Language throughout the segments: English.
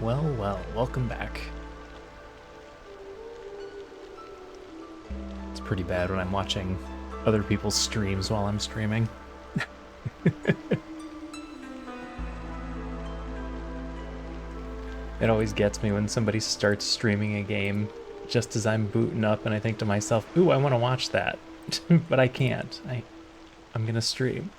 Well, welcome back. It's pretty bad when I'm watching other people's streams while I'm streaming. It always gets me when somebody starts streaming a game just as I'm booting up and I think to myself, ooh, I want to watch that. But I can't. I'm gonna stream.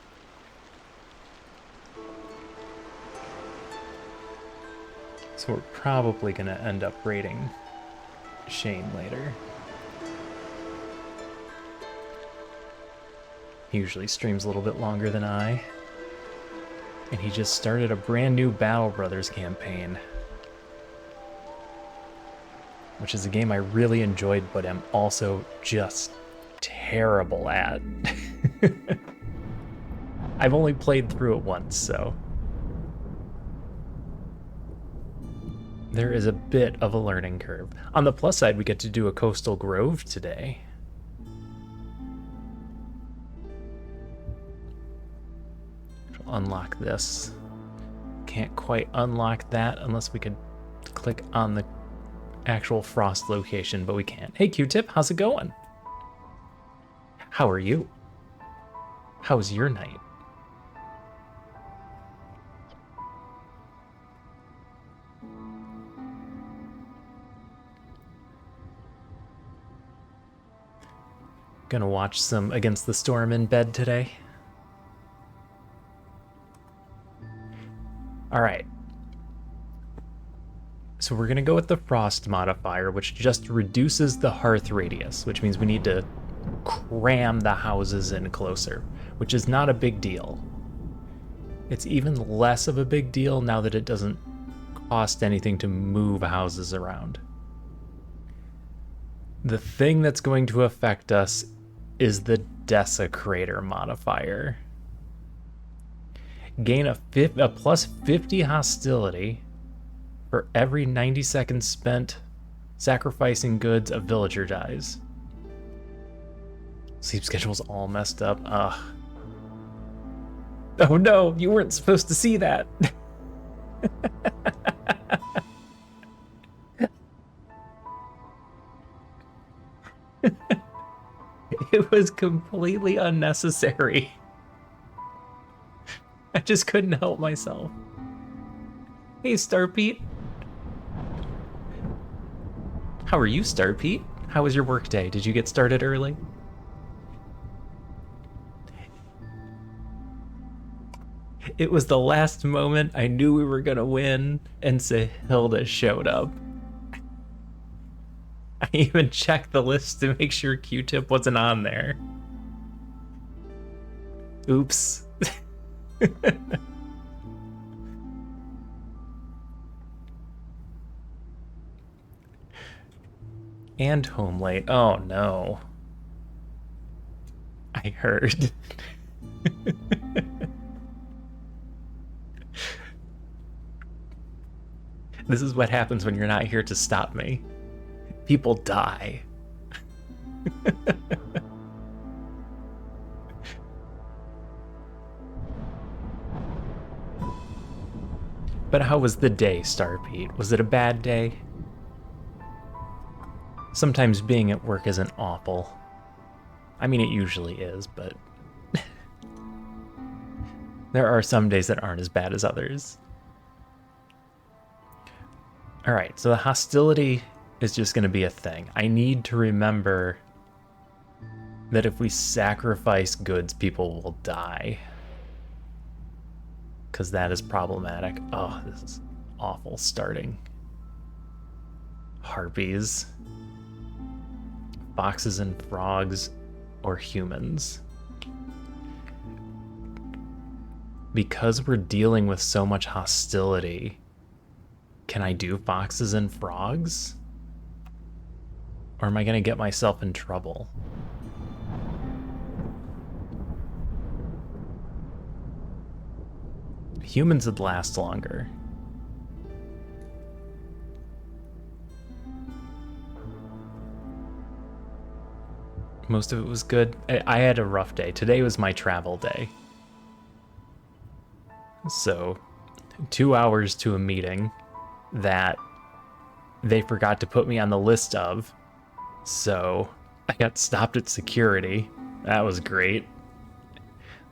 So we're probably gonna end up raiding Shane later. He usually streams a little bit longer than I. And he just started a brand new Battle Brothers campaign. Which is a game I really enjoyed, but am also just terrible at. I've only played through it once, so there is a bit of a learning curve. On the plus side, we get to do a Coastal Grove today. Unlock this. Can't quite unlock that unless we could click on the actual frost location, but we can't. Hey Q-Tip, how's it going? How are you? How's your night? Gonna watch some Against the Storm in bed today. Alright. So we're gonna go with the frost modifier, which just reduces the hearth radius, which means we need to cram the houses in closer, which is not a big deal. It's even less of a big deal now that it doesn't cost anything to move houses around. The thing that's going to affect us is the Desecrator modifier. Gain a plus 50 hostility for every 90 seconds spent sacrificing goods a villager dies. Sleep schedule's all messed up. Ugh. Oh no, you weren't supposed to see that. It was completely unnecessary. I just couldn't help myself. Hey, Star Pete. How are you, Star Pete? How was your work day? Did you get started early? It was the last moment I knew we were gonna win, and Sahilda showed up. I even checked the list to make sure Q-Tip wasn't on there. Oops. And home late. Oh no. I heard. This is what happens when you're not here to stop me. People die. But how was the day, Star Pete? Was it a bad day? Sometimes being at work isn't awful. I mean, it usually is, but there are some days that aren't as bad as others. Alright, so the hostility is just going to be a thing. I need to remember that if we sacrifice goods, people will die. Because that is problematic. Oh, this is awful starting. Harpies. Foxes and frogs, or humans. Because we're dealing with so much hostility, can I do foxes and frogs? Or am I gonna get myself in trouble? Humans would last longer. Most of it was good. I had a rough day. Today was my travel day. So, 2 hours to a meeting, that they forgot to put me on the list of. So I got stopped at security. That was great.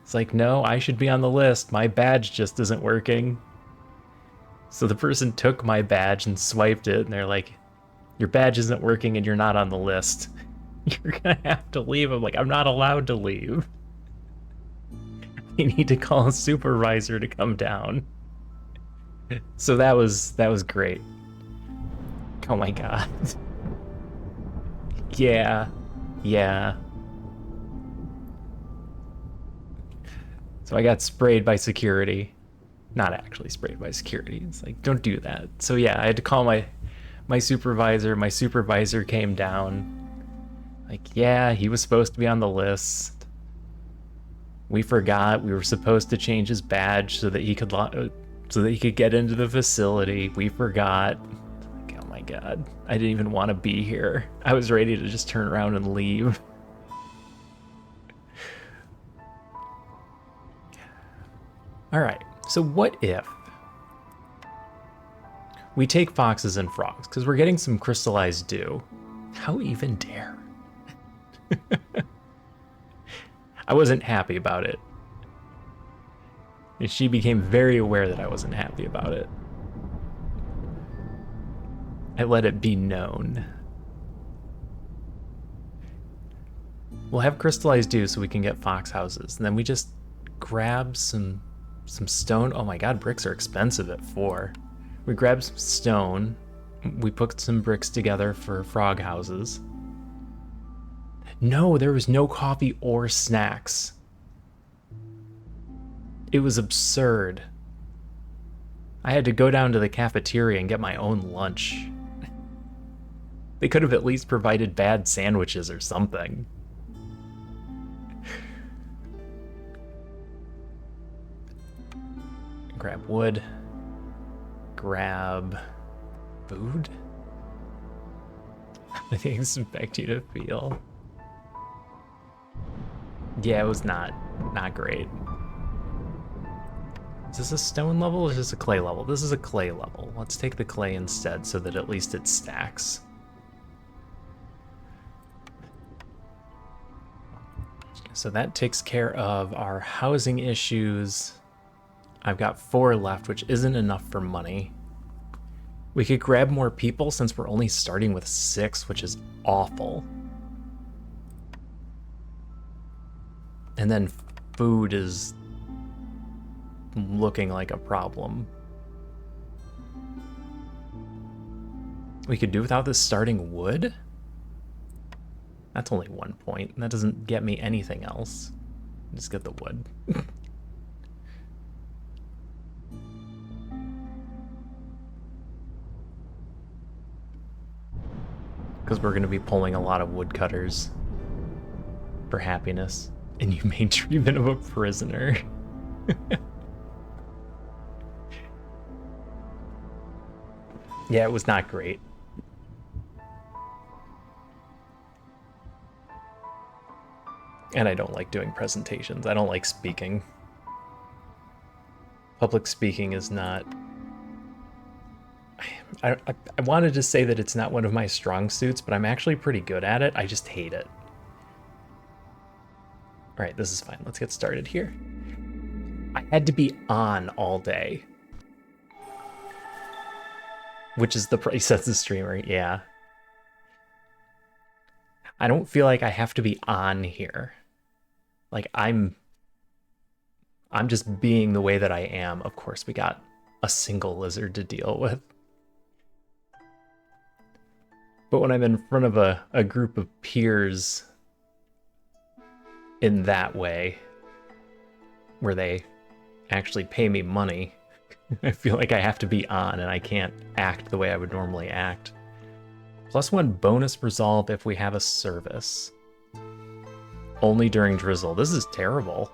It's like, no, I should be on the list. My badge just isn't working. So the person took my badge and swiped it, and they're like, your badge isn't working and you're not on the list. You're gonna have to leave. I'm like, I'm not allowed to leave. You need to call a supervisor to come down. So that was great. Oh my god. Yeah. So I got sprayed by security. Not actually sprayed by security. It's like, don't do that. So yeah, I had to call my supervisor. My supervisor came down. Like, yeah, he was supposed to be on the list. We forgot. We were supposed to change his badge so that he could get into the facility. We forgot. Like, oh my god. I didn't even want to be here. I was ready to just turn around and leave. All right. So what if we take foxes and frogs, because we're getting some crystallized dew? How even dare? I wasn't happy about it. And she became very aware that I wasn't happy about it. I let it be known. We'll have crystallized dew so we can get fox houses, and then we just grab some stone. Oh my god, bricks are expensive at 4. We grab some stone. We put some bricks together for frog houses. No, there was no coffee or snacks. It was absurd. I had to go down to the cafeteria and get my own lunch. They could have at least provided bad sandwiches or something. Grab wood. Grab food. I think I expect you to feel. Yeah, it was not great. Is this a stone level or is this a clay level? This is a clay level. Let's take the clay instead so that at least it stacks. So that takes care of our housing issues. I've got 4 left, which isn't enough for money. We could grab more people since we're only starting with 6, which is awful. And then food is looking like a problem. We could do without this starting wood? That's only 1 point. That doesn't get me anything else. Just get the wood. Because we're going to be pulling a lot of woodcutters for happiness. Inhumane treatment of a prisoner. Yeah, it was not great. And I don't like doing presentations. I don't like speaking. Public speaking is not... I wanted to say that it's not one of my strong suits, but I'm actually pretty good at it. I just hate it. All right, this is fine. Let's get started here. I had to be on all day. Which is the price as a streamer, yeah. I don't feel like I have to be on here. Like, I'm just being the way that I am. Of course, we got a single lizard to deal with. But when I'm in front of a group of peers in that way, where they actually pay me money, I feel like I have to be on and I can't act the way I would normally act. +1 bonus resolve if we have a service. Only during drizzle. This is terrible.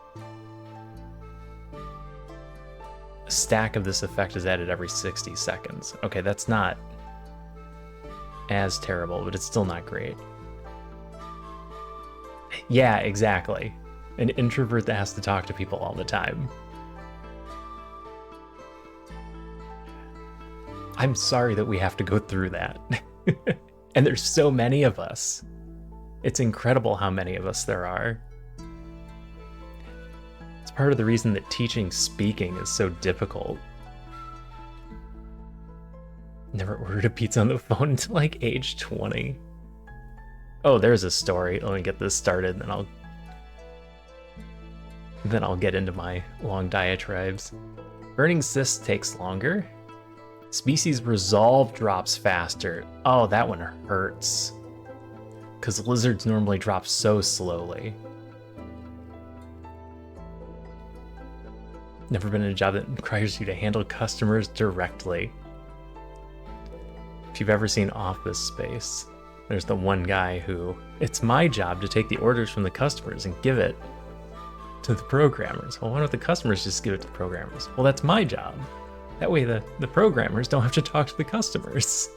A stack of this effect is added every 60 seconds. Okay, that's not as terrible, but it's still not great. Yeah, exactly. An introvert that has to talk to people all the time. I'm sorry that we have to go through that. And there's so many of us. It's incredible how many of us there are. It's part of the reason that teaching speaking is so difficult. Never ordered a pizza on the phone until like age 20. Oh, there's a story. Let me get this started, and then I'll get into my long diatribes. Burning cysts takes longer. Species resolve drops faster. Oh, that one hurts. Because lizards normally drop so slowly. Never been in a job that requires you to handle customers directly. If you've ever seen Office Space, there's the one guy who, it's my job to take the orders from the customers and give it to the programmers. Well, why don't the customers just give it to the programmers? Well, that's my job. That way the programmers don't have to talk to the customers.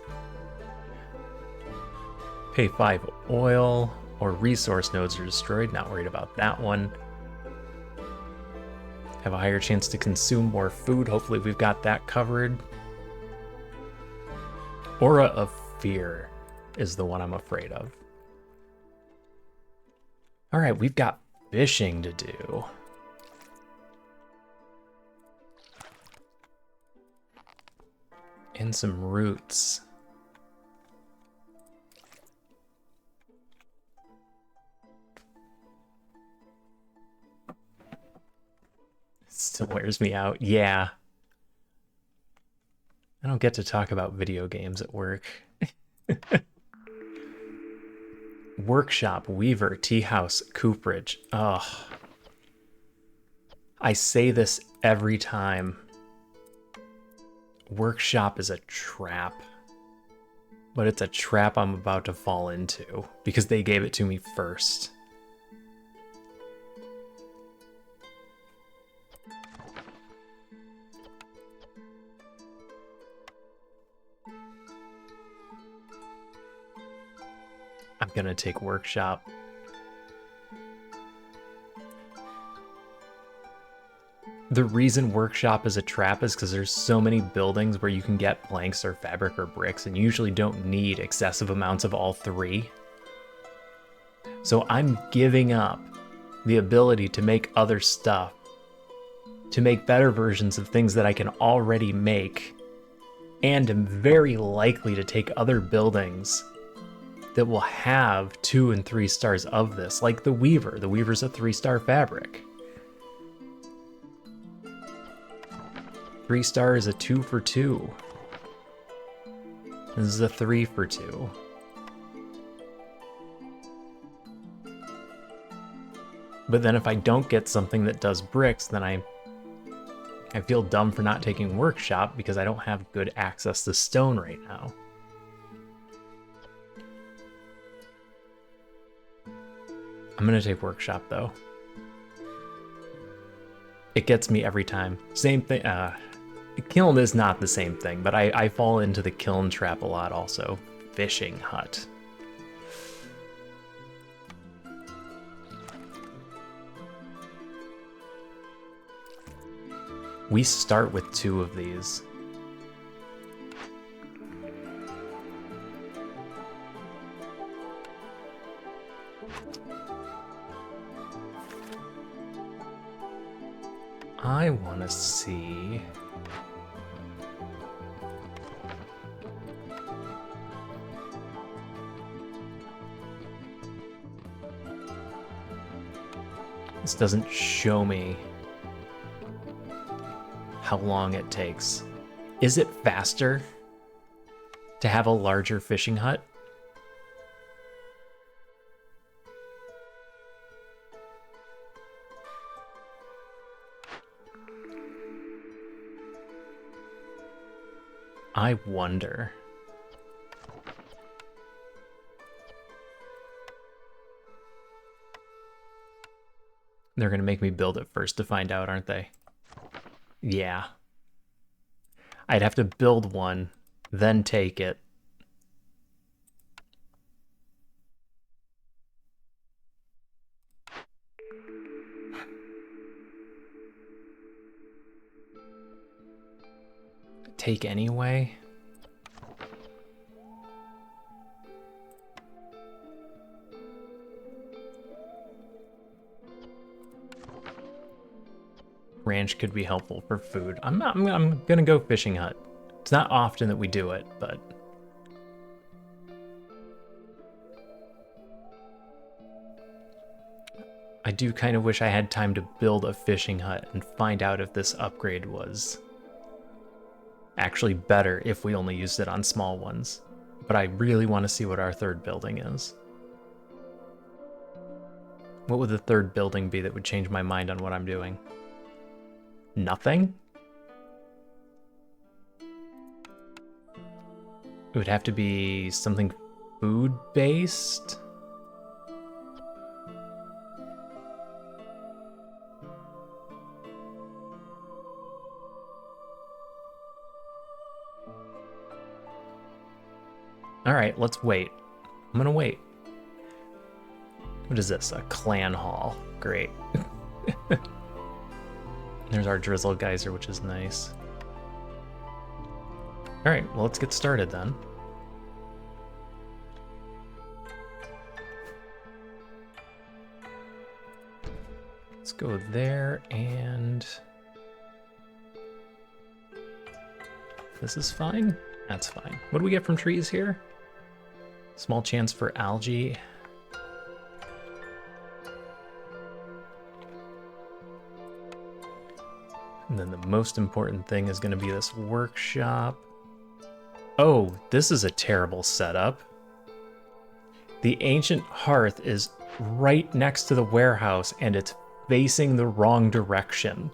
Pay 5 oil, or resource nodes are destroyed. Not worried about that one. Have a higher chance to consume more food. Hopefully we've got that covered. Aura of Fear is the one I'm afraid of. All right, we've got fishing to do. And some roots. Still wears me out. Yeah. I don't get to talk about video games at work. Workshop, Weaver, Tea House, Cooperage. Ugh. I say this every time. Workshop is a trap. But it's a trap I'm about to fall into because they gave it to me first. I'm gonna take Workshop. The reason Workshop is a trap is because there's so many buildings where you can get planks or fabric or bricks, and you usually don't need excessive amounts of all three. So I'm giving up the ability to make other stuff, to make better versions of things that I can already make, and am very likely to take other buildings that will have 2 and 3 stars of this, like the Weaver. The Weaver's a 3-star fabric. 3 star is a 2 for 2. This is a 3 for 2. But then if I don't get something that does bricks, then I feel dumb for not taking Workshop because I don't have good access to stone right now. I'm gonna take Workshop though. It gets me every time. Same thing. Kiln is not the same thing, but I fall into the kiln trap a lot also. Fishing hut. We start with 2 of these. I want to see... This doesn't show me how long it takes. Is it faster to have a larger fishing hut? I wonder. They're gonna make me build it first to find out, aren't they? Yeah. I'd have to build one, then take it. Take anyway? ranch could be helpful for food. I'm gonna go fishing hut. It's not often that we do it, but I do kind of wish I had time to build a fishing hut and find out if this upgrade was actually better if we only used it on small ones. But I really want to see what our third building is. What would the third building be that would change my mind on what I'm doing? Nothing? It would have to be something food-based? Alright, let's wait. I'm gonna wait. What is this? A clan hall. Great. There's our drizzle geyser, which is nice. Alright, well, let's get started then. Let's go there, and this is fine. That's fine. What do we get from trees here? Small chance for algae. And then the most important thing is going to be this workshop. Oh, this is a terrible setup. The ancient hearth is right next to the warehouse, and it's facing the wrong direction.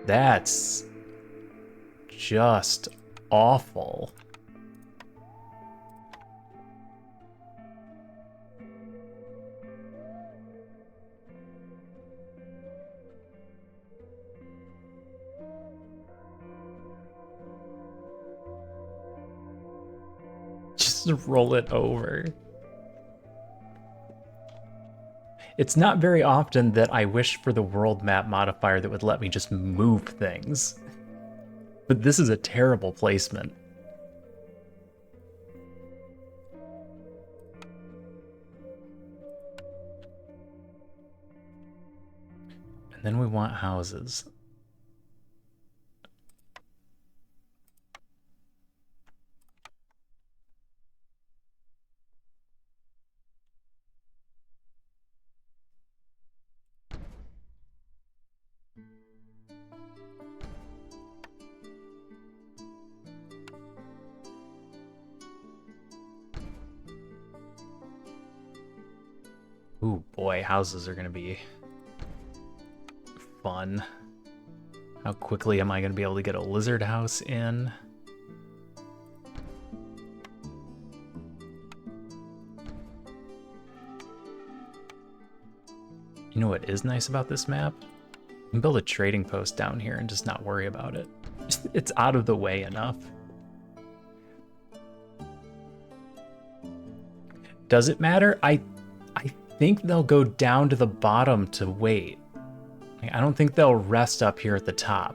That's just awful. Just roll it over. It's not very often that I wish for the world map modifier that would let me just move things. But this is a terrible placement. And then we want houses. Ooh, boy, houses are gonna be fun. How quickly am I gonna be able to get a lizard house in? You know what is nice about this map? You can build a trading post down here and just not worry about it. It's out of the way enough. Does it matter? I think they'll go down to the bottom to wait. I don't think they'll rest up here at the top.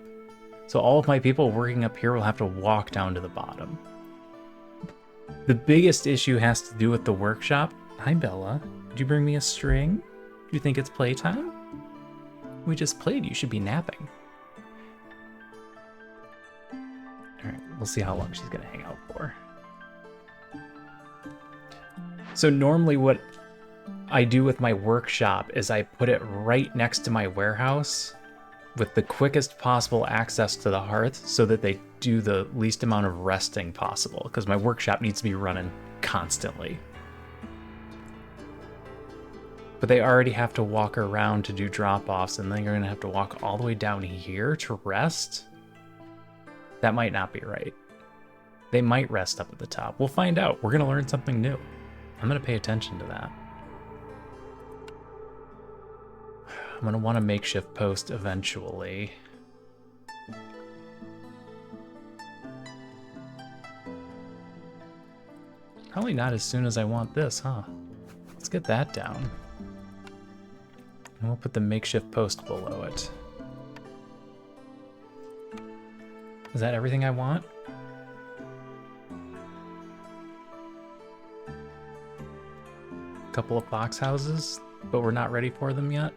So all of my people working up here will have to walk down to the bottom. The biggest issue has to do with the workshop. Hi, Bella. Did you bring me a string? Do you think it's playtime? We just played. You should be napping. All right, we'll see how long she's gonna hang out for. So normally what I do with my workshop is I put it right next to my warehouse with the quickest possible access to the hearth so that they do the least amount of resting possible, because my workshop needs to be running constantly. But they already have to walk around to do drop-offs, and then you're gonna have to walk all the way down here to rest? That might not be right. They might rest up at the top. We'll find out. We're gonna learn something new. I'm gonna pay attention to that. I'm gonna want a makeshift post eventually. Probably not as soon as I want this, huh? Let's get that down. And we'll put the makeshift post below it. Is that everything I want? couple of fox houses, but we're not ready for them yet.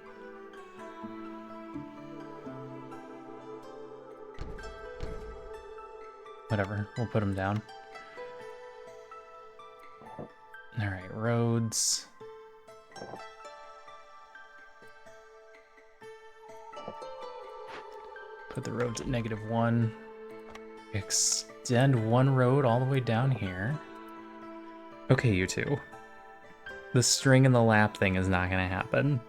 Whatever, we'll put them down. All right, roads. Put the roads at -1. Extend one road all the way down here. Okay, you two. The string and the lap thing is not gonna happen.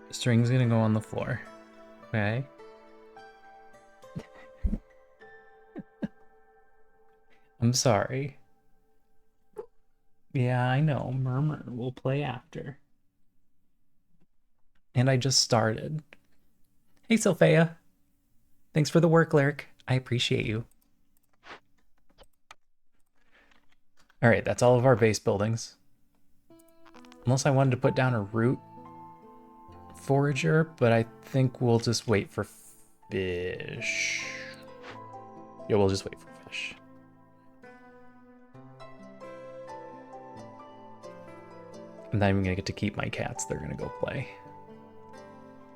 The string's gonna go on the floor. Okay? I'm sorry. Yeah, I know. Murmur. We'll play after. And I just started. Hey, Sophia. Thanks for the work, Lyric. I appreciate you. All right, that's all of our base buildings. Unless I wanted to put down a root forager, but I think we'll just wait for fish. Yeah, we'll just wait for fish. I'm not even gonna get to keep my cats. They're gonna go play.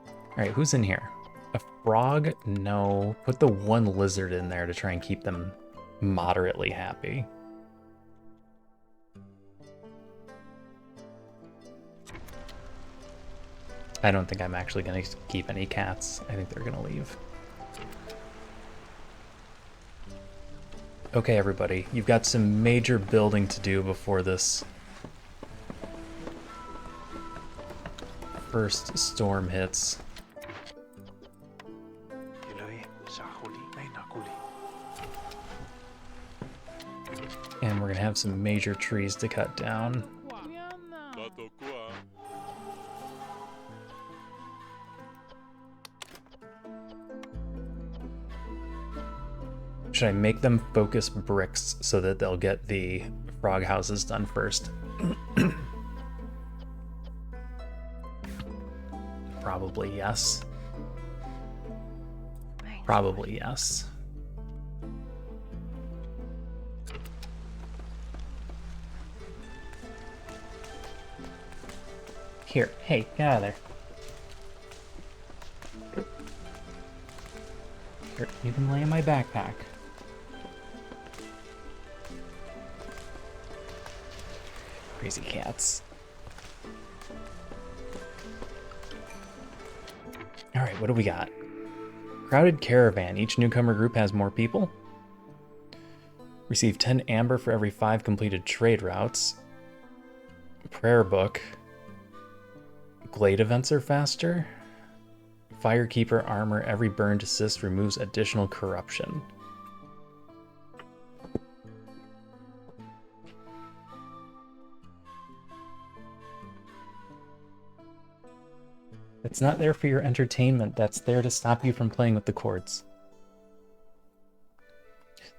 All right, who's in here? A frog? No. Put the one lizard in there to try and keep them moderately happy. I don't think I'm actually going to keep any cats. I think they're going to leave. Okay, everybody. You've got some major building to do before this first storm hits. And we're going to have some major trees to cut down. Should I make them focus bricks so that they'll get the frog houses done first? Probably yes. Probably yes. Here, hey, get out of there. Here, you can lay in my backpack. Crazy cats. Alright, what do we got? Crowded caravan. Each newcomer group has more people. Receive 10 amber for every 5 completed trade routes. Prayer book. Glade events are faster. Firekeeper armor. Every burned assist removes additional corruption. It's not there for your entertainment. That's there to stop you from playing with the chords.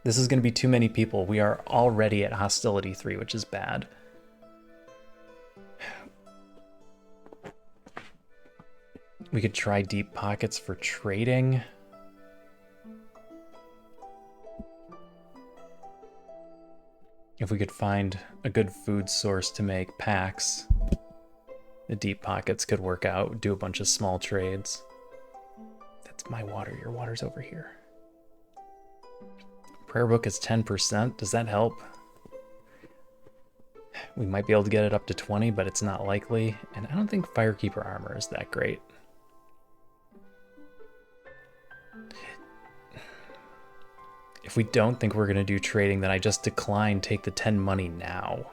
This is going to be too many people. We are already at hostility 3, which is bad. We could try deep pockets for trading. If we could find a good food source to make packs, the deep pockets could work out, do a bunch of small trades. That's my water. Your water's over here. Prayer book is 10%. Does that help? We might be able to get it up to 20, but it's not likely. And I don't think Firekeeper armor is that great. If we don't think we're going to do trading, then I just decline, take the 10 money now.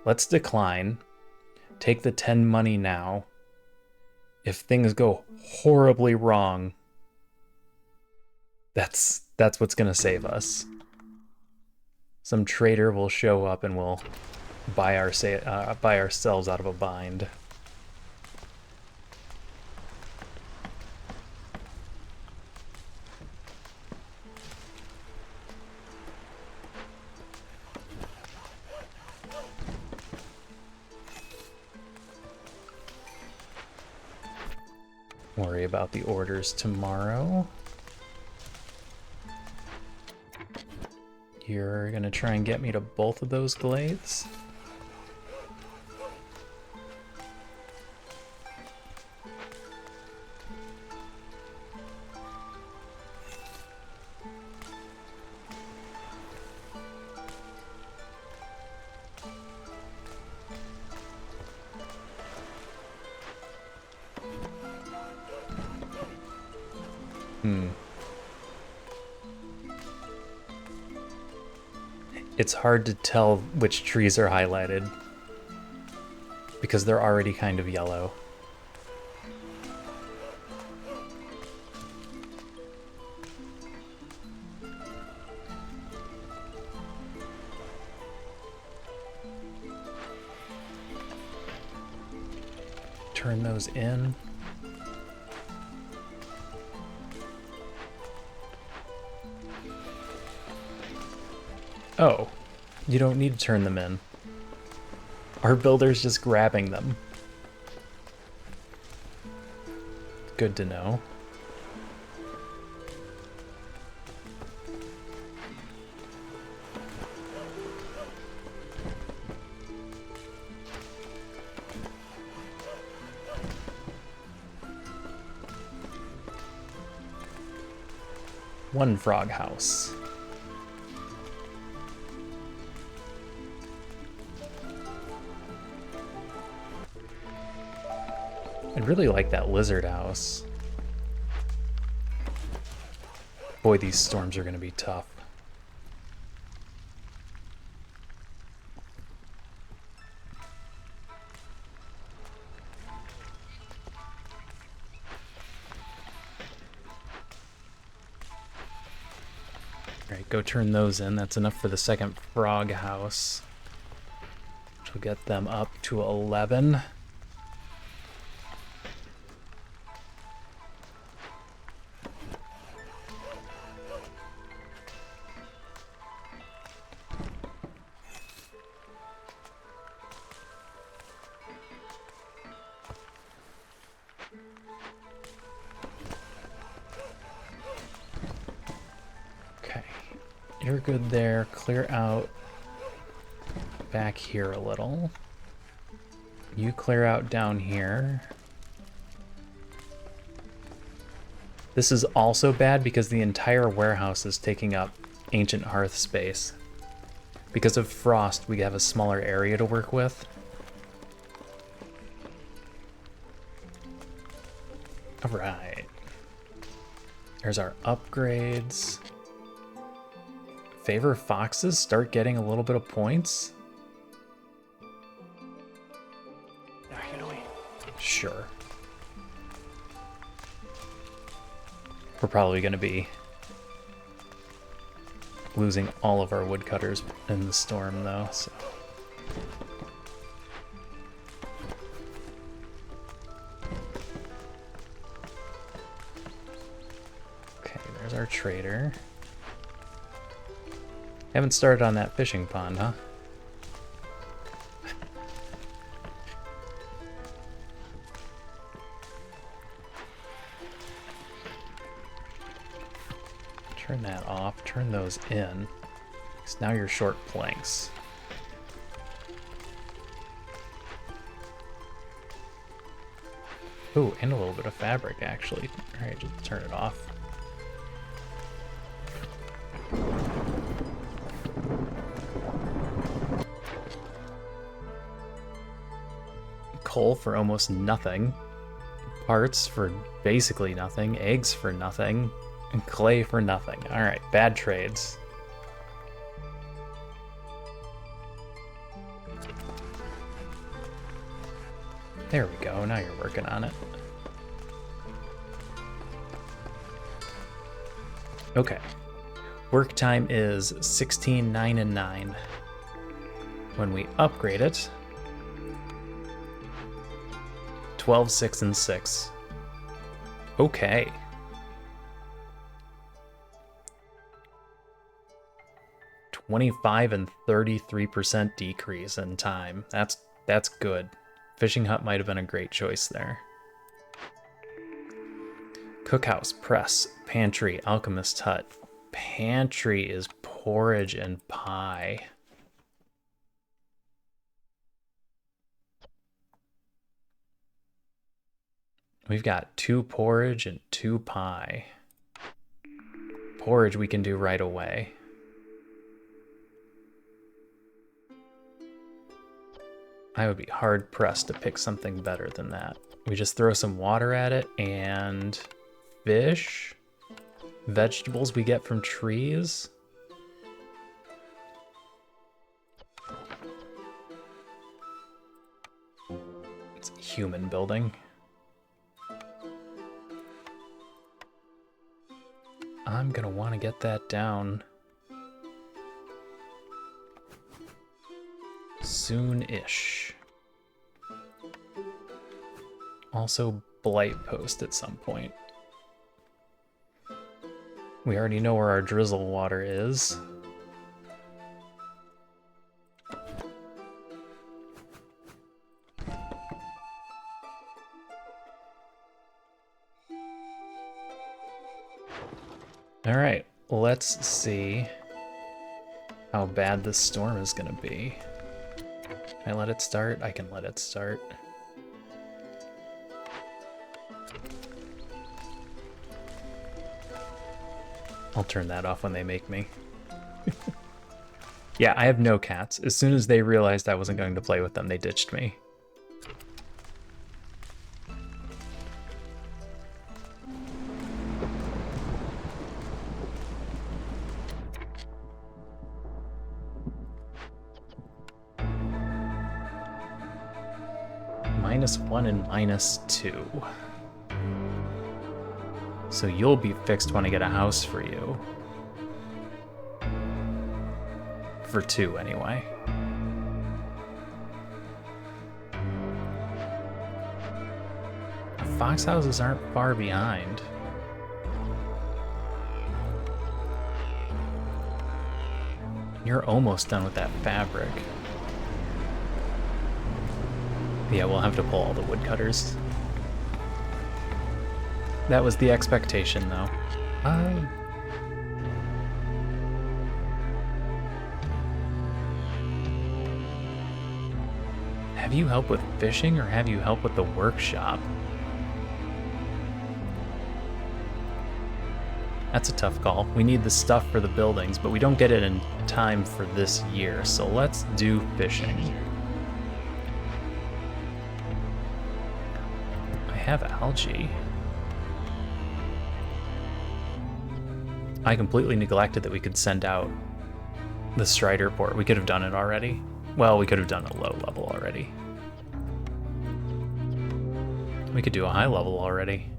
Let's decline, take the 10 money now. If things go horribly wrong, that's what's going to save us. Some trader will show up and we'll buy ourselves out of a bind. Worry about the orders tomorrow. You're gonna try and get me to both of those glades? it's hard to tell which trees are highlighted because they're already kind of yellow. Turn those in. Oh, you don't need to turn them in. Our builder's just grabbing them. Good to know. One frog house. I'd really like that lizard house. Boy, these storms are going to be tough. Alright, go turn those in. That's enough for the second frog house. Which will get them up to 11. You're good there. Clear out back here a little. You clear out down here. This is also bad because the entire warehouse is taking up ancient hearth space. Because of frost, we have a smaller area to work with. All right. There's our upgrades. Favor foxes start getting a little bit of points? Sure. We're probably going to be losing all of our woodcutters in the storm, though, so... Okay, there's our trader. Haven't started on that fishing pond, huh? Turn that off, turn those in. Because now you're short planks. Ooh, and a little bit of fabric, actually. Alright, just turn it off. Coal for almost nothing. Parts for basically nothing. Eggs for nothing. And clay for nothing. Alright, bad trades. There we go, now you're working on it. Okay. Work time is 16, 9, and 9. When we upgrade it, 12, 6, and 6. Okay. $25 and 33% decrease in time. That's good. Fishing hut might have been a great choice there. Cookhouse, press, pantry, alchemist hut. Pantry is porridge and pie. We've got 2 porridge and 2 pie. Porridge we can do right away. I would be hard pressed to pick something better than that. We just throw some water at it and fish, vegetables we get from trees. human building. I'm gonna want to get that down soon-ish. Also, blight post at some point. We already know where our drizzle water is. Alright, let's see how bad this storm is gonna be. Can I let it start? I can let it start. I'll turn that off when they make me. Yeah, I have no cats. As soon as they realized I wasn't going to play with them, they ditched me. -1 and -2. So you'll be fixed when I get a house for you. For 2, anyway. Fox houses aren't far behind. You're almost done with that fabric. Yeah, we'll have to pull all the woodcutters. That was the expectation, though. Have you help with fishing, or have you help with the workshop? That's a tough call. We need the stuff for the buildings, but we don't get it in time for this year, so let's do fishing. I have algae. I completely neglected that we could send out the Strider port. We could have done it already. Well, we could have done a low level already. We could do a high level already.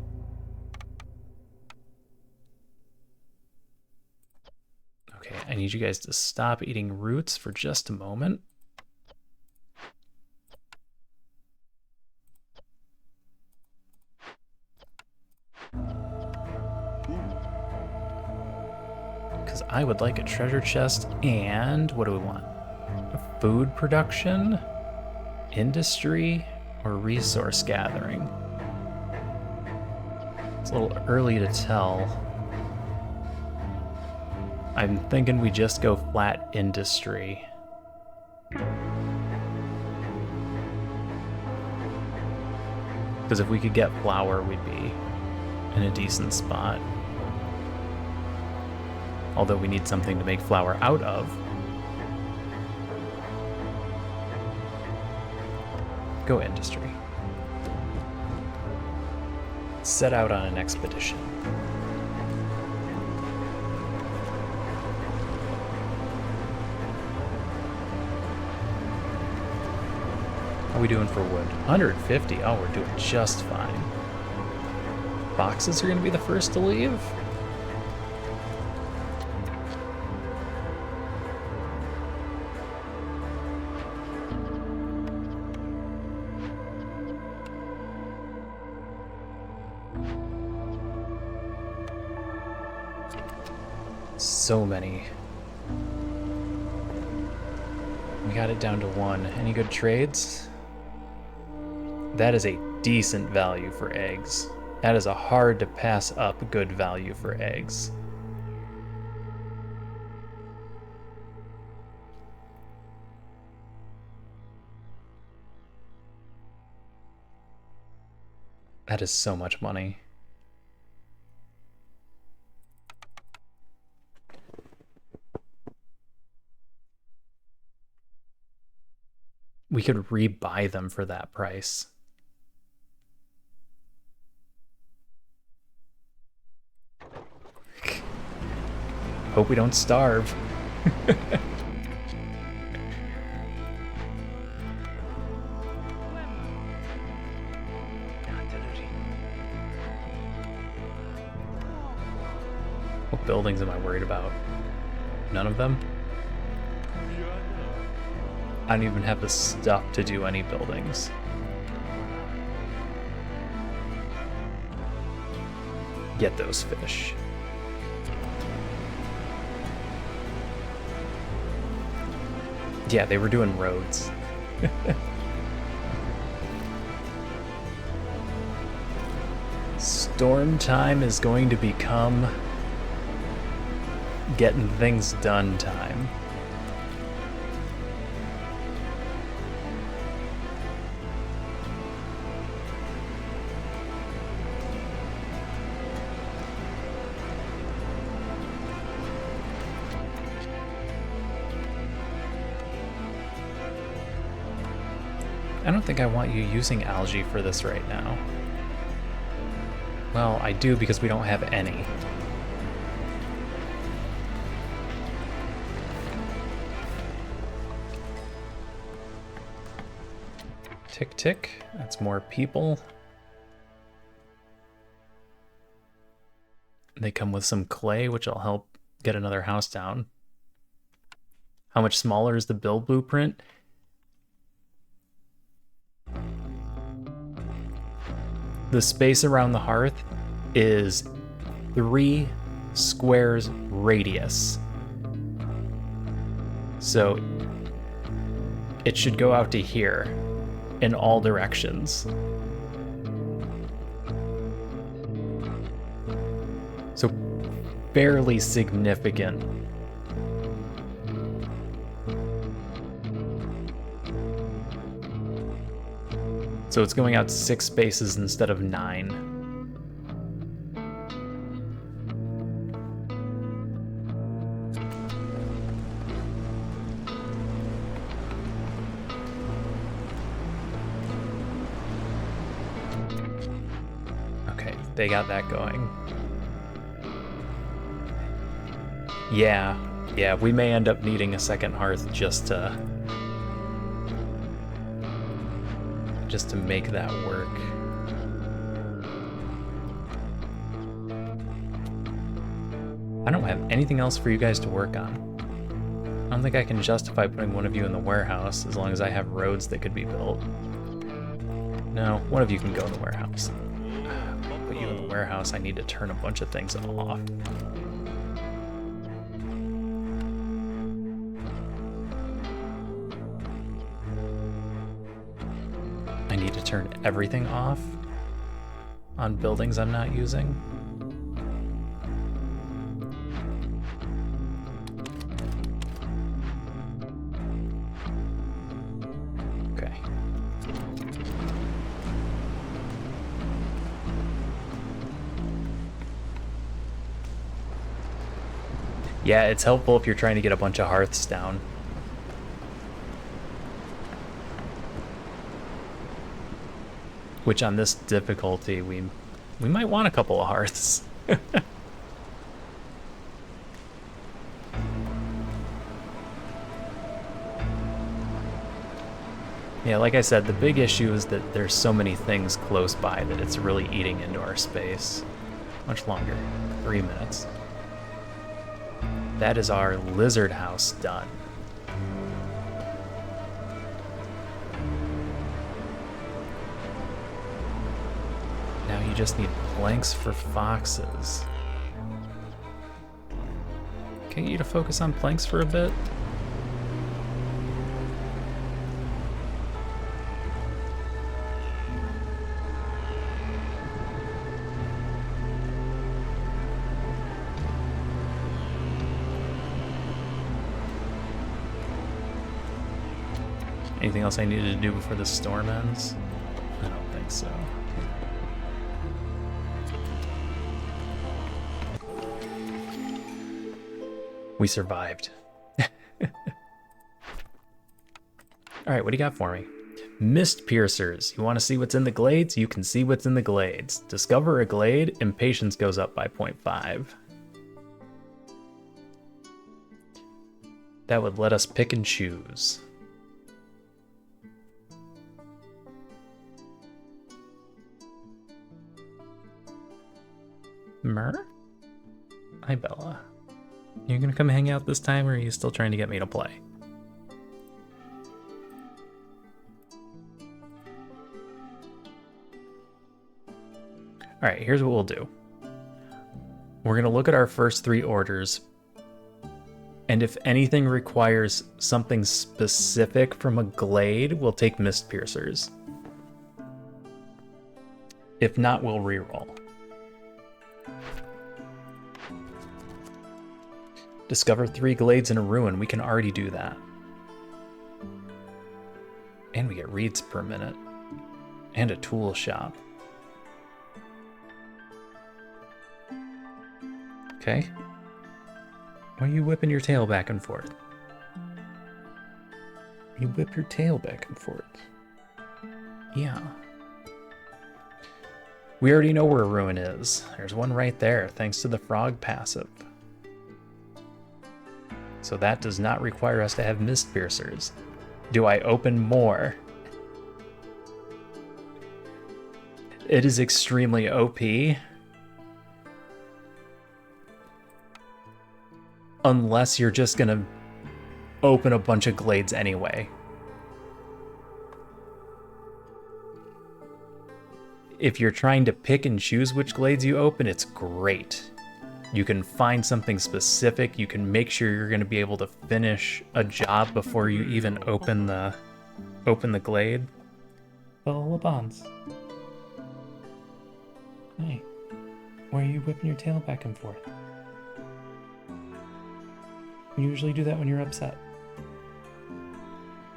Okay, I need you guys to stop eating roots for just a moment. Because I would like a treasure chest and what do we want? Food production, industry, or resource gathering? It's a little early to tell. I'm thinking we just go flat industry. Because if we could get flour, we'd be in a decent spot. Although we need something to make flour out of. Go industry. Set out on an expedition. How are we doing for wood? 150. Oh, we're doing just fine. Boxes are going to be the first to leave. So many. We got it down to 1. Any good trades? That is a decent value for eggs. That is a hard to pass up good value for eggs. That is so much money. We could rebuy them for that price. Hope we don't starve. buildings am I worried about? None of them? I don't even have the stuff to do any buildings. Get those fish. Yeah, they were doing roads. Storm time is going to become getting things done time. I don't think I want you using algae for this right now. Well, I do because we don't have any. Tick tick, that's more people. They come with some clay, which will help get another house down. How much smaller is the build blueprint? The space around the hearth is 3 squares radius. So it should go out to here in all directions. So fairly significant. So it's going out 6 spaces instead of 9. Okay, they got that going. Yeah, we may end up needing a second hearth just to make that work. I don't have anything else for you guys to work on. I don't think I can justify putting one of you in the warehouse as long as I have roads that could be built. No, one of you can go in the warehouse. I'll put you in the warehouse. I need to turn a bunch of things off. I need to turn everything off on buildings I'm not using. Okay. Yeah, it's helpful if you're trying to get a bunch of hearths down. Which on this difficulty, we might want a couple of hearths. Yeah, like I said, the big issue is that there's so many things close by that it's really eating into our space. Much longer, 3 minutes. That is our lizard house done. Now you just need planks for foxes. Can I get you to focus on planks for a bit? Anything else I needed to do before the storm ends? I don't think so. We survived. Alright, what do you got for me? Mist piercers. You want to see what's in the glades? You can see what's in the glades. Discover a glade, impatience goes up by 0.5. That would let us pick and choose. Myrrh? Hi, Bella. You gonna come hang out this time, or are you still trying to get me to play? All right, here's what we'll do. We're gonna look at our first 3 orders, and if anything requires something specific from a glade, we'll take Mist Piercers. If not, we'll reroll. Discover 3 glades in a ruin. We can already do that. And we get reeds per minute. And a tool shop. Okay. Why are you whipping your tail back and forth? You whip your tail back and forth. Yeah. We already know where a ruin is. There's one right there, thanks to the frog passive. So that does not require us to have Mist Piercers. Do I open more? It is extremely OP. Unless you're just gonna open a bunch of glades anyway. If you're trying to pick and choose which glades you open, it's great. You can find something specific. You can make sure you're going to be able to finish a job before you even open the glade. Bella Bonds. Hey, why are you whipping your tail back and forth? You usually do that when you're upset.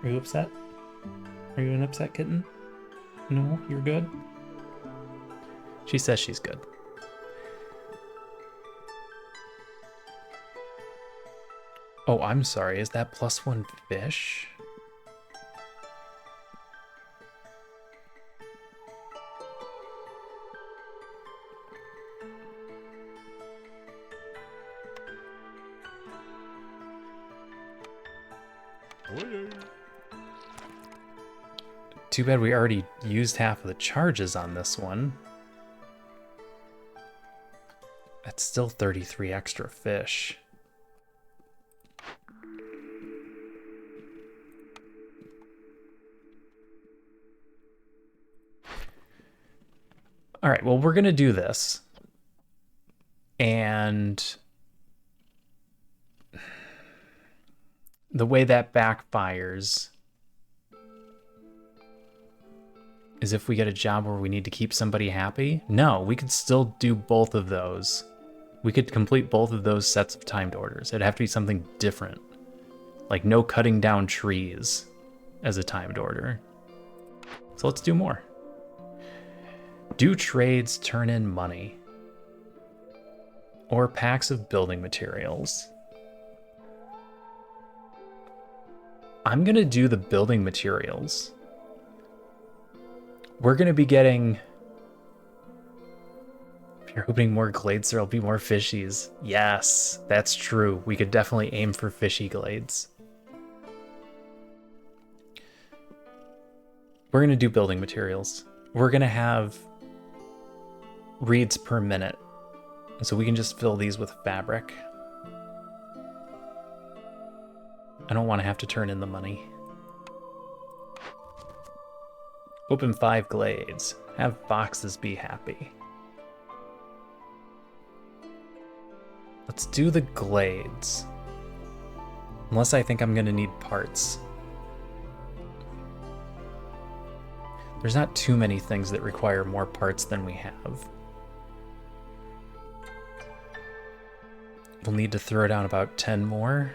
Are you upset? Are you an upset kitten? No, you're good? She says she's good. Oh, I'm sorry. Is that +1 fish? Too bad we already used half of the charges on this one. That's still 33 extra fish. All right, well, we're going to do this. And the way that backfires is if we get a job where we need to keep somebody happy. No, we could still do both of those. We could complete both of those sets of timed orders. It'd have to be something different. Like no cutting down trees as a timed order. So let's do more. Do trades turn in money? Or packs of building materials? I'm gonna do the building materials. We're gonna be getting... If you're opening more glades, there'll be more fishies. Yes, that's true. We could definitely aim for fishy glades. We're gonna do building materials. We're gonna have reeds per minute. So we can just fill these with fabric. I don't want to have to turn in the money. Open 5 glades. Have foxes be happy. Let's do the glades. Unless I think I'm going to need parts. There's not too many things that require more parts than we have. We'll need to throw down about 10 more.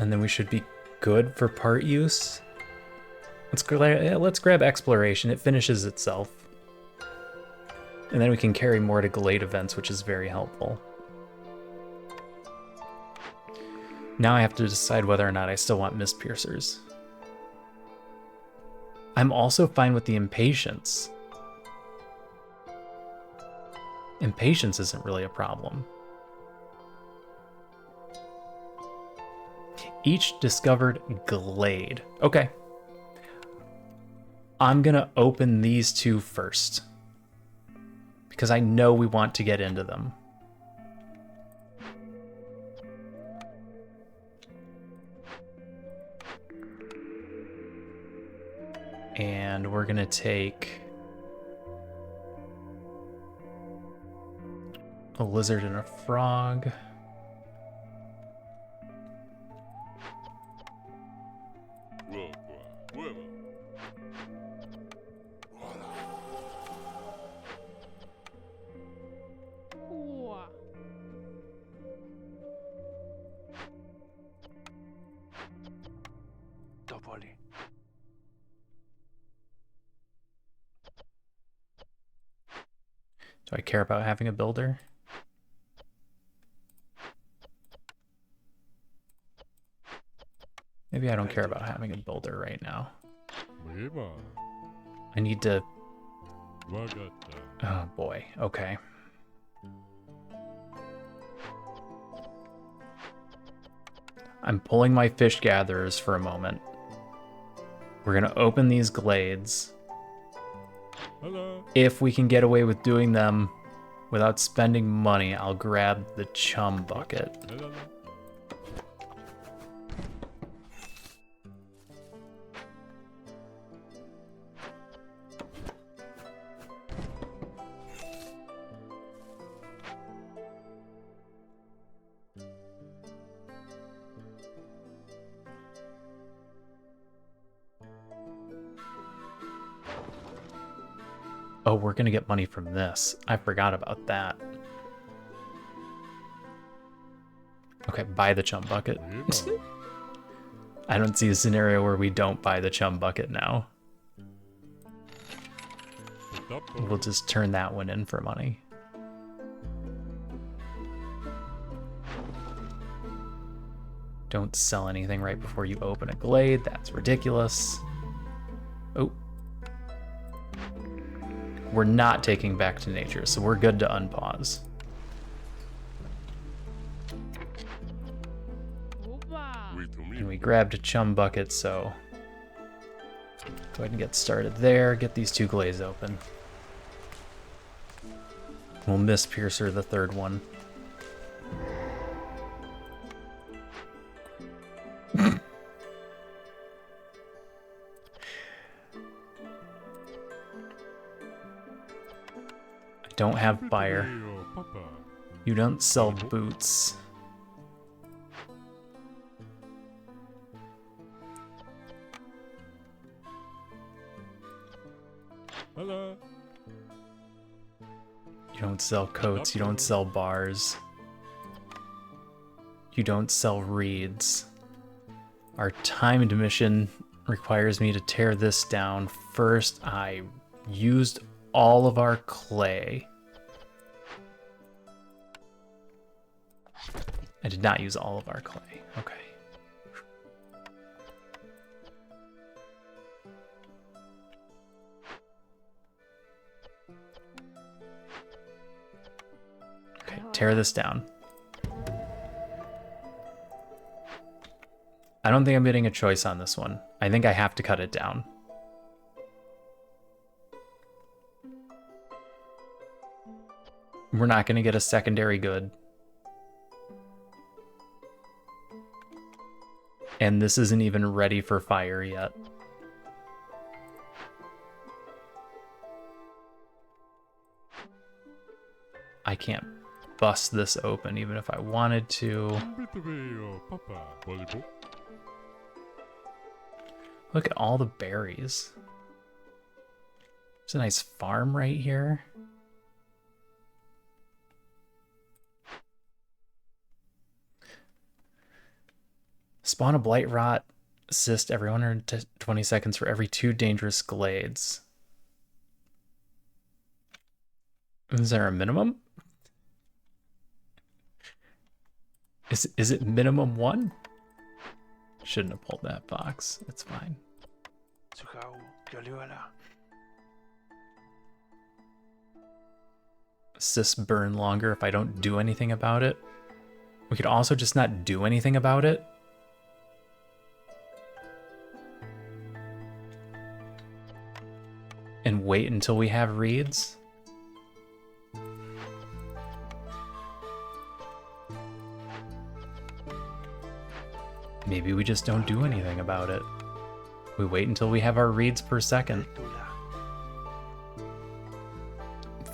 And then we should be good for part use. Let's grab exploration. It finishes itself. And then we can carry more to glade events, which is very helpful. Now I have to decide whether or not I still want Mist Piercers. I'm also fine with the impatience. Impatience isn't really a problem. Each discovered glade. Okay. I'm gonna open these 2 first. because I know we want to get into them. And we're gonna take a lizard and a frog. Do I care about having a builder? Maybe I don't care about having a builder right now. I need to... Oh boy, okay. I'm pulling my fish gatherers for a moment. We're gonna open these glades. Hello. If we can get away with doing them without spending money, I'll grab the chum bucket. Hello. Oh, we're gonna get money from this. I forgot about that. Okay, buy the chum bucket. I don't see a scenario where we don't buy the chum bucket now. We'll just turn that one in for money. Don't sell anything right before you open a glade. That's ridiculous. Oh. We're not taking back to nature, so we're good to unpause. And we grabbed a chum bucket, so go ahead and get started there. Get these two glades open. We'll miss Piercer the third one. Don't have fire. You don't sell boots. Hello. You don't sell coats. You don't sell bars. You don't sell reeds. Our timed mission requires me to tear this down. First, I used all of our clay. I did not use all of our clay. Okay. Okay, tear this down. I don't think I'm getting a choice on this one. I think I have to cut it down. We're not going to get a secondary good. And this isn't even ready for fire yet. I can't bust this open even if I wanted to. Look at all the berries. There's a nice farm right here. Spawn a blight rot. Assist every 120 seconds for every 2 dangerous glades. Is there a minimum? Is it minimum 1? Shouldn't have pulled that box. It's fine. Assist burn longer if I don't do anything about it. We could also just not do anything about it. And wait until we have reeds. Maybe we just don't do anything about it. We wait until we have our reads per second.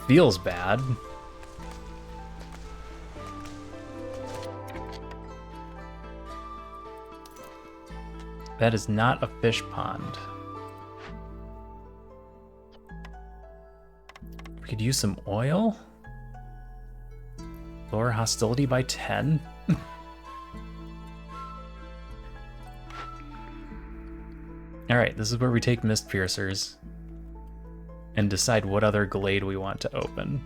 Feels bad. That is not a fish pond. We could use some oil. Lower hostility by 10. Alright, this is where we take Mist Piercers and decide what other glade we want to open.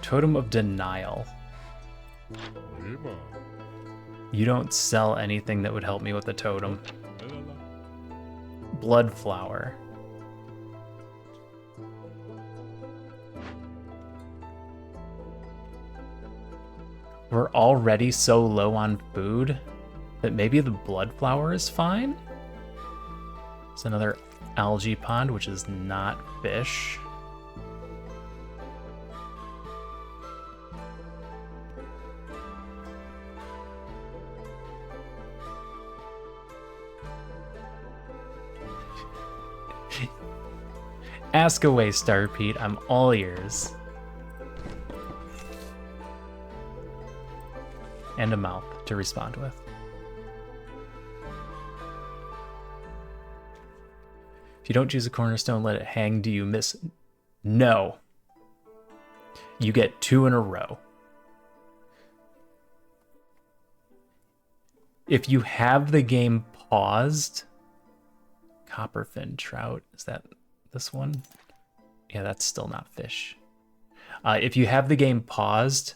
Totem of Denial. You don't sell anything that would help me with the totem. Blood Flower. We're already so low on food that maybe the Blood Flower is fine? It's another algae pond, which is not fish. Ask away, Star Pete. I'm all ears. And a mouth to respond with. If you don't choose a cornerstone, let it hang. Do you miss? No. You get 2 in a row. If you have the game paused, Copperfin Trout, is that this one? Yeah, that's still not fish. If you have the game paused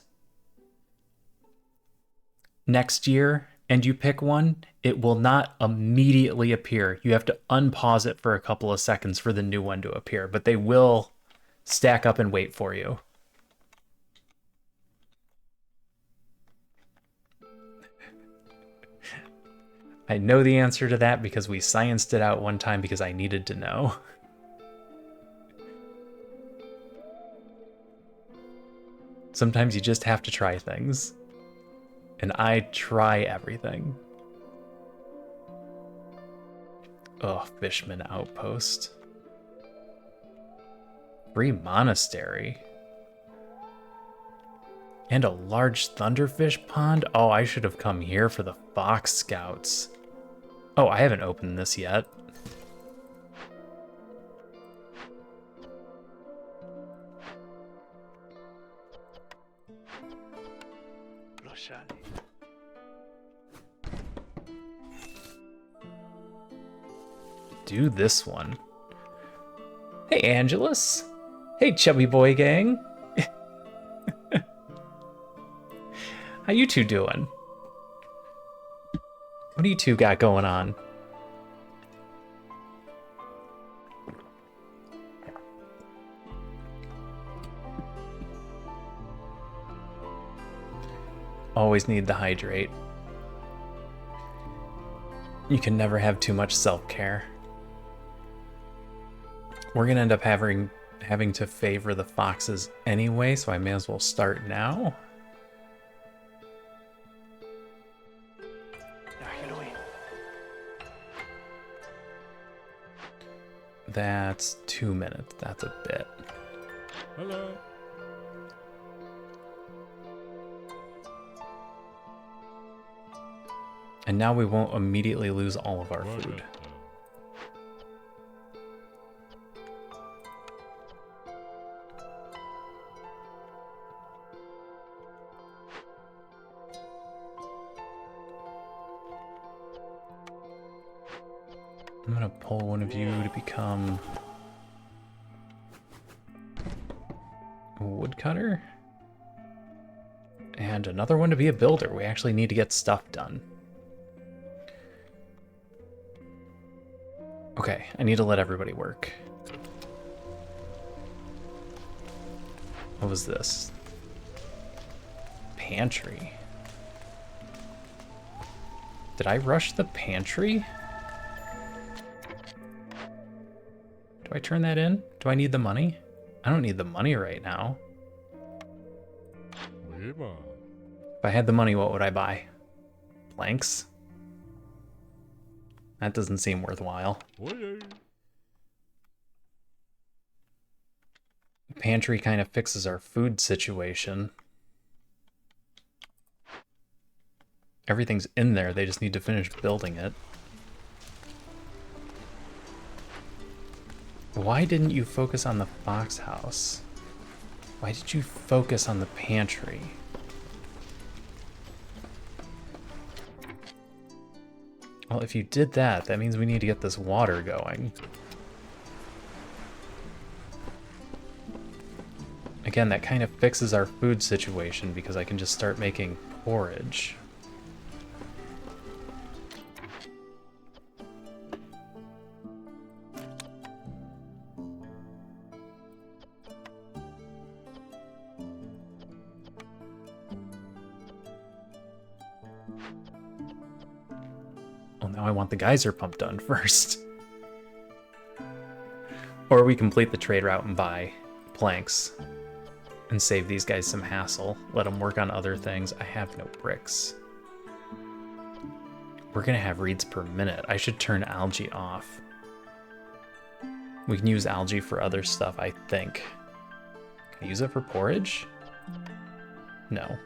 next year and you pick one, it will not immediately appear. You have to unpause it for a couple of seconds for the new one to appear, but they will stack up and wait for you. I know the answer to that because we scienced it out one time because I needed to know. Sometimes you just have to try things. And I try everything. Oh, Fishman Outpost. Free Monastery. And a large Thunderfish pond? Oh, I should have come here for the Fox Scouts. Oh, I haven't opened this yet. Do this one. Hey, Angelus. Hey, Chubby Boy Gang. How you two doing? What do you two got going on? Always need to hydrate. You can never have too much self-care. We're gonna end up having to favor the foxes anyway, so I may as well start now. That's 2 minutes. That's a bit. Hello. And now we won't immediately lose all of our food. I'm gonna pull one of you to become a woodcutter. And another one to be a builder. We actually need to get stuff done. Okay, I need to let everybody work. What was this? Pantry. Did I rush the pantry? Do I turn that in? Do I need the money? I don't need the money right now. If I had the money, what would I buy? Planks? That doesn't seem worthwhile. Oy. The pantry kind of fixes our food situation. Everything's in there, they just need to finish building it. Why didn't you focus on the fox house? Why did you focus on the pantry? Well, if you did that, that means we need to get this water going. Again, that kind of fixes our food situation because I can just start making porridge. Well, now I want the geyser pump done first. Or we complete the trade route and buy planks and save these guys some hassle. Let them work on other things. I have no bricks. We're gonna have reeds per minute. I should turn algae off. We can use algae for other stuff, I think. Can I use it for porridge? No.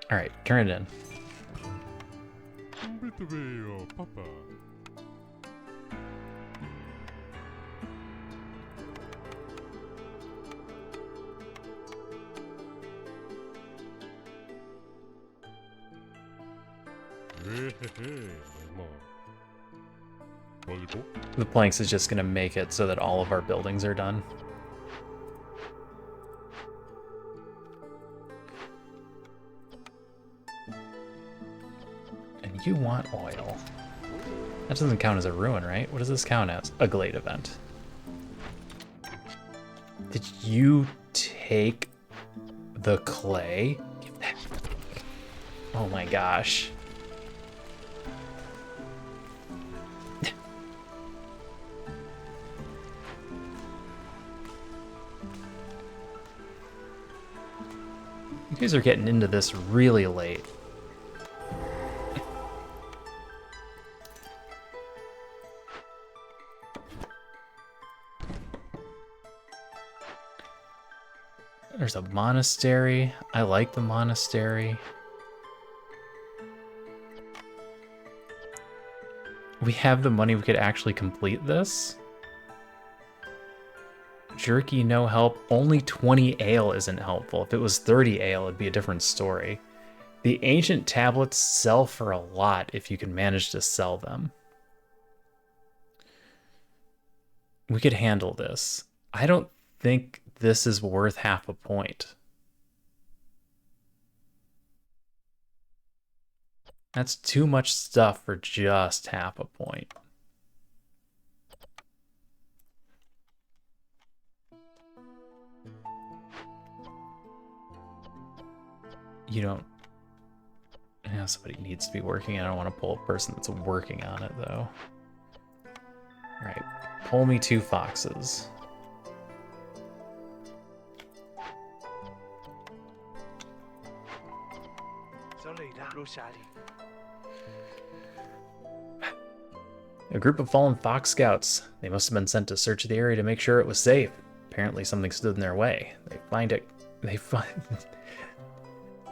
All right, turn it in. Papa. The planks is just gonna make it so that all of our buildings are done. And you want oil. That doesn't count as a ruin, right? What does this count as? A glade event. Did you take the clay? Give that. Oh my gosh. You guys are getting into this really late. There's a monastery. I like the monastery. We have the money, we could actually complete this. Jerky, no help. Only 20 ale isn't helpful. If it was 30 ale, it'd be a different story. The ancient tablets sell for a lot if you can manage to sell them. We could handle this. I don't think this is worth half a point. That's too much stuff for just half a point. You don't... Yeah, somebody needs to be working. I don't want to pull a person that's working on it, though. Alright, pull me 2 foxes. A group of fallen fox scouts. They must have been sent to search the area to make sure it was safe. Apparently something stood in their way. They find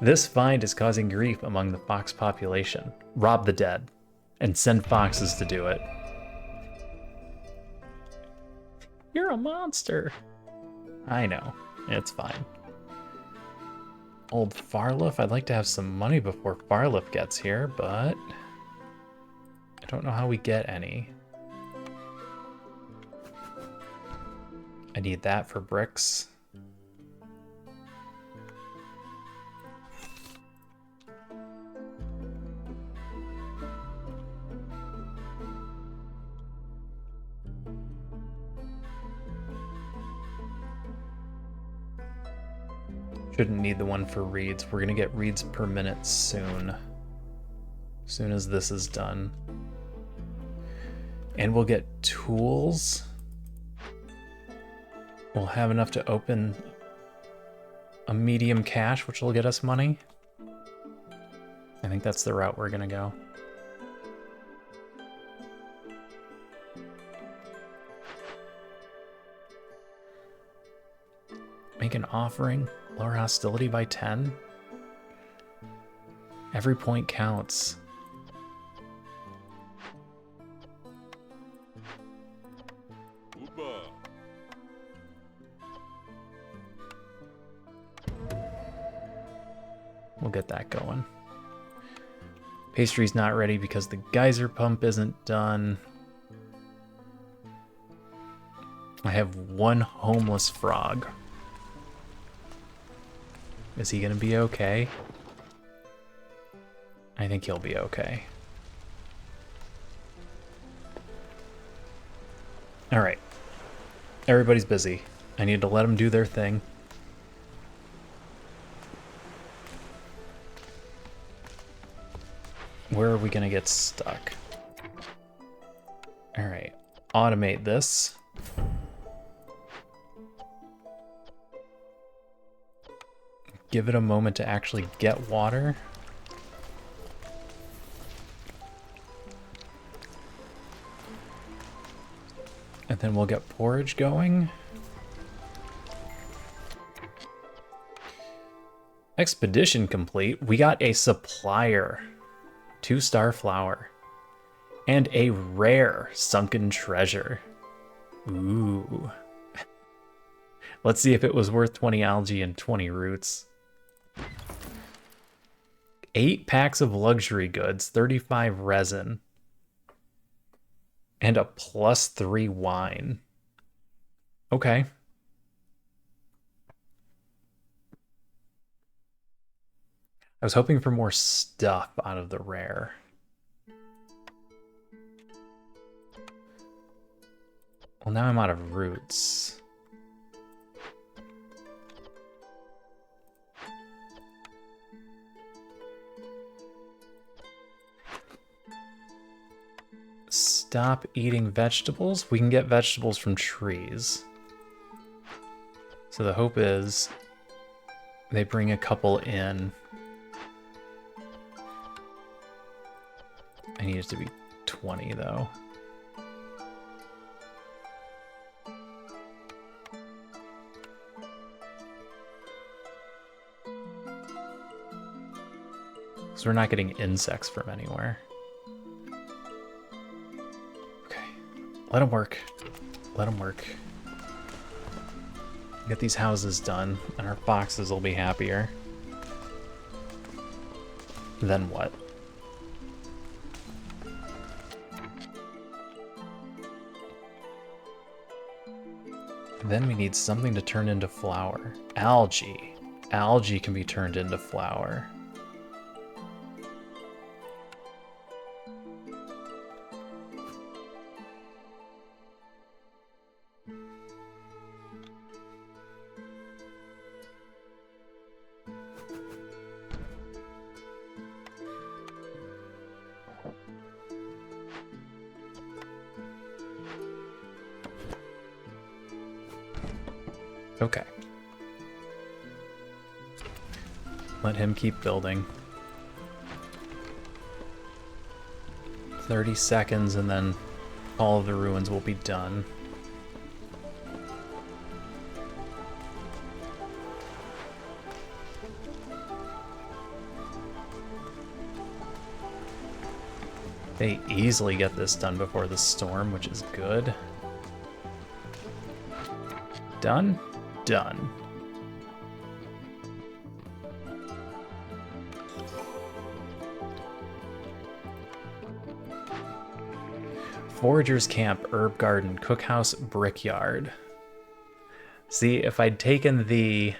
This find is causing grief among the fox population. Rob the dead and send foxes to do it. You're a monster. I know. It's fine. Old Farliff, I'd like to have some money before Farliff gets here, but I don't know how we get any. I need that for bricks. Shouldn't need the one for reeds. We're gonna get reeds per minute soon. As soon as this is done. And we'll get tools. we'll have enough to open a medium cache, which will get us money. I think that's the route we're gonna go. Make an offering, lower hostility by 10. Every point counts. We'll get that going. Pastry's not ready because the geyser pump isn't done. I have one homeless frog. Is he gonna be okay? I think he'll be okay. All right. Everybody's busy. I need to let them do their thing. Where are we gonna get stuck? All right, automate this. Give it a moment to actually get water. And then we'll get porridge going. Expedition complete. We got a supplier. 2-star flower. And a rare sunken treasure. Ooh. Let's see if it was worth 20 algae and 20 roots. 8 packs of luxury goods, 35 resin. And a +3 wine. Okay. I was hoping for more stuff out of the rare. Well, now I'm out of roots. Stop eating vegetables. We can get vegetables from trees. So the hope is they bring a couple in. I need it to be 20 though. So we're not getting insects from anywhere. Okay, let them work. Let them work. Get these houses done and our foxes will be happier. Then what? Then we need something to turn into flour. Algae. Algae can be turned into flour. Okay. Let him keep building. 30 seconds and then all of the ruins will be done. They easily get this done before the storm, which is good. Done? Done. Forager's Camp, Herb Garden, Cookhouse, Brickyard. See, if I'd taken the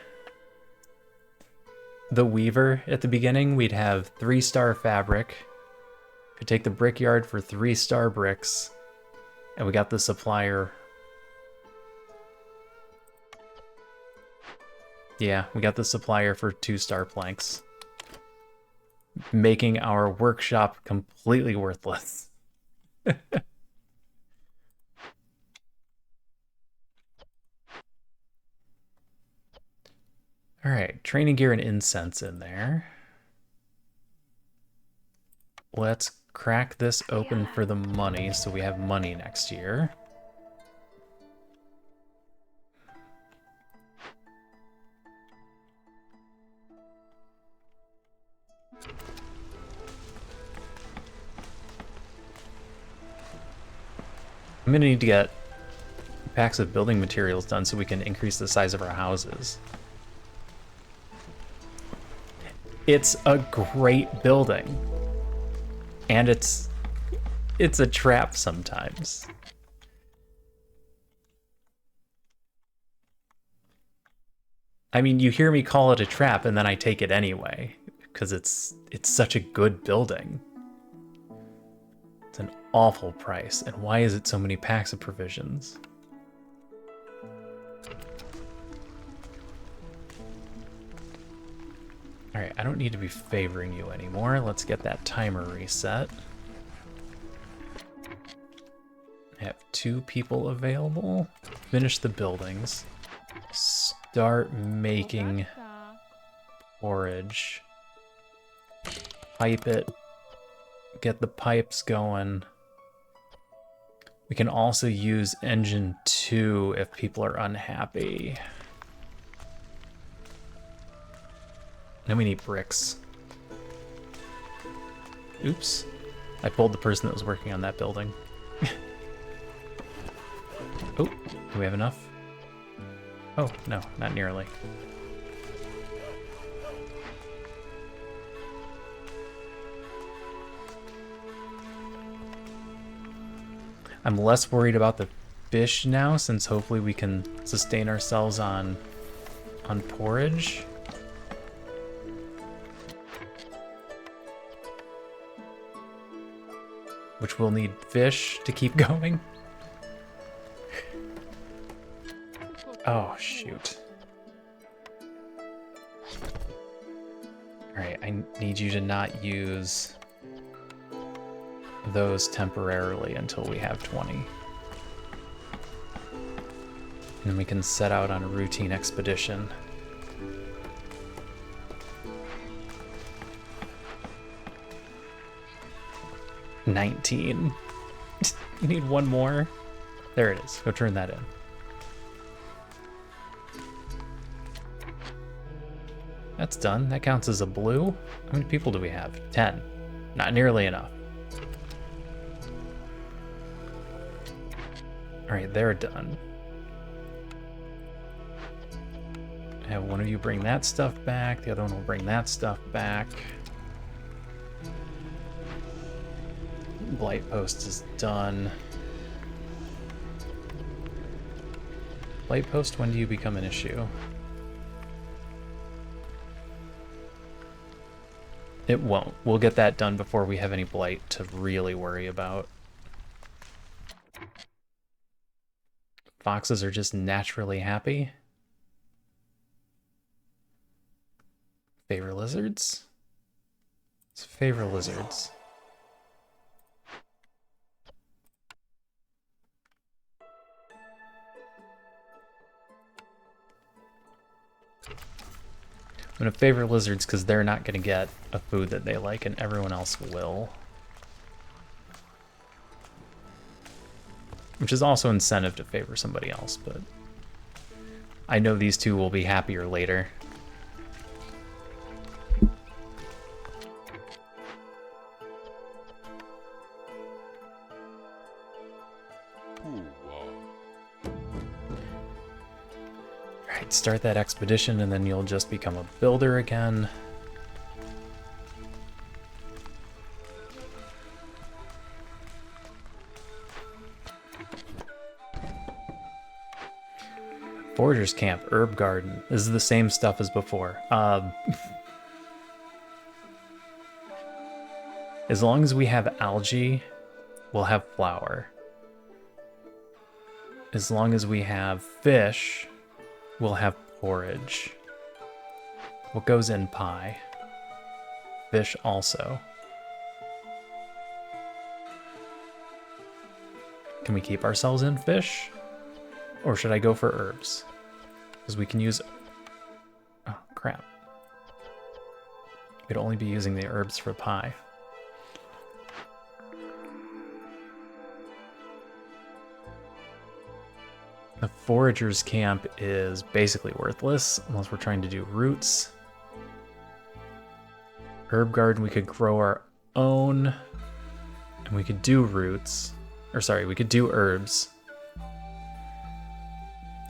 Weaver at the beginning, we'd have 3-star fabric. Could take the Brickyard for 3-star bricks. And we got the supplier. Yeah, we got the supplier for 2-star planks. Making our workshop completely worthless. All right, training gear and incense in there. Let's crack this open for the money so we have money next year. I'm gonna need to get packs of building materials done so we can increase the size of our houses. It's a great building. And it's a trap sometimes. I mean, you hear me call it a trap and then I take it anyway because it's such a good building. It's an awful price. And why is it so many packs of provisions? All right, I don't need to be favoring you anymore. Let's get that timer reset. I have 2 people available. Finish the buildings. Start making forage. Pipe it. Get the pipes going. We can also use engine 2 if people are unhappy. Then we need bricks. Oops. I pulled the person that was working on that building. Oh, do we have enough? Oh, no, not nearly. I'm less worried about the fish now, since hopefully we can sustain ourselves on porridge. Which will need fish to keep going. Oh, shoot. Alright, I need you to not use those temporarily until we have 20. And then we can set out on a routine expedition. $19. You need one more. There it is. Go turn that in. That's done. That counts as a blue. How many people do we have? 10. Not nearly enough. Alright, they're done. Have one of you bring that stuff back. The other one will bring that stuff back. Blight post is done. Blight post, when do you become an issue? It won't. We'll get that done before we have any blight to really worry about. Foxes are just naturally happy. Favor lizards? Let's favor lizards. I'm going to favor lizards because they're not going to get a food that they like and everyone else will. Which is also incentive to favor somebody else, but I know these two will be happier later. Alright, start that expedition and then you'll just become a builder again. Forager's Camp, Herb Garden. This is the same stuff as before. As long as we have algae, we'll have flour. As long as we have fish, we'll have porridge. What goes in pie? Fish also. Can we keep ourselves in fish? Or should I go for herbs? Because we can use... Oh, crap. crap. Could only be using the herbs for pie. The forager's camp is basically worthless unless we're trying to do roots. Herb garden, we could grow our own, and we could do roots. Or sorry, we could do herbs.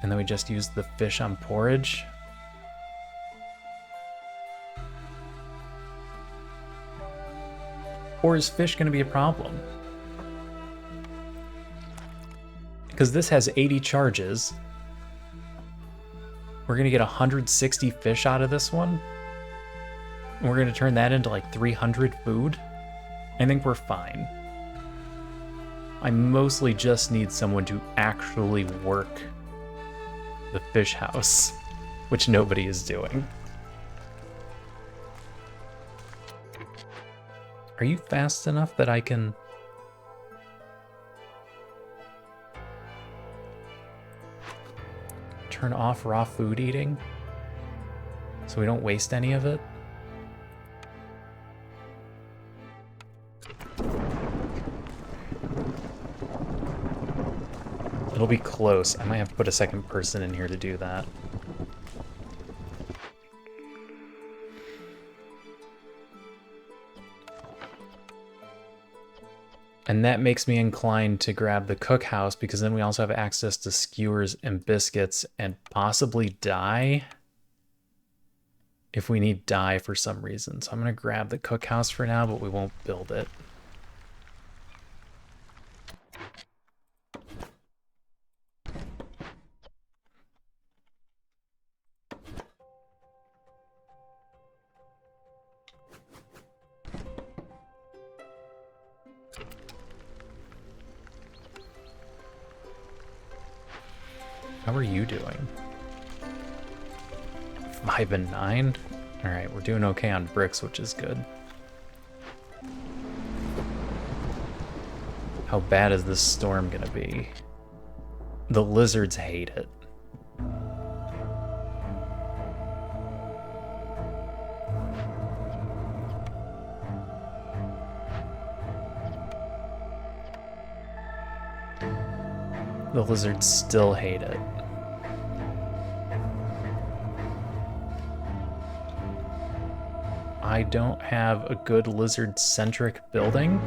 And then we just use the fish on porridge. Or is fish going to be a problem? Because this has 80 charges. We're going to get 160 fish out of this one. And we're going to turn that into like 300 food. I think we're fine. I mostly just need someone to actually work the fish house, which nobody is doing. Are you fast enough that I can... turn off raw food eating so we don't waste any of it? It'll be close. I might have to put a second person in here to do that. And that makes me inclined to grab the cookhouse because then we also have access to skewers and biscuits and possibly dye if we need dye for some reason. So I'm going to grab the cookhouse for now, but we won't build it. How are you doing? 5 and 9? Alright, we're doing okay on bricks, which is good. How bad is this storm gonna be? The lizards hate it. The lizards still hate it. I don't have a good lizard-centric building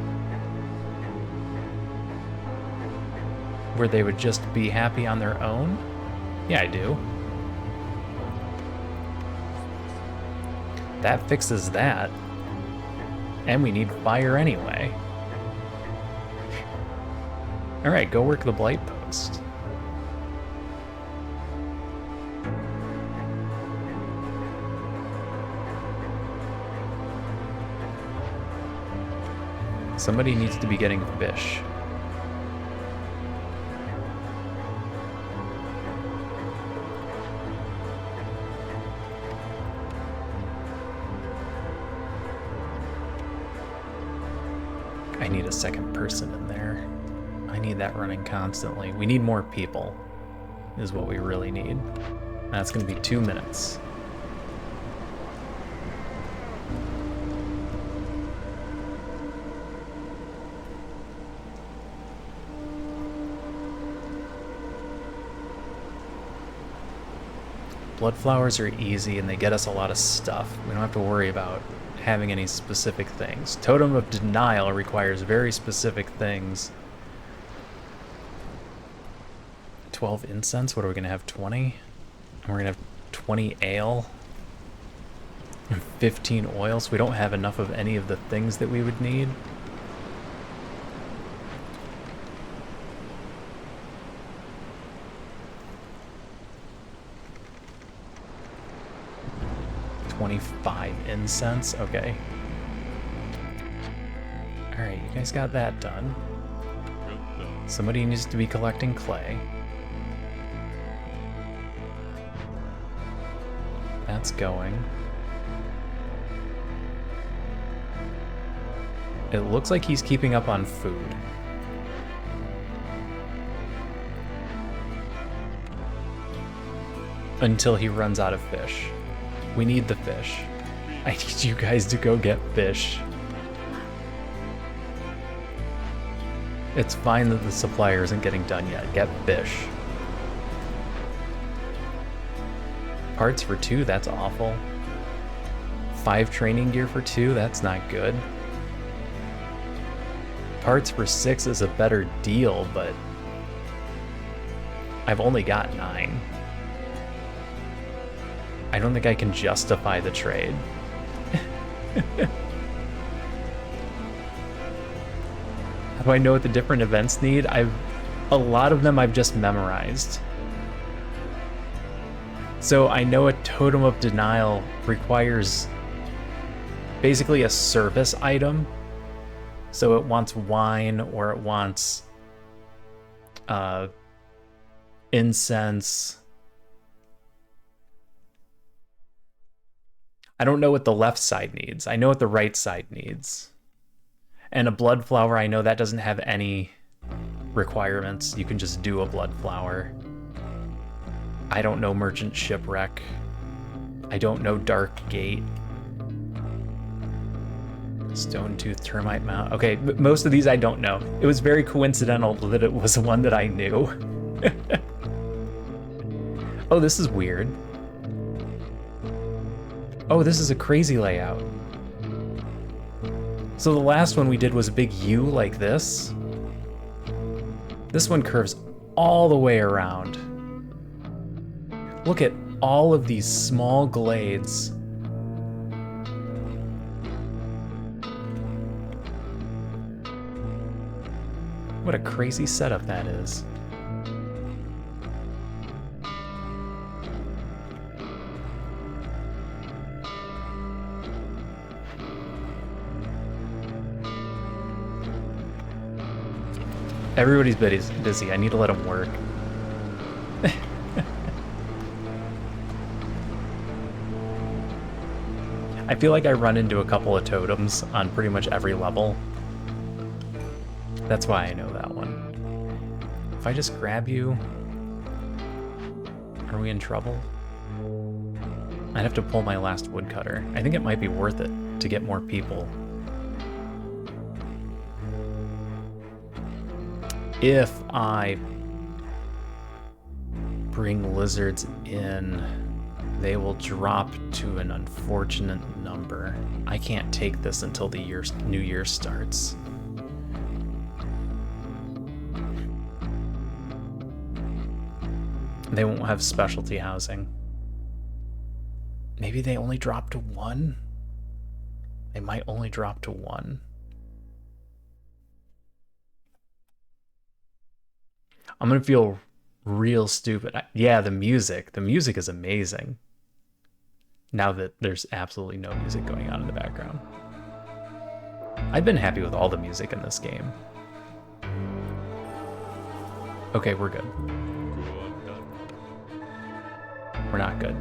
where they would just be happy on their own. Yeah, I do. That fixes that. And we need fire anyway. Alright, go work the blight post. Somebody needs to be getting fish. I need a second person in there. I need that running constantly. We need more people, is what we really need. That's going to be 2 minutes. Blood flowers are easy and they get us a lot of stuff. We don't have to worry about having any specific things. Totem of Denial requires very specific things. 12 incense? What are we going to have? 20? And we're going to have 20 ale. And 15 oil, so we don't have enough of any of the things that we would need. Incense, okay. Alright, you guys got that done. Somebody needs to be collecting clay. That's going. It looks like he's keeping up on food. Until he runs out of fish. We need the fish. I need you guys to go get fish. It's fine that the supplier isn't getting done yet. Get fish. Parts for 2, that's awful. 5 training gear for 2, that's not good. Parts for 6 is a better deal, but I've only got 9. I don't think I can justify the trade. How do I know what the different events need? A lot of them I've just memorized. So I know a Totem of Denial requires basically a service item. So it wants wine, or it wants incense. I don't know what the left side needs. I know what the right side needs. And a blood flower, I know that doesn't have any requirements. You can just do a blood flower. I don't know Merchant Shipwreck. I don't know Dark Gate. Stone Tooth Termite Mount. Okay, most of these I don't know. It was very coincidental that it was one that I knew. Oh, this is weird. Oh, this is a crazy layout. So the last one we did was a big U like this. This one curves all the way around. Look at all of these small glades. What a crazy setup that is. Everybody's busy. I need to let them work. I feel like I run into a couple of totems on pretty much every level. That's why I know that one. If I just grab you, are we in trouble? I'd have to pull my last woodcutter. I think it might be worth it to get more people. If I bring lizards in, they will drop to an unfortunate number. I can't take this until the new year starts. They won't have specialty housing. Maybe they only drop to 1? They might only drop to 1. I'm gonna feel real stupid. Yeah, the music. The music is amazing. Now that there's absolutely no music going on in the background. I've been happy with all the music in this game. Okay, we're good. We're not good.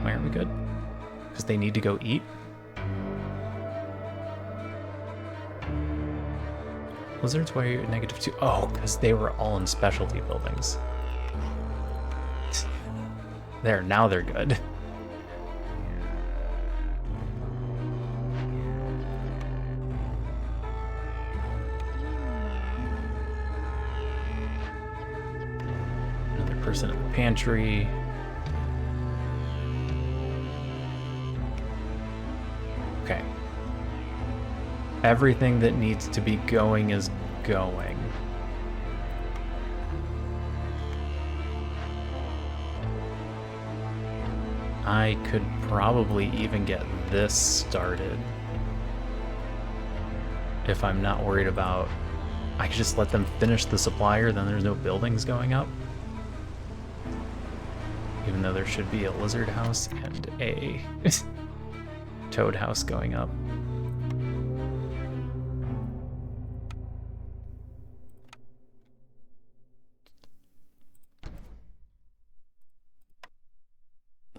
Why aren't we good? Because they need to go eat? Lizards, why are you at -2? Oh, because they were all in specialty buildings. There, now they're good. Another person in the pantry. Okay. Everything that needs to be going is going. I could probably even get this started if I'm not worried about... I could just let them finish the supplier, then there's no buildings going up. Even though there should be a lizard house and a toad house going up.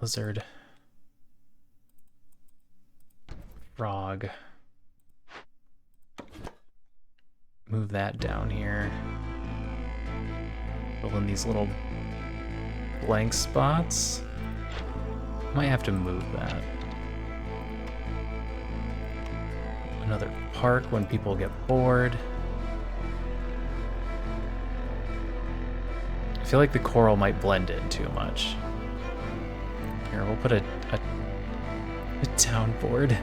Lizard. Frog. Move that down here. Fill in these little blank spots. Might have to move that. Another park when people get bored. I feel like the coral might blend in too much. Here, we'll put a town board.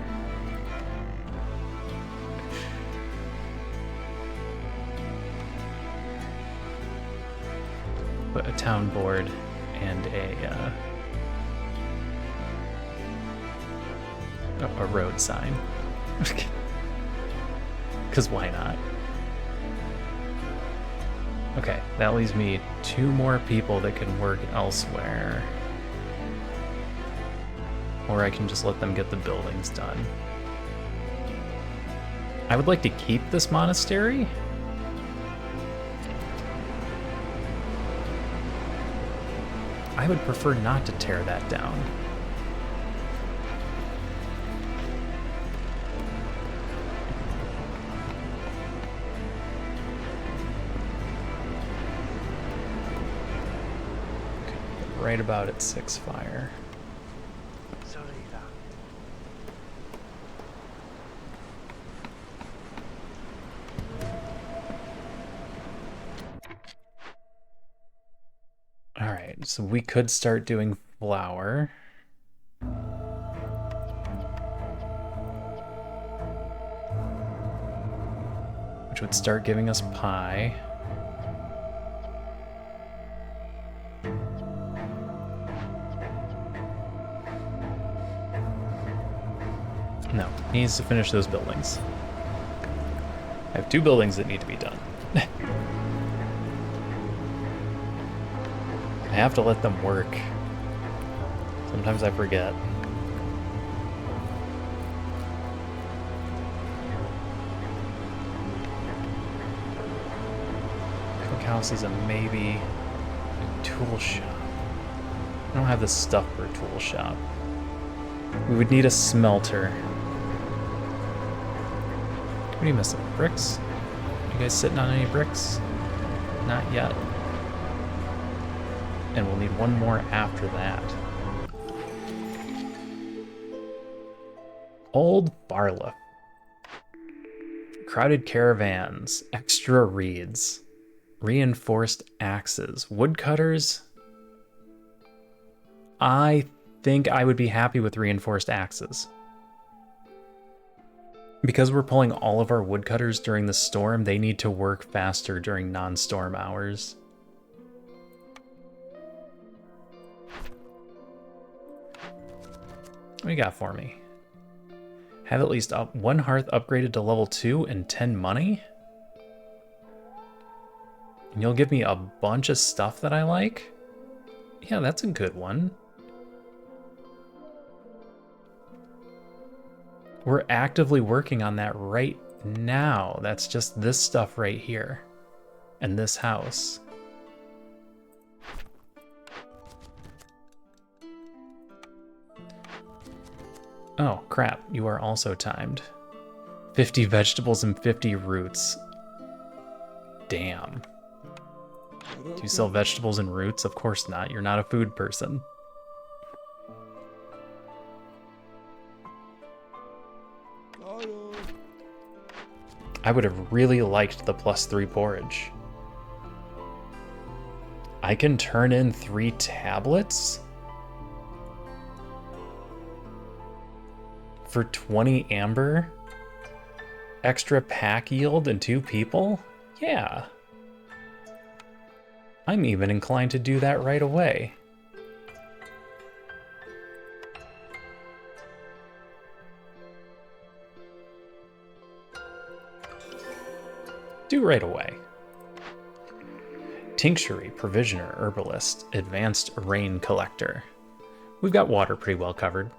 Put a town board and a road sign. Because why not? Okay, that leaves me 2 more people that can work elsewhere. Or I can just let them get the buildings done. I would like to keep this monastery. I would prefer not to tear that down. Okay, right about at 6 fire. Alright, so we could start doing flour. Which would start giving us pie. No, needs to finish those buildings. I have 2 buildings that need to be done. I have to let them work. Sometimes I forget. Cookhouse is a maybe. Tool shop. I don't have the stuff for a tool shop. We would need a smelter. What are you missing? Bricks? You guys sitting on any bricks? Not yet. And we'll need 1 more after that. Old Barliff. Crowded caravans. Extra reeds. Reinforced axes. Woodcutters. I think I would be happy with reinforced axes. Because we're pulling all of our woodcutters during the storm, they need to work faster during non-storm hours. What do you got for me? Have at least 1 hearth upgraded to level 2 and 10 money? And you'll give me a bunch of stuff that I like? Yeah, that's a good one. We're actively working on that right now. That's just this stuff right here. And this house. Oh, crap. You are also timed. 50 vegetables and 50 roots. Damn. Do you sell vegetables and roots? Of course not. You're not a food person. I would have really liked the +3 porridge. I can turn in 3 tablets? For 20 amber? Extra pack yield and 2 people? Yeah. I'm even inclined to do that right away. Do right away. Tinctuary, Provisioner, Herbalist, Advanced Rain Collector. We've got water pretty well covered.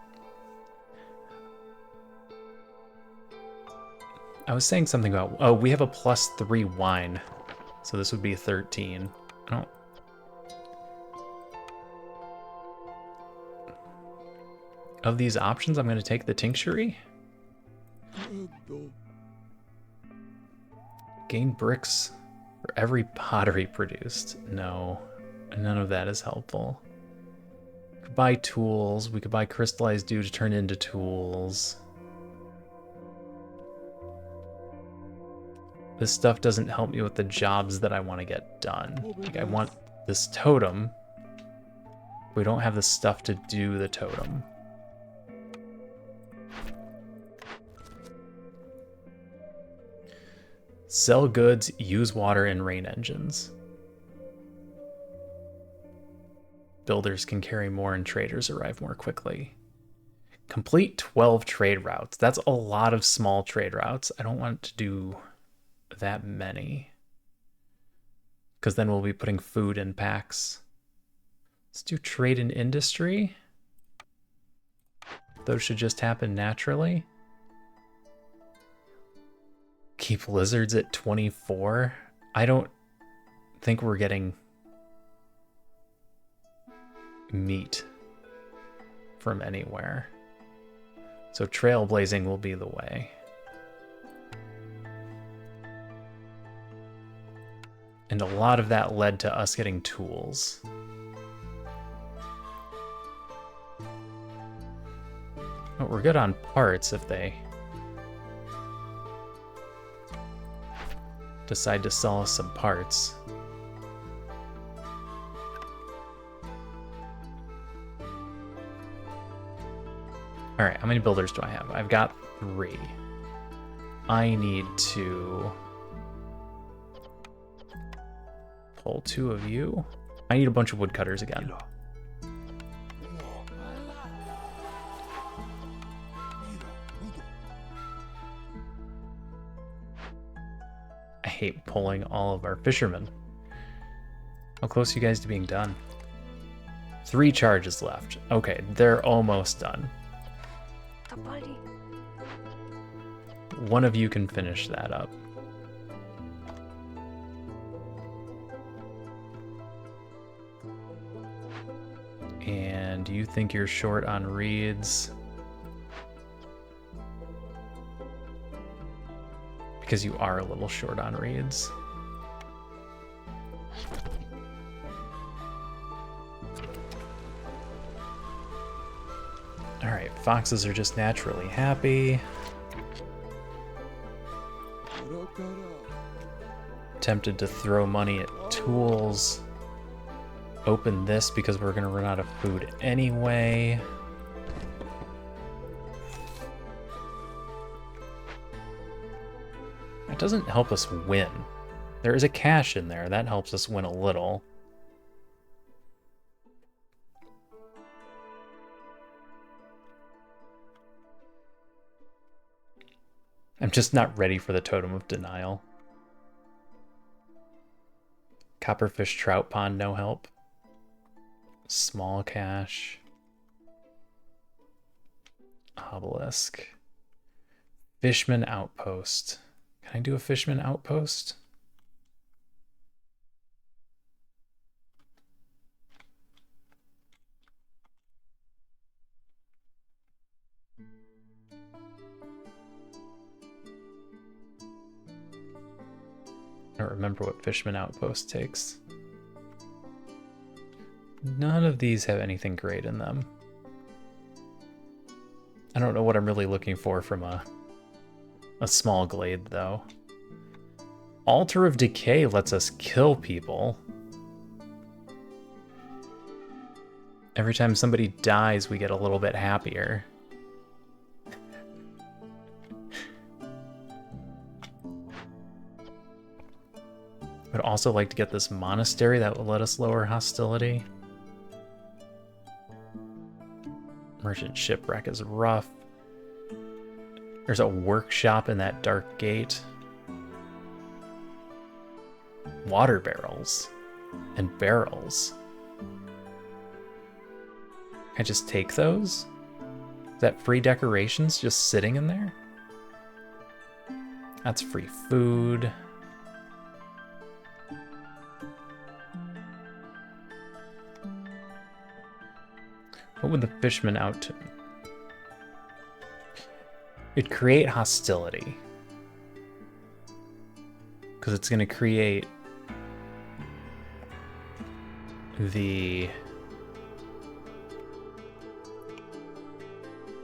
I was saying something about, oh, we have a +3 wine. So this would be 13. I don't... Of these options, I'm going to take the tinctuary. Gain bricks for every pottery produced. No, none of that is helpful. could buy tools. We could buy crystallized dew to turn into tools. This stuff doesn't help me with the jobs that I want to get done. Like, I want this totem. We don't have the stuff to do the totem. Sell goods, use water, and rain engines. Builders can carry more and traders arrive more quickly. Complete 12 trade routes. That's a lot of small trade routes. I don't want to do that many, because then we'll be putting food in packs. Let's do trade and industry. Those should just happen naturally. Keep lizards at 24. I don't think we're getting meat from anywhere. So trailblazing will be the way. And a lot of that led to us getting tools. But we're good on parts if they decide to sell us some parts. All right, how many builders do I have? I've got 3. I need to pull 2 of you. I need a bunch of woodcutters again. I hate pulling all of our fishermen. How close are you guys to being done? 3 charges left. Okay, they're almost done. One of you can finish that up. And you think you're short on reeds? Because you are a little short on reeds. Alright, foxes are just naturally happy. Tempted to throw money at tools. Open this because we're gonna run out of food anyway. It doesn't help us win. There is a cache in there. That helps us win a little. I'm just not ready for the Totem of Denial. Copperfish Trout Pond, no help. Small cache. Obelisk. Fishman Outpost. Can I do a Fishman Outpost? I don't remember what Fishman Outpost takes. None of these have anything great in them. I don't know what I'm really looking for from a small glade, though. Altar of Decay lets us kill people. Every time somebody dies, we get a little bit happier. I'd also like to get this monastery that will let us lower hostility. Merchant shipwreck is rough. There's a workshop in that dark gate. Water barrels and barrels. Can I just take those? Is that free decorations just sitting in there? That's free food. What would the fishman out to? It'd create hostility. Because it's going to create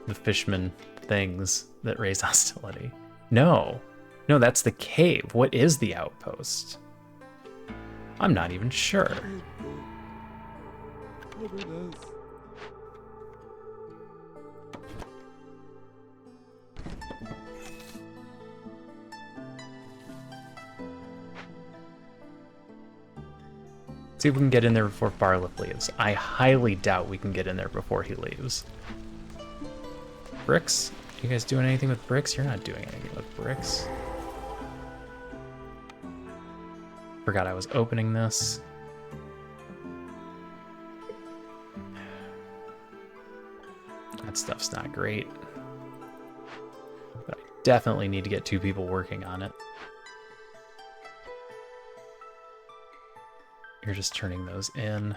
the fisherman things that raise hostility. No. No, that's the cave. What is the outpost? I'm not even sure. See if we can get in there before Barliff leaves. I highly doubt we can get in there before he leaves. Bricks? You guys doing anything with bricks? You're not doing anything with bricks. Forgot I was opening this. That stuff's not great. But I definitely need to get 2 people working on it. You're just turning those in.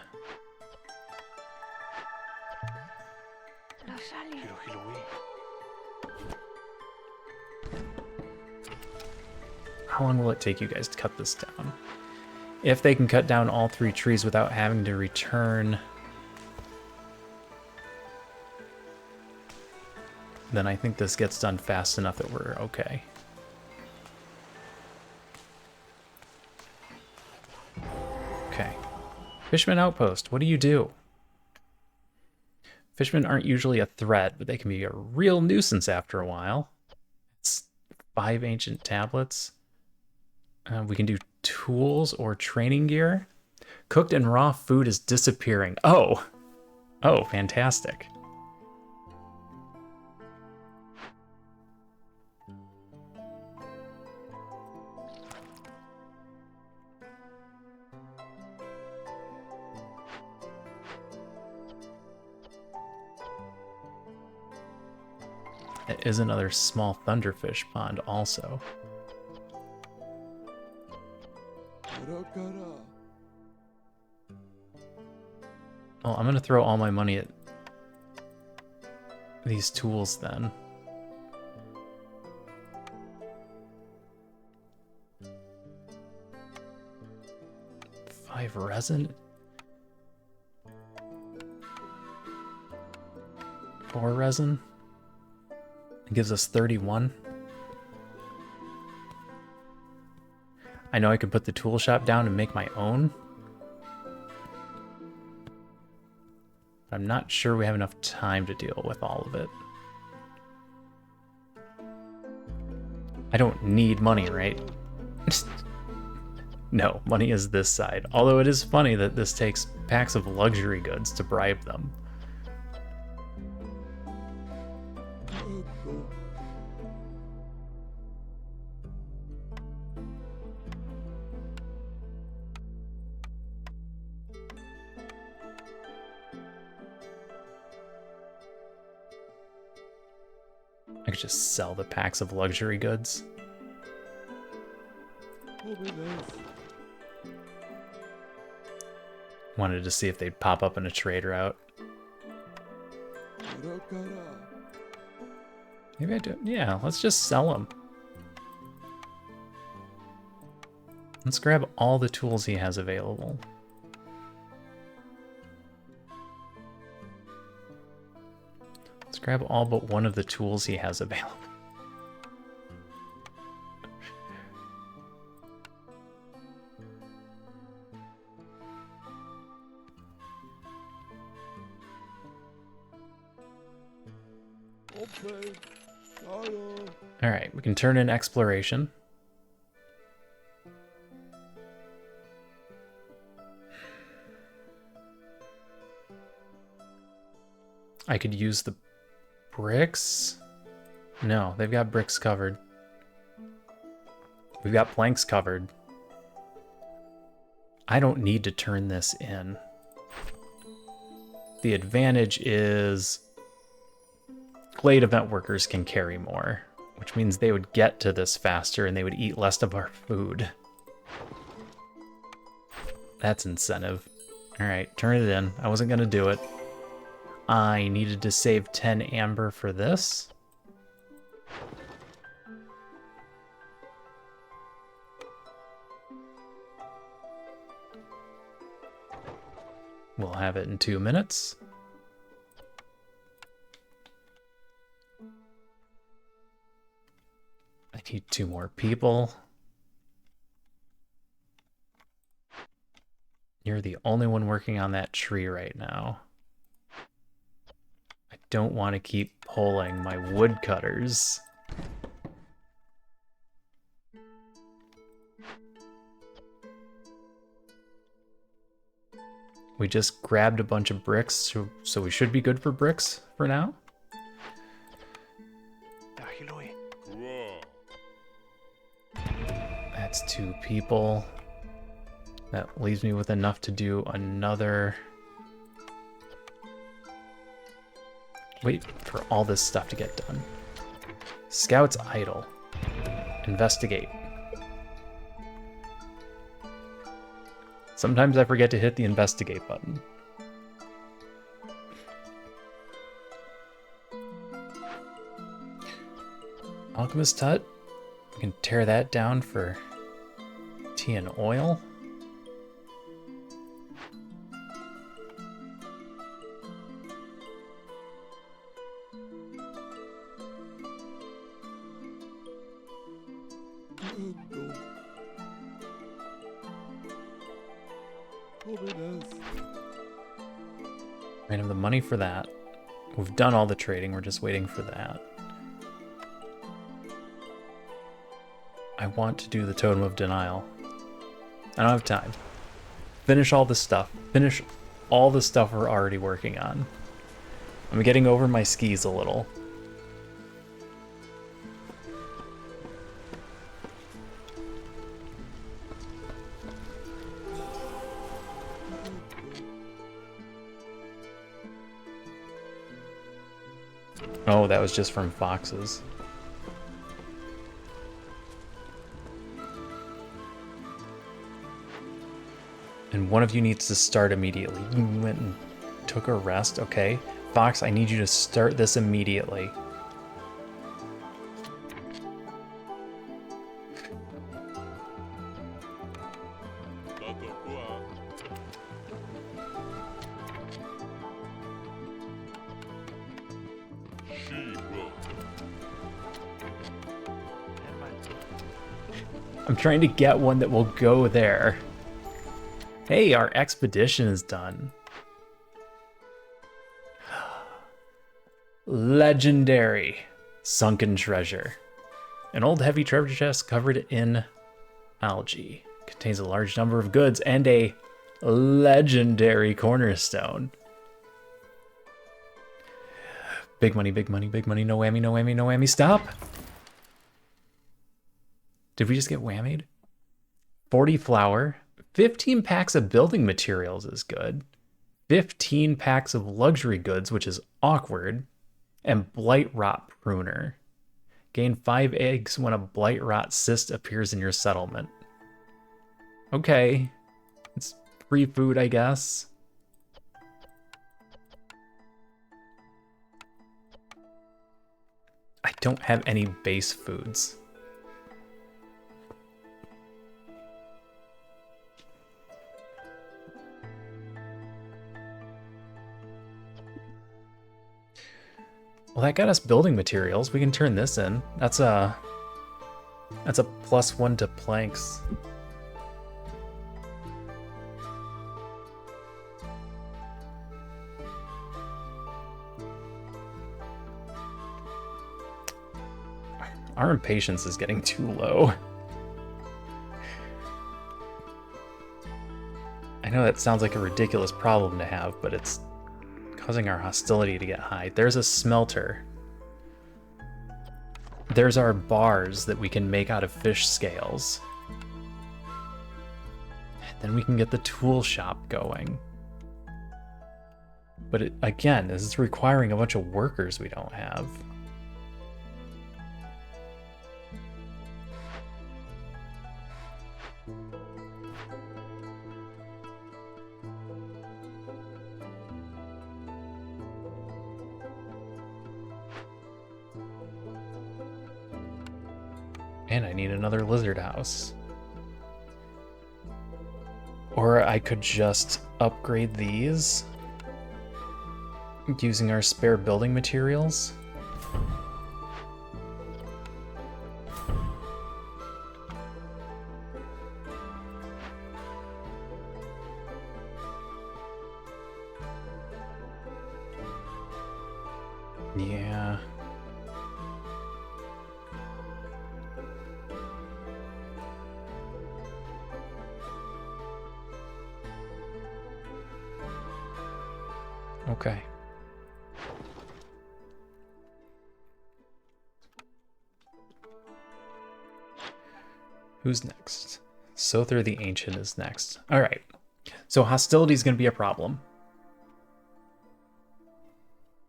How long will it take you guys to cut this down? If they can cut down all 3 trees without having to return, then I think this gets done fast enough that we're okay. Okay. Fisherman outpost, what do you do? Fishermen aren't usually a threat, but they can be a real nuisance after a while. It's 5 ancient tablets. We can do tools or training gear. Cooked and raw food is disappearing. Oh! Oh, fantastic. It is another small thunderfish pond also. Well, I'm gonna throw all my money at these tools then. Five resin? 4 resin? It gives us 31. I know I could put the tool shop down and make my own. I'm not sure we have enough time to deal with all of it. I don't need money, right? No, money is this side. Although it is funny that this takes packs of luxury goods to bribe them. I could just sell the packs of luxury goods. Wanted to see if they'd pop up in a trade route. Maybe I do. Yeah, let's just sell them. Let's grab all the tools he has available. Let's grab all but one of the tools he has available. All right, we can turn in exploration. I could use the bricks. No, they've got bricks covered. We've got planks covered. I don't need to turn this in. The advantage is Glade event workers can carry more, which means they would get to this faster and they would eat less of our food. That's incentive. All right, turn it in. I wasn't gonna do it. I needed to save 10 amber for this. We'll have it in 2 minutes. need 2 more people. You're the only one working on that tree right now. I don't want to keep pulling my woodcutters. We just grabbed a bunch of bricks, so we should be good for bricks for now. That's 2 people. That leaves me with enough to do another... Wait for all this stuff to get done. Scouts idle. Investigate. Sometimes I forget to hit the investigate button. Alchemist hut. We can tear that down for tea and oil. I have the money for that. We've done all the trading, we're just waiting for that. I want to do the Totem of Denial. I don't have time. Finish all the stuff. Finish all the stuff we're already working on. I'm getting over my skis a little. Oh, that was just from foxes. And one of you needs to start immediately. You went and took a rest, okay. Fox, I need you to start this immediately. I'm trying to get one that will go there. Hey, our expedition is done. Legendary sunken treasure. An old heavy treasure chest covered in algae. Contains a large number of goods and a legendary cornerstone. Big money, big money, big money. No whammy, no whammy, no whammy. Stop! Did we just get whammied? 40 flour. 15 packs of building materials is good. 15 packs of luxury goods, which is awkward. And blight rot pruner. Gain 5 eggs when a blight rot cyst appears in your settlement. Okay. It's free food, I guess. I don't have any base foods. Well, that got us building materials. We can turn this in. That's a +1 to planks. Our impatience is getting too low. I know that sounds like a ridiculous problem to have, but it's causing our hostility to get high. There's a smelter. There's our bars that we can make out of fish scales. Then we can get the tool shop going. But again, this is requiring a bunch of workers we don't have. And I need another lizard house. Or I could just upgrade these using our spare building materials. Yeah. Okay. Who's next? Sother the Ancient is next. All right. So hostility is going to be a problem.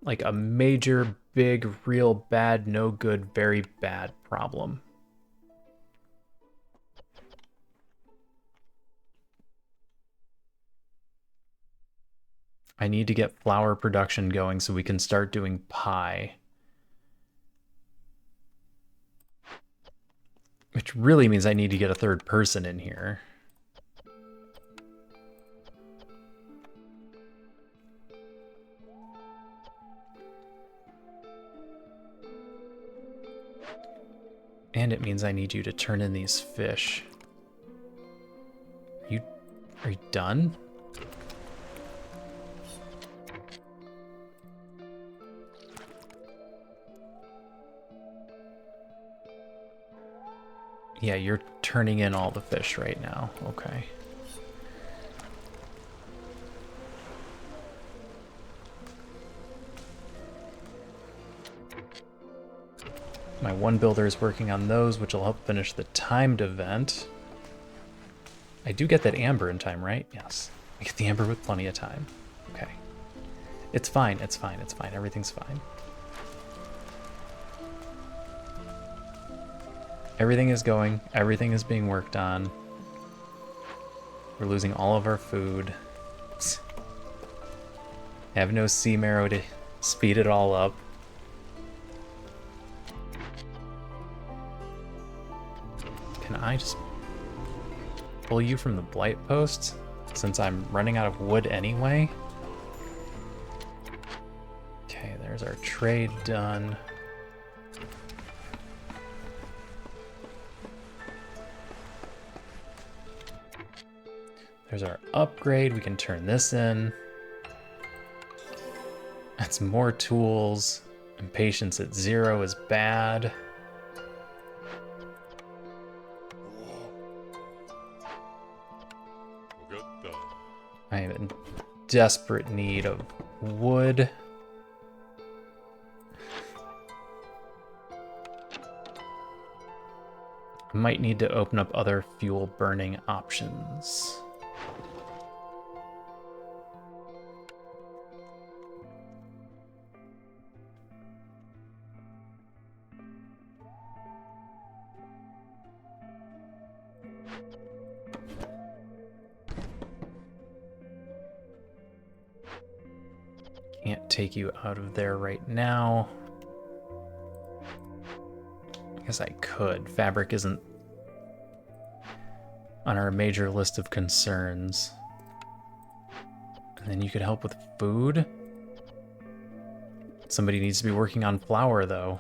Like a major, big, real bad, no good, very bad problem. I need to get flour production going so we can start doing pie. Which really means I need to get a third person in here. And it means I need you to turn in these fish. Are you done? Yeah, you're turning in all the fish right now. Okay. My one builder is working on those, which will help finish the timed event. I do get that amber in time, right? Yes. I get the amber with plenty of time. Okay. It's fine, it's fine, it's fine. Everything's fine. Everything is going. Everything is being worked on. We're losing all of our food. I have no sea marrow to speed it all up. Can I just pull you from the blight post since I'm running out of wood anyway? Okay, there's our trade done. There's our upgrade. We can turn this in. That's more tools. Impatience at 0 is bad. I am in desperate need of wood. I might need to open up other fuel burning options. Can't take you out of there right now. I guess I could. Fabric isn't on our major list of concerns. And then you could help with food. Somebody needs to be working on flour, though.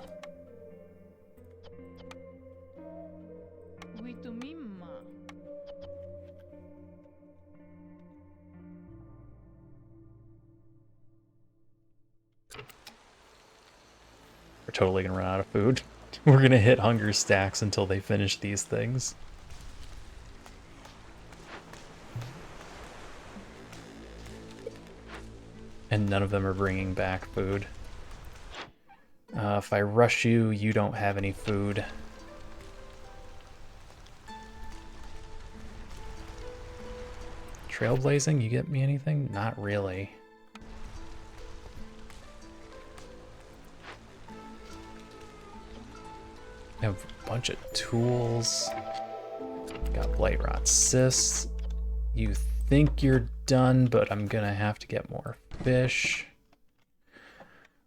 We're totally gonna run out of food. We're gonna hit hunger stacks until they finish these things. And none of them are bringing back food. If I rush you, you don't have any food. Trailblazing, you get me anything? Not really. I have a bunch of tools. Got blight rot cysts. You think you're done, but I'm gonna have to get more fish.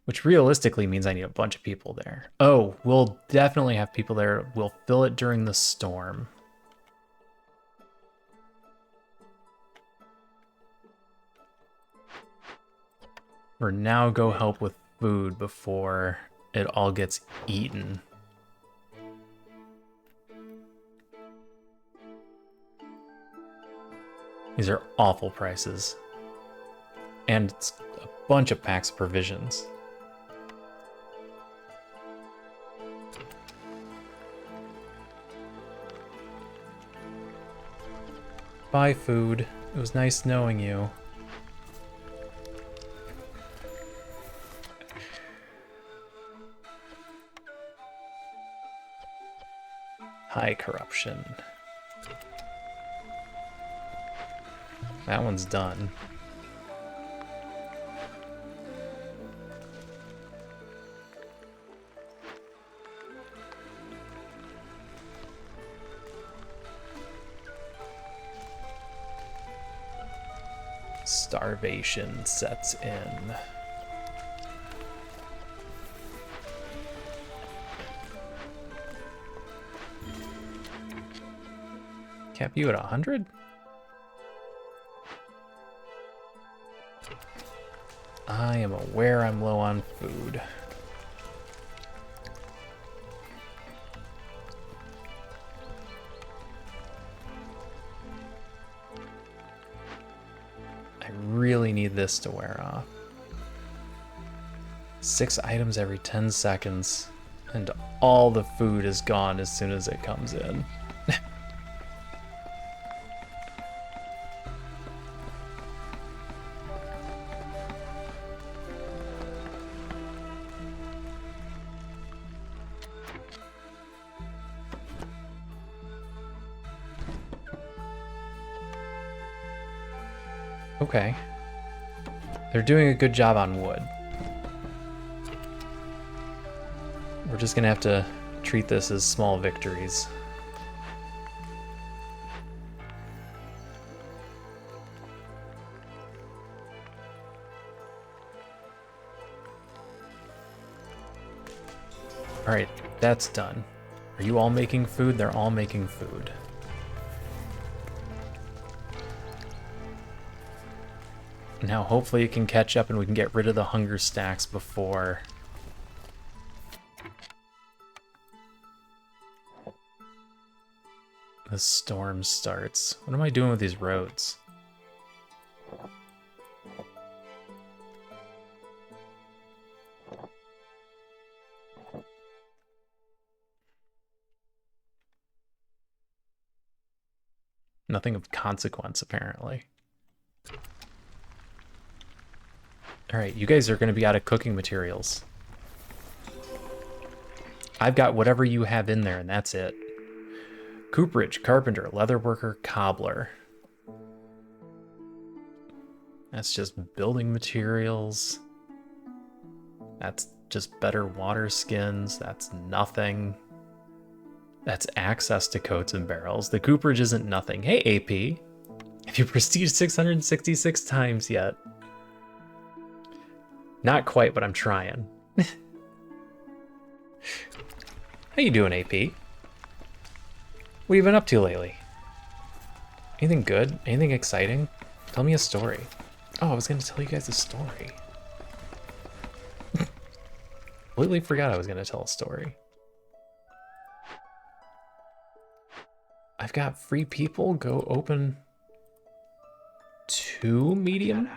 Which realistically means I need a bunch of people there. Oh, we'll definitely have people there. We'll fill it during the storm. For now, go help with food before it all gets eaten. These are awful prices. And it's a bunch of packs of provisions. Bye, food. It was nice knowing you. High corruption. That one's done. Starvation sets in. Cap you at 100? I am aware I'm low on food. I really need this to wear off. 6 items every 10 seconds, and all the food is gone as soon as it comes in. Okay. They're doing a good job on wood. We're just gonna have to treat this as small victories. Alright, that's done. Are you all making food? They're all making food. Now hopefully it can catch up and we can get rid of the hunger stacks before the storm starts. What am I doing with these roads? Nothing of consequence, apparently. Alright, you guys are going to be out of cooking materials. I've got whatever you have in there, and that's it. Cooperage, carpenter, leatherworker, cobbler. That's just building materials. That's just better water skins. That's nothing. That's access to coats and barrels. The cooperage isn't nothing. Hey, AP. Have you prestige 666 times yet? Not quite, but I'm trying. How you doing, AP? What have you been up to lately? Anything good? Anything exciting? Tell me a story. Oh, I was gonna tell you guys a story. Completely forgot I was gonna tell a story. I've got free people. Go open 2 medium.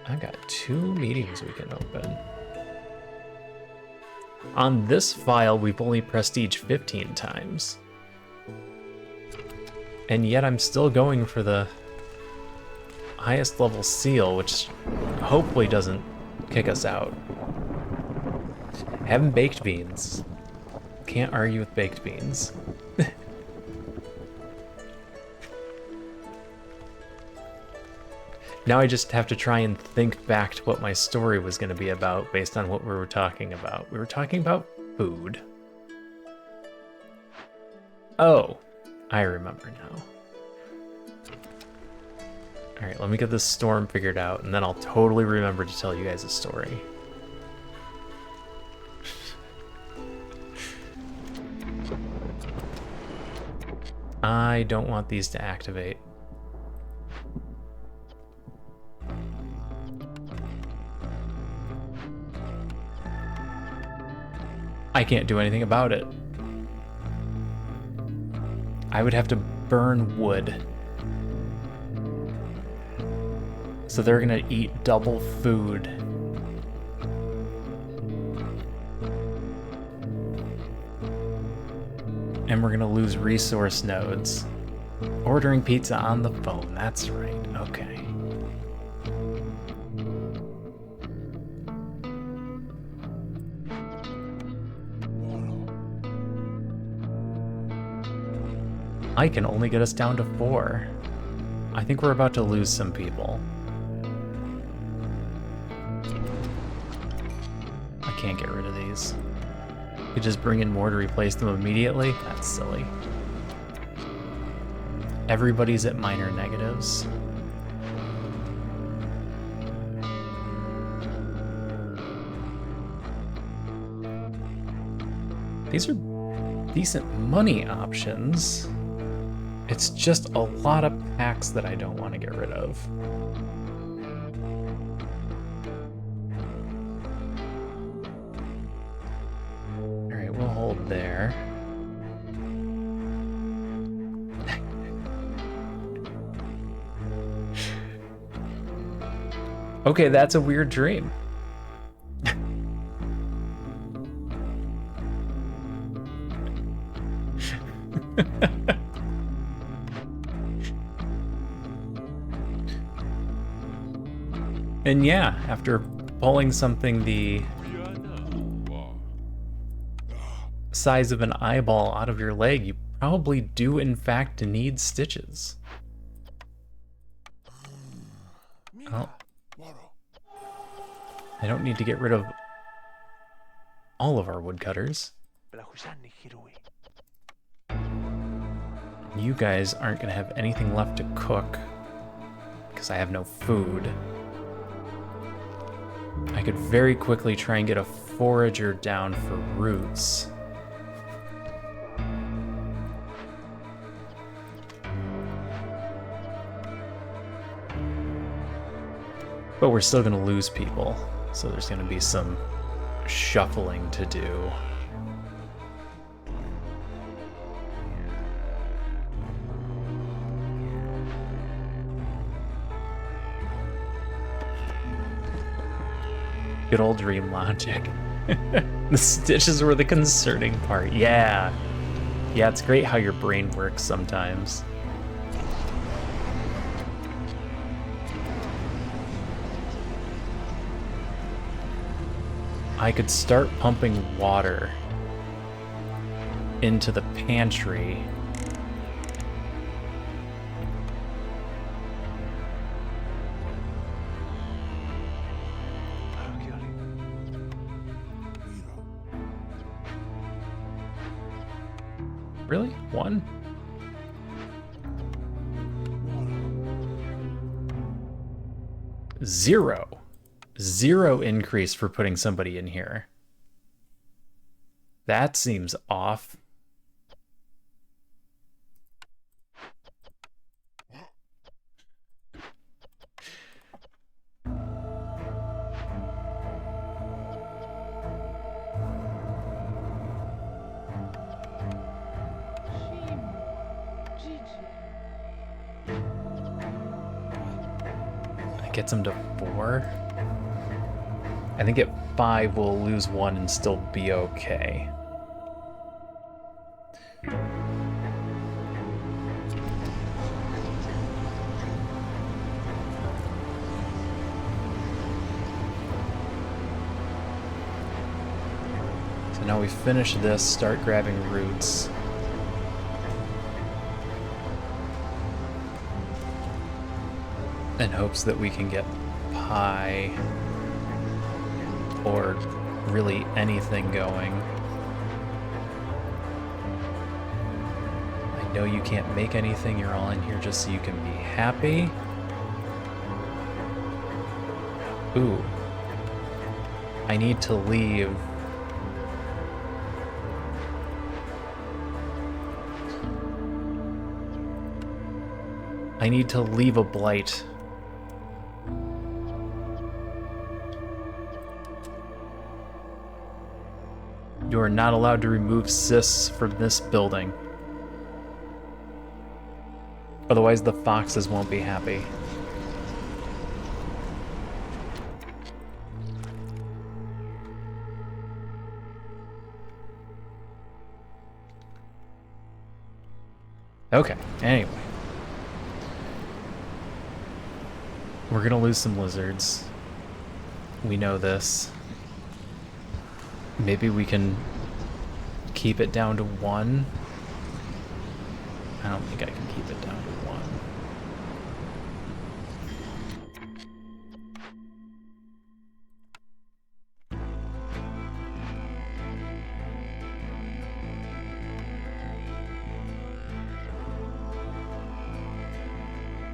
I've got 2 meetings we can open. On this file, we've only prestige 15 times. And yet I'm still going for the highest level seal, which hopefully doesn't kick us out. Having baked beans. Can't argue with baked beans. Now I just have to try and think back to what my story was going to be about based on what we were talking about. We were talking about food. Oh, I remember now. Alright, let me get this storm figured out, and then I'll totally remember to tell you guys a story. I don't want these to activate. I can't do anything about it. I would have to burn wood. So they're gonna eat double food. And we're gonna lose resource nodes. Ordering pizza on the phone, that's right, okay. I can only get us down to 4. I think we're about to lose some people. I can't get rid of these. Could just bring in more to replace them immediately? That's silly. Everybody's at minor negatives. These are decent money options. It's just a lot of packs that I don't want to get rid of. Alright, we'll hold there. Okay, that's a weird dream. And yeah, after pulling something the size of an eyeball out of your leg, you probably do in fact need stitches. Oh. I don't need to get rid of all of our woodcutters. You guys aren't gonna have anything left to cook because I have no food. I could very quickly try and get a forager down for roots. But we're still gonna lose people, so there's gonna be some shuffling to do. Good old dream logic. The stitches were the concerning part. Yeah. Yeah, it's great how your brain works sometimes. I could start pumping water into the pantry. Really? 1? Zero. 0 increase for putting somebody in here. That seems off. That gets him to 4. I think at 5 we'll lose 1 and still be okay. So now we finish this, start grabbing roots. In hopes that we can get pie or really anything going. I know you can't make anything, you're all in here just so you can be happy. Ooh. I need to leave. I need to leave a blight. You are not allowed to remove cysts from this building. Otherwise the foxes won't be happy. Okay, anyway. We're gonna lose some lizards. We know this. Maybe we can keep it down to 1. I don't think I can keep it down to 1.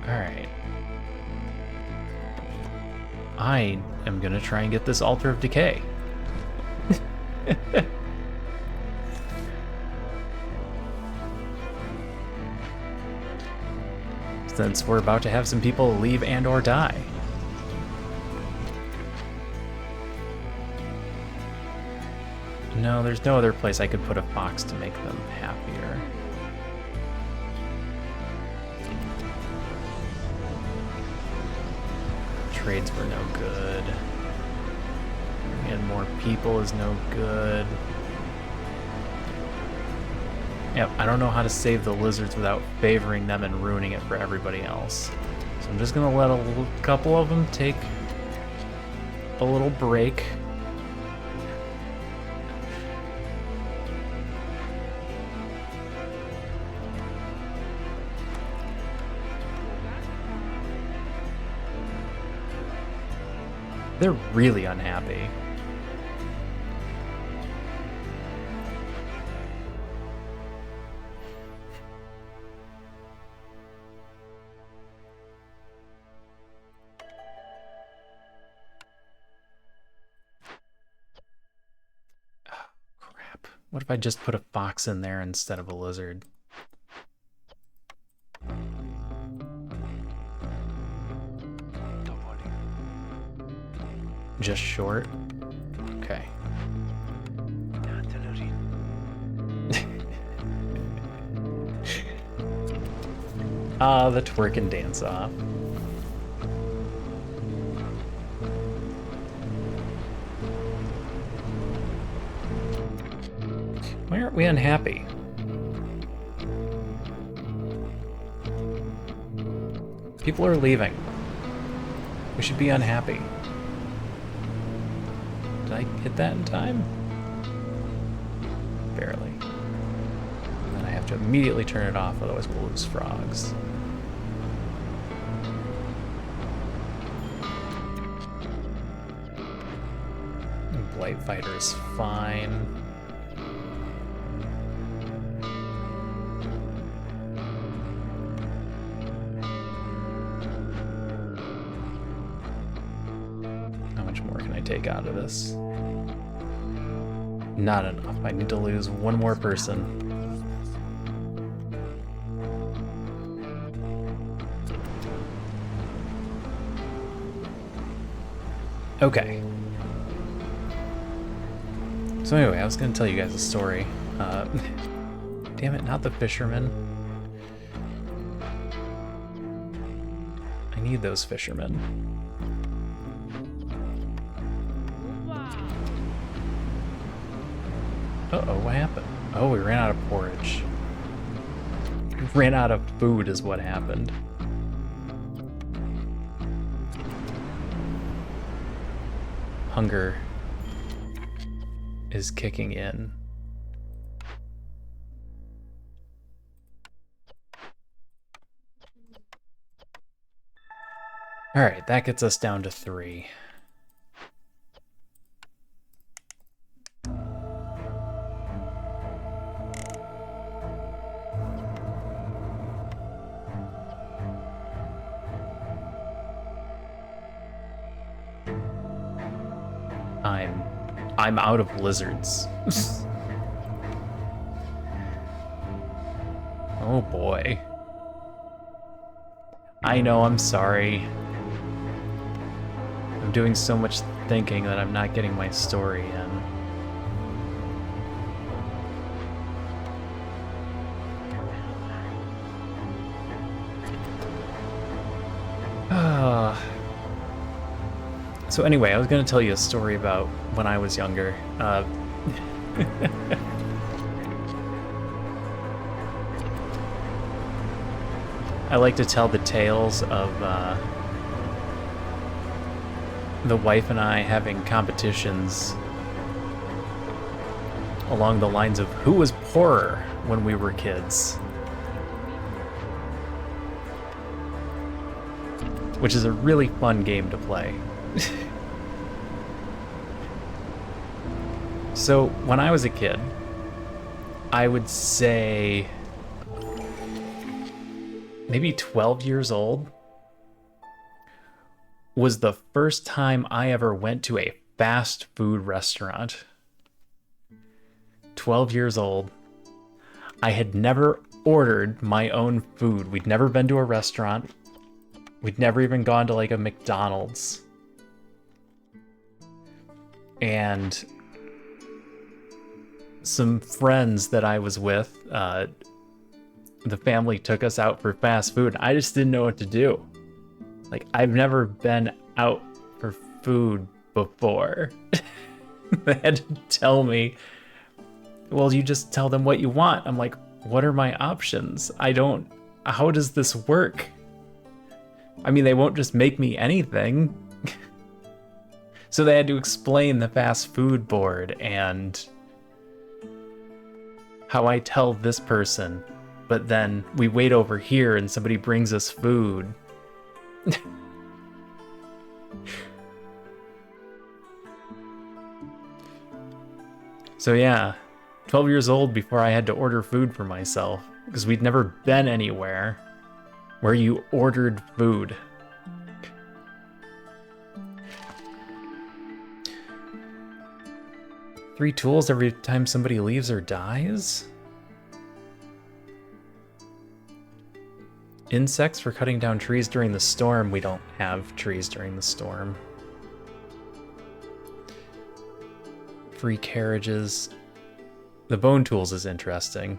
Alright. I am gonna try and get this Altar of Decay. Since we're about to have some people leave and or die. No, there's no other place I could put a fox to make them happier. Trades were no good. And more people is no good. Yep, I don't know how to save the lizards without favoring them and ruining it for everybody else. So I'm just gonna let a couple of them take a little break. They're really unhappy. Crap. What if I just put a fox in there instead of a lizard? Just short? Okay. Ah, the twerk and dance off. Why aren't we unhappy? People are leaving. We should be unhappy. Did I hit that in time? Barely. And then I have to immediately turn it off, otherwise we'll lose frogs. Blight Fighter is fine. How much more can I take out of this? Not enough. I need to lose one more person. Okay. So anyway, I was going to tell you guys a story. Damn it, not the fishermen. I need those fishermen. Uh-oh, what happened? Oh, we ran out of porridge. We ran out of food is what happened. Hunger is kicking in. All right, that gets us down to 3. I'm out of lizards. Oh boy. I know, I'm sorry. I'm doing so much thinking that I'm not getting my story in. So anyway, I was going to tell you a story about when I was younger. I like to tell the tales of the wife and I having competitions along the lines of who was poorer when we were kids. Which is a really fun game to play. So, when I was a kid, I would say maybe 12 years old was the first time I ever went to a fast food restaurant. 12 years old. I had never ordered my own food. We'd never been to a restaurant. We'd never even gone to like a McDonald's. And some friends that I was with, the family took us out for fast food. I just didn't know what to do. Like, I've never been out for food before. They had to tell me, well, you just tell them what you want. I'm like, what are my options? How does this work? I mean, they won't just make me anything. So they had to explain the fast food board and how I tell this person, but then we wait over here and somebody brings us food. So yeah, 12 years old before I had to order food for myself, because we'd never been anywhere where you ordered food. Three tools every time somebody leaves or dies? Insects for cutting down trees during the storm. We don't have trees during the storm. Free carriages. The bone tools is interesting.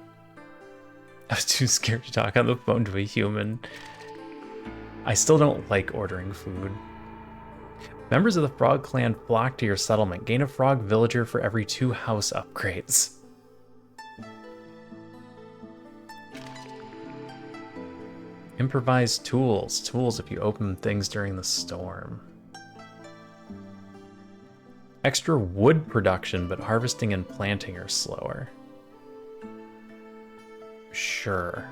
I was too scared to talk on the phone to a human. I still don't like ordering food. Members of the Frog Clan flock to your settlement. Gain a frog villager for every 2 house upgrades. Improvised tools. Tools if you open things during the storm. Extra wood production, but harvesting and planting are slower. Sure.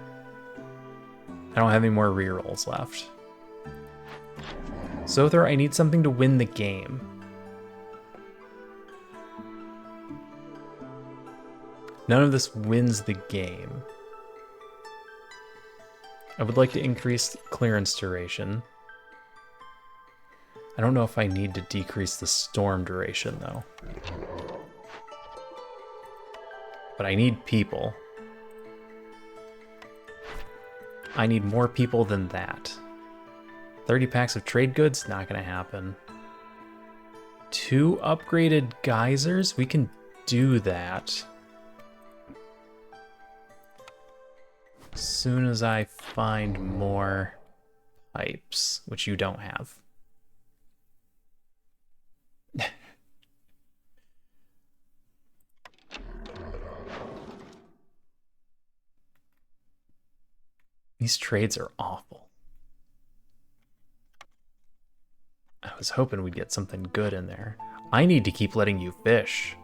I don't have any more rerolls left. Sother, I need something to win the game. None of this wins the game. I would like to increase clearance duration. I don't know if I need to decrease the storm duration, though. But I need people. I need more people than that. 30 packs of trade goods? Not gonna happen. 2 upgraded geysers? We can do that. As soon as I find more pipes, which you don't have. These trades are awful. I was hoping we'd get something good in there. I need to keep letting you fish.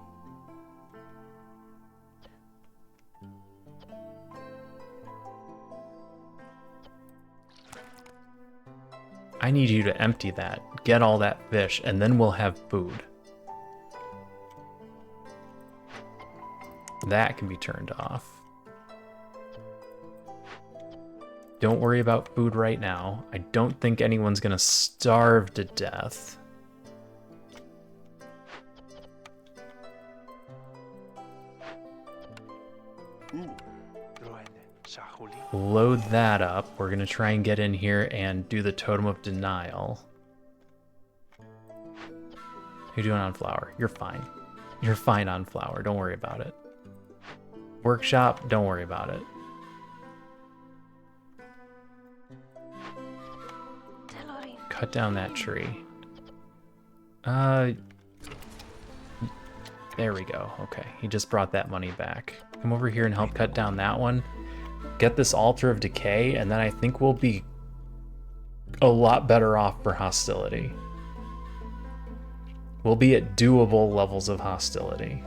I need you to empty that, get all that fish, and then we'll have food. That can be turned off. Don't worry about food right now. I don't think anyone's gonna starve to death. Load that up. We're gonna try and get in here and do the Totem of Denial. How you doing on flour? You're fine. You're fine on flour. Don't worry about it. Workshop, don't worry about it. Cut down that tree. There we go. Okay, he just brought that money back. Come over here and help cut down that one. get this Altar of Decay, and then I think we'll be a lot better off for hostility. We'll be at doable levels of hostility.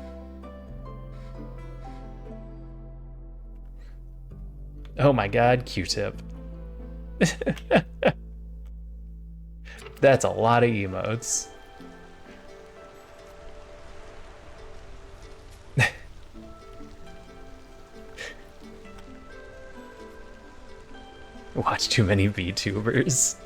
Oh my god, Q-tip. That's a lot of emotes. Watch too many VTubers.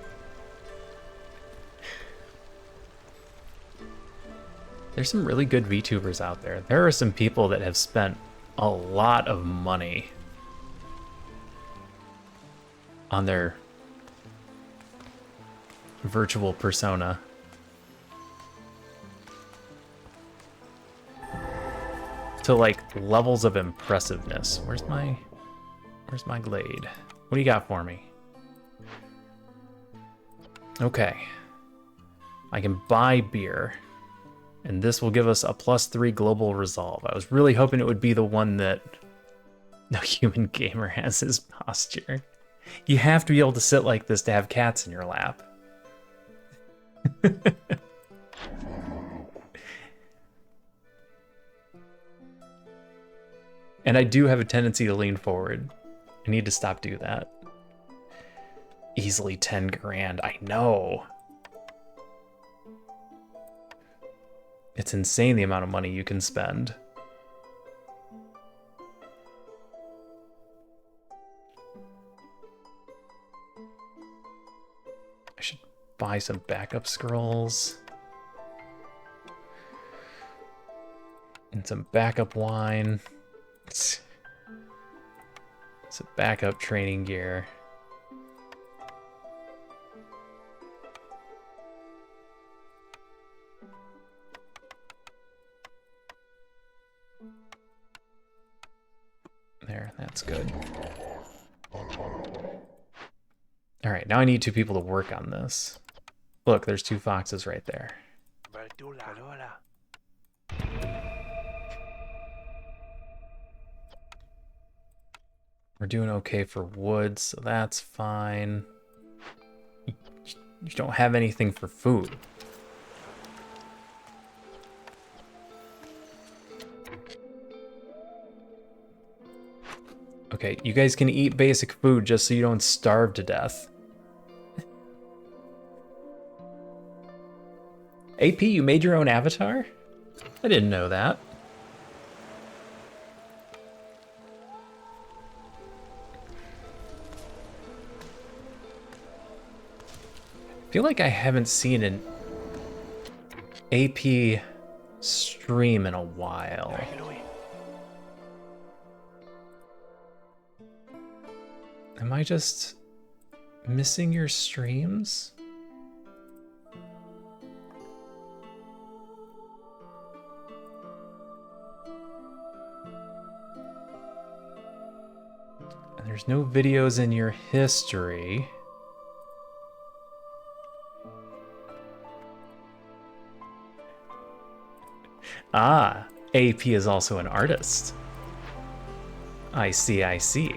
There's some really good VTubers out there. There are some people that have spent a lot of money on their virtual persona. To like levels of impressiveness. Where's my glade? What do you got for me? Okay. I can buy beer. And this will give us a +3 global resolve. I was really hoping it would be the one that no human gamer has his posture. You have to be able to sit like this to have cats in your lap. And I do have a tendency to lean forward. I need to stop doing that. Easily 10 grand, I know. It's insane the amount of money you can spend. I should buy some backup scrolls. And some backup wine. Some backup training gear. There, that's good. All right, now I need 2 people to work on this. Look, there's 2 foxes right there. We're doing okay for wood, so that's fine. You don't have anything for food. Okay, you guys can eat basic food just so you don't starve to death. AP, you made your own avatar? I didn't know that. I feel like I haven't seen an AP stream in a while. Am I just missing your streams? And there's no videos in your history. Ah, AP is also an artist. I see, I see.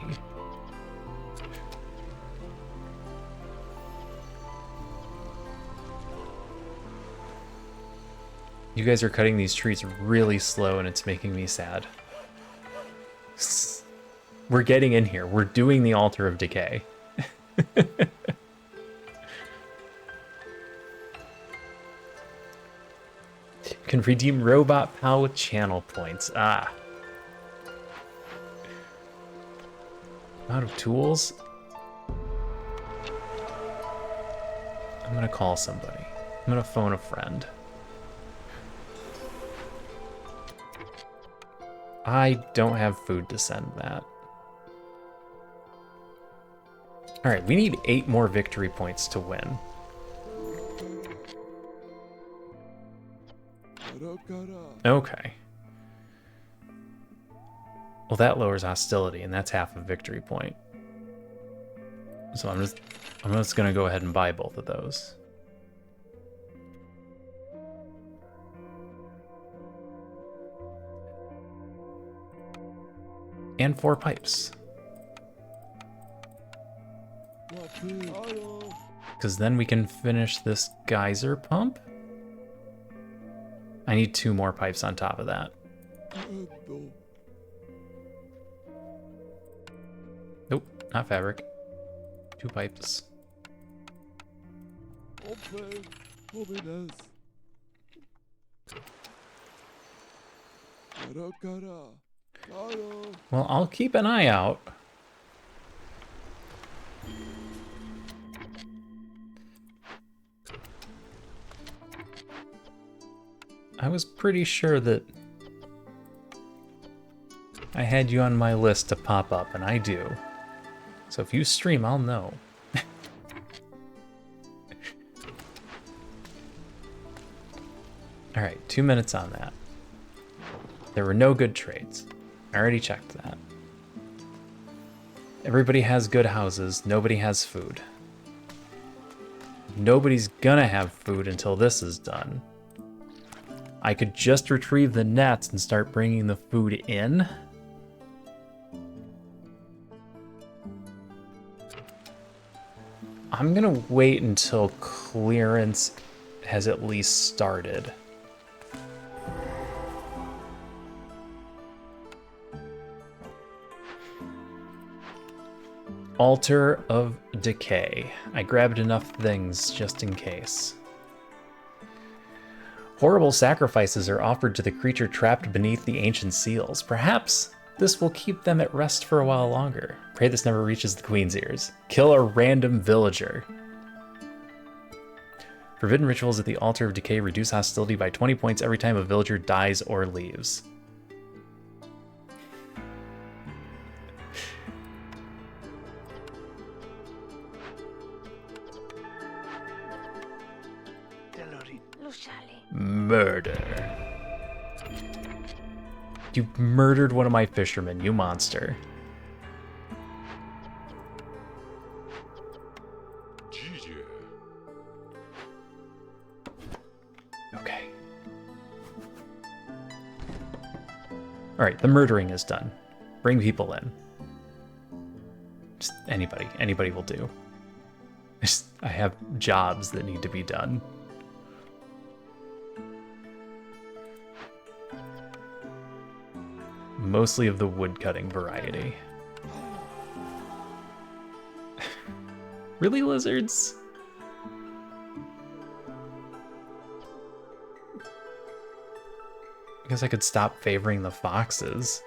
You guys are cutting these trees really slow and it's making me sad. We're getting in here. We're doing the Altar of Decay. You can redeem Robot Pal with channel points. Ah. Out of tools? I'm gonna call somebody. I'm gonna phone a friend. I don't have food to send that. All right, we need 8 more victory points to win. Okay. Well, that lowers hostility, and that's half a victory point. So I'm just gonna go ahead and buy both of those. And 4 pipes. Because then we can finish this geyser pump. I need 2 more pipes on top of that. Nope, not fabric. 2 pipes. Well, I'll keep an eye out. I was pretty sure that I had you on my list to pop up, and I do. So if you stream, I'll know. Alright, 2 minutes on that. There were no good trades. I already checked that. Everybody has good houses, nobody has food. Nobody's gonna have food until this is done. I could just retrieve the nets and start bringing the food in. I'm gonna wait until clearance has at least started. Altar of Decay. I grabbed enough things just in case. Horrible sacrifices are offered to the creature trapped beneath the ancient seals. Perhaps this will keep them at rest for a while longer. Pray this never reaches the queen's ears. Kill a random villager. Forbidden rituals at the Altar of Decay reduce hostility by 20 points every time a villager dies or leaves. Murder. You murdered one of my fishermen, you monster. Okay. Alright, the murdering is done. Bring people in. Just anybody. Anybody will do. I have jobs that need to be done. Mostly of the woodcutting variety. Really, lizards? I guess I could stop favoring the foxes.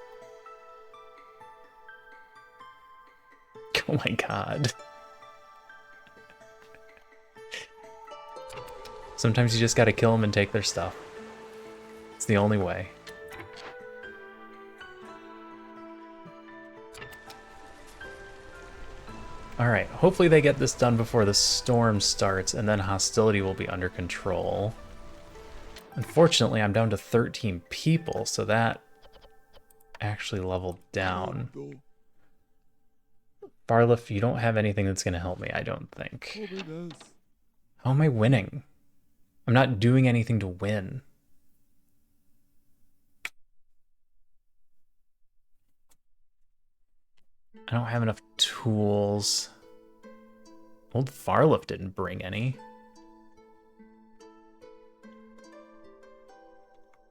Oh my god. Sometimes you just gotta kill them and take their stuff. It's the only way. Alright, hopefully they get this done before the storm starts, and then hostility will be under control. Unfortunately, I'm down to 13 people, so that actually leveled down. Barliff, you don't have anything that's going to help me, I don't think. How am I winning? I'm not doing anything to win. I don't have enough tools. Old Farliff didn't bring any.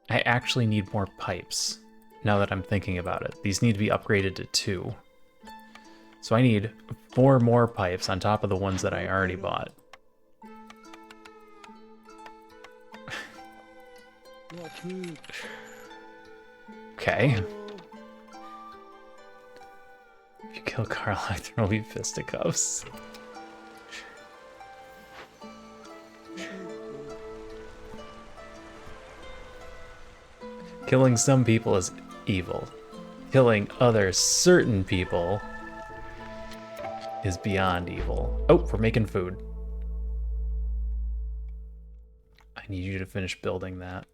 I actually need more pipes, now that I'm thinking about it. These need to be upgraded to 2. So I need 4 more pipes on top of the ones that I already bought. Okay. If you kill Carl, there will be fisticuffs. Killing some people is evil. Killing other certain people is beyond evil. Oh, we're making food. I need you to finish building that.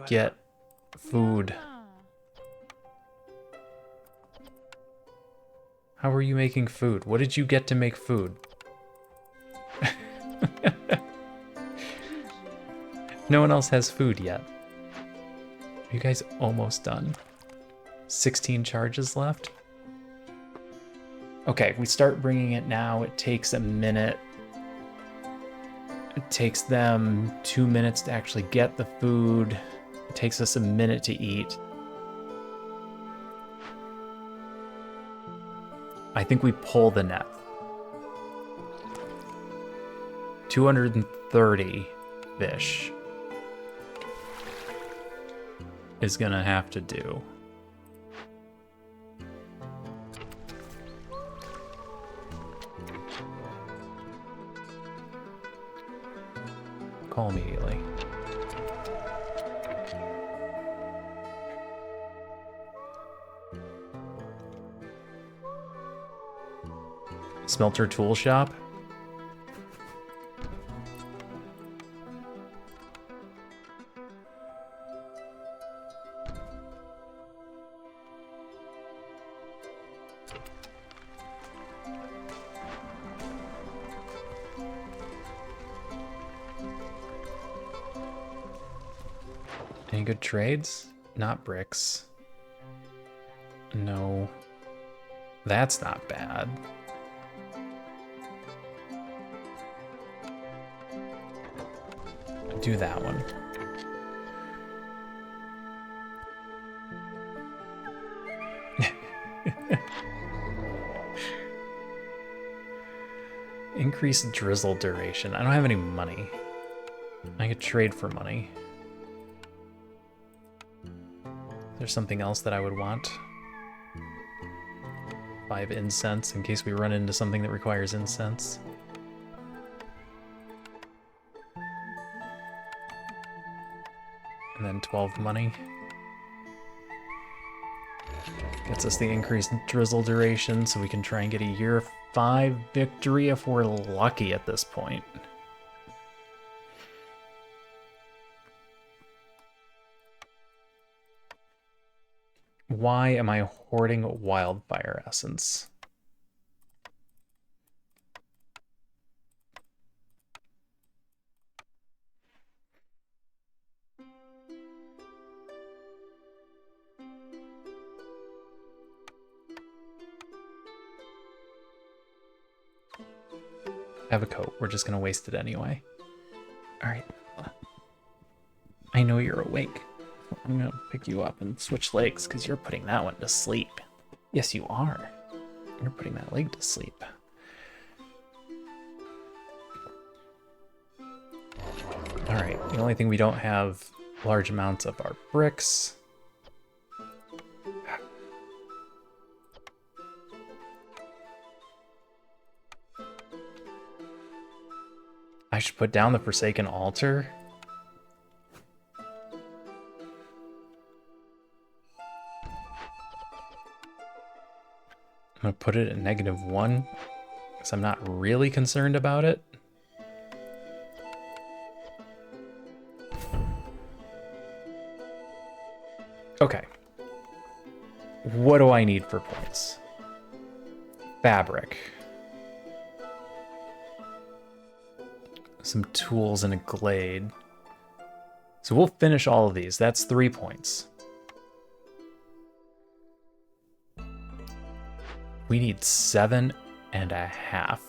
Get food. How are you making food? What did you get to make food? No one else has food yet. Are you guys almost done? 16 charges left. Okay, we start bringing it now. It takes a minute. It takes them 2 minutes to actually get the food. It takes us a minute to eat. I think we pull the net. 230 fish is gonna have to do. Call immediately. Smelter tool shop. Any good trades? Not bricks. No. That's not bad. Do that one. Increase drizzle duration. I don't have any money. I could trade for money. There's something else that I would want. 5 incense in case we run into something that requires incense. And then 12 money. Gets us the increased drizzle duration so we can try and get a year 5 victory if we're lucky at this point. Why am I hoarding wildfire essence? Have a coat. We're just gonna waste it anyway. All right. I know you're awake. I'm gonna pick you up and switch legs because you're putting that one to sleep. Yes, you are. You're putting that leg to sleep. All right. The only thing we don't have large amounts of are bricks. I should put down the Forsaken Altar. I'm gonna put it at -1 because I'm not really concerned about it. Okay. What do I need for points? Fabric. Some tools and a glade. So we'll finish all of these. That's 3 points. We need 7.5.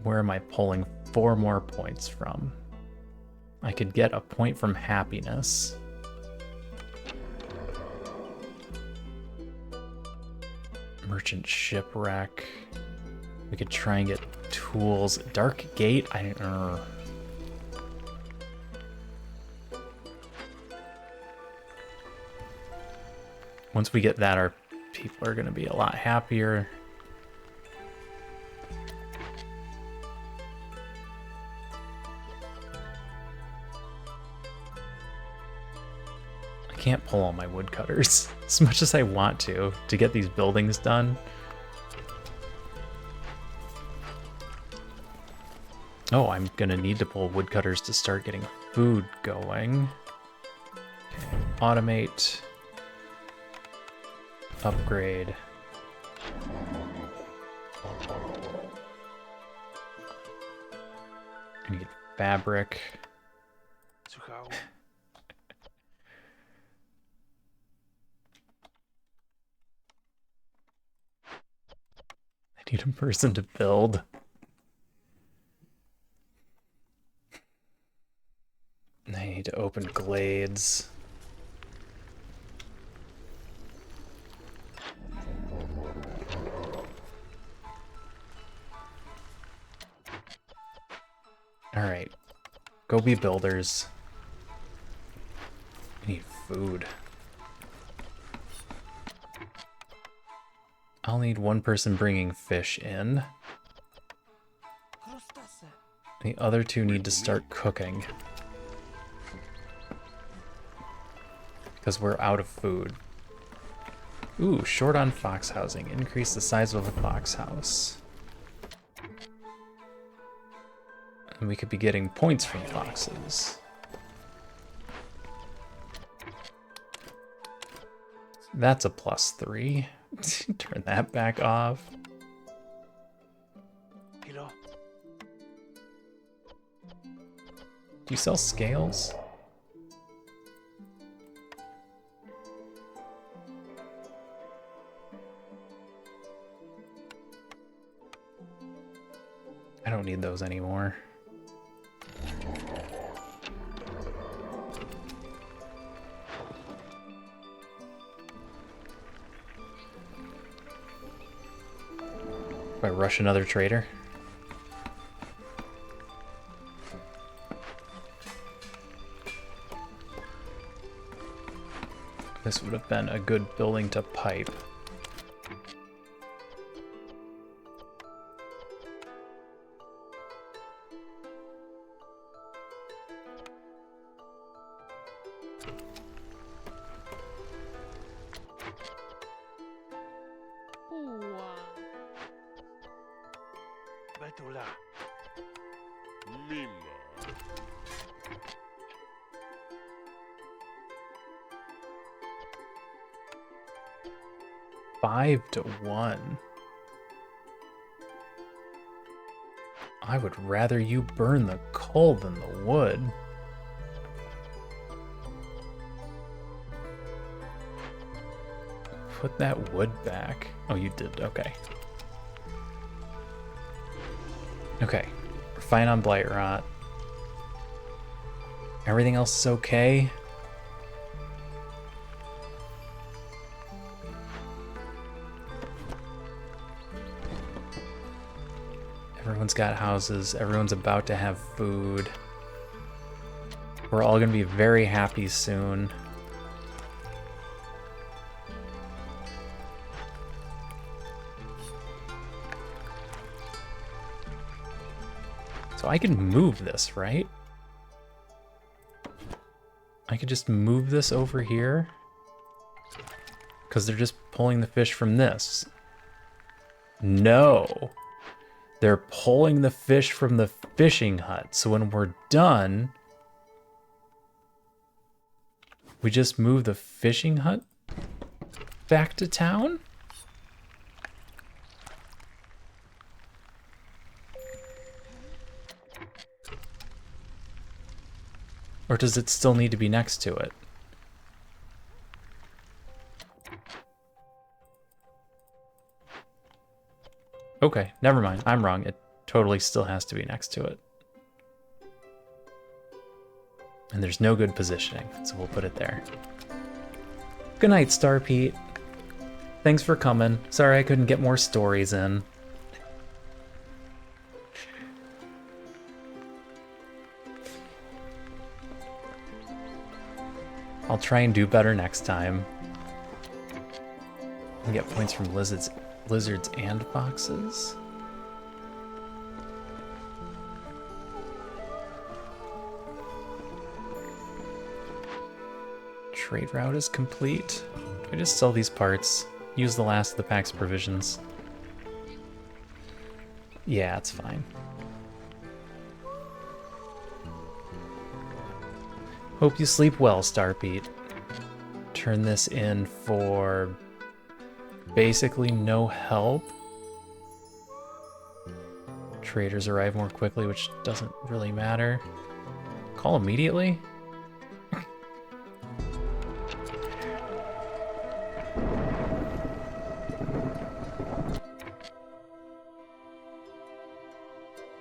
Where am I pulling 4 more points from? I could get a point from happiness. Merchant shipwreck. We could try and get tools. Dark gate. Once we get that, our people are going to be a lot happier. I can't pull all my woodcutters as much as I want to get these buildings done. Oh, I'm going to need to pull woodcutters to start getting food going. Okay. Automate. Upgrade. I need fabric. I need a person to build. I need to open glades. Alright. Go be builders. I need food. I'll need one person bringing fish in. The other two need to start cooking. Because we're out of food. Ooh, short on fox housing. Increase the size of a fox house. And we could be getting points from foxes. That's a +3. Turn that back off. Do you sell scales? I don't need those anymore. Do I rush another trader? This would have been a good building to pipe. Mima. 5-1. I would rather you burn the coal than the wood. Put that wood back. Oh, you did. Okay. Okay. We're fine on blight rot. Everything else is okay. Everyone's got houses. Everyone's about to have food. We're all going to be very happy soon. So I can move this, right? I could just move this over here. Because they're just pulling the fish from this. No. They're pulling the fish from the fishing hut. So when we're done, we just move the fishing hut back to town? Or does it still need to be next to it? Okay, never mind. I'm wrong. It totally still has to be next to it. And there's no good positioning, so we'll put it there. Good night, Star Pete. Thanks for coming. Sorry I couldn't get more stories in. I'll try and do better next time. And get points from lizards and foxes. Trade route is complete. I just sell these parts. Use the last of the pack's provisions. Yeah, it's fine. Hope you sleep well, Star Pete. Turn this in for basically no help. traders arrive more quickly, which doesn't really matter. Call immediately?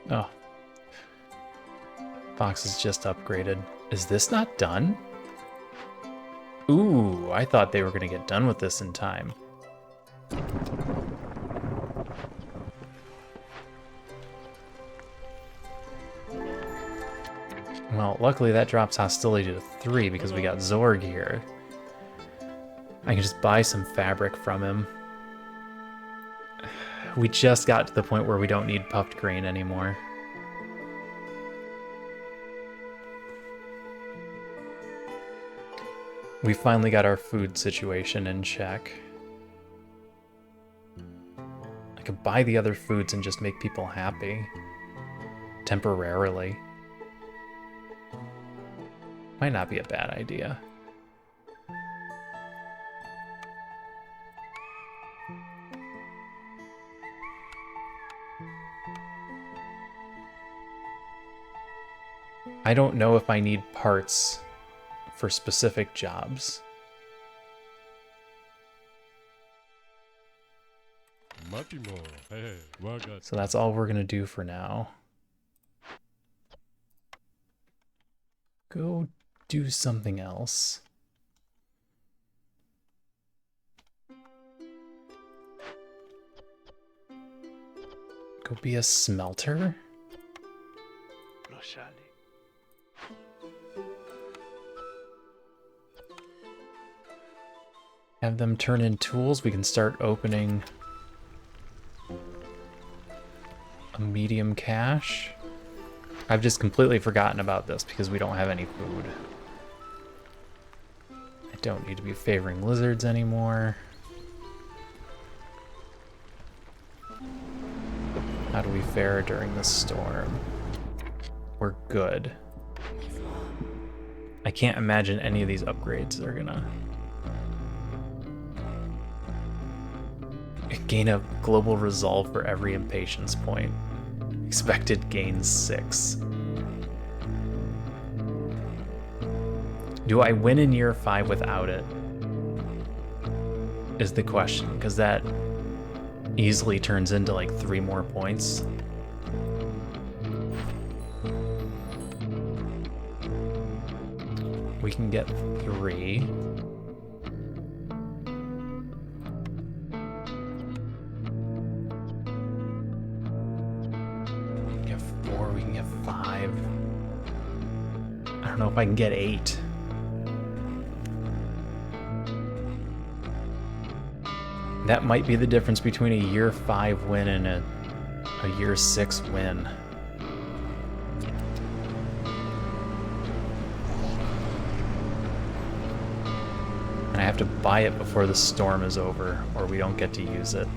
Oh. Fox is just upgraded. Is this not done? Ooh, I thought they were going to get done with this in time. Well, luckily that drops hostility to 3 because we got Zorg here. I can just buy some fabric from him. We just got to the point where we don't need puffed grain anymore. We finally got our food situation in check. I could buy the other foods and just make people happy. Temporarily. Might not be a bad idea. I don't know if I need parts for specific jobs. So that's all we're gonna do for now. Go do something else. Go be a smelter? Have them turn in tools. We can start opening a medium cache. I've just completely forgotten about this because we don't have any food. I don't need to be favoring lizards anymore. How do we fare during the storm? We're good. I can't imagine any of these upgrades are gonna gain a global resolve for every impatience point. Expected gains 6. Do I win in year 5 without it? Is the question, because that easily turns into like 3 more points. We can get 3. Get 4, we can get 5. I don't know if I can get 8. That might be the difference between a year 5 win and a year 6 win. And I have to buy it before the storm is over, or we don't get to use it.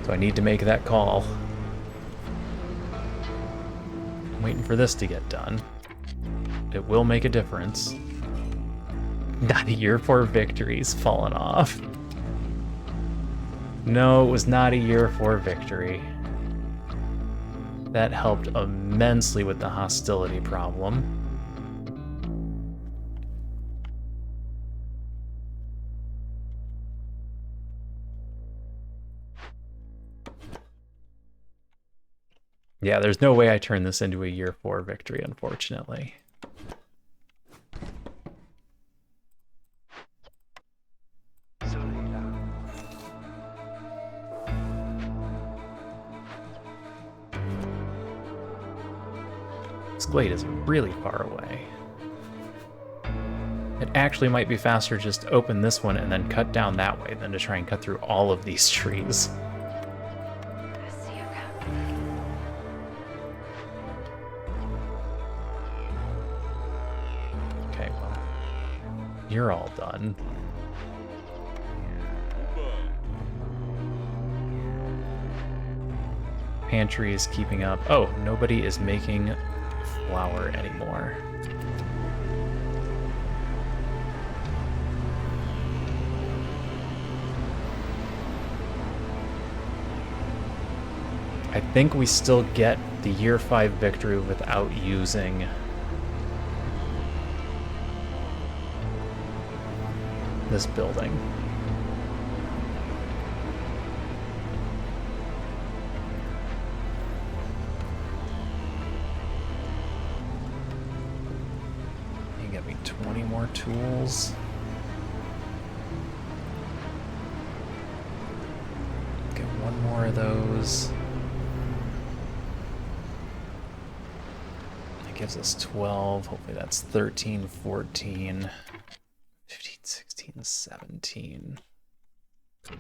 So I need to make that call. I'm waiting for this to get done. It will make a difference. Not a year 4 victory's fallen off. No, it was not a year 4 victory. That helped immensely with the hostility problem. Yeah, there's no way I turn this into a year 4 victory, unfortunately. This glade is really far away. It actually might be faster just to open this one and then cut down that way than to try and cut through all of these trees. You're all done. Pantry is keeping up. Oh, nobody is making flour anymore. I think we still get the year 5 victory without using this building. You get me 20 more tools. Get one more of those. Gives us 12. Hopefully that's 13, 14, 15, 16, 17. I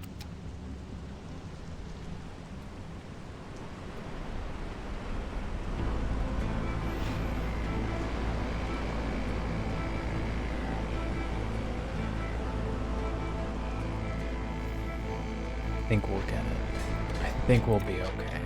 think we'll get it. I think we'll be okay.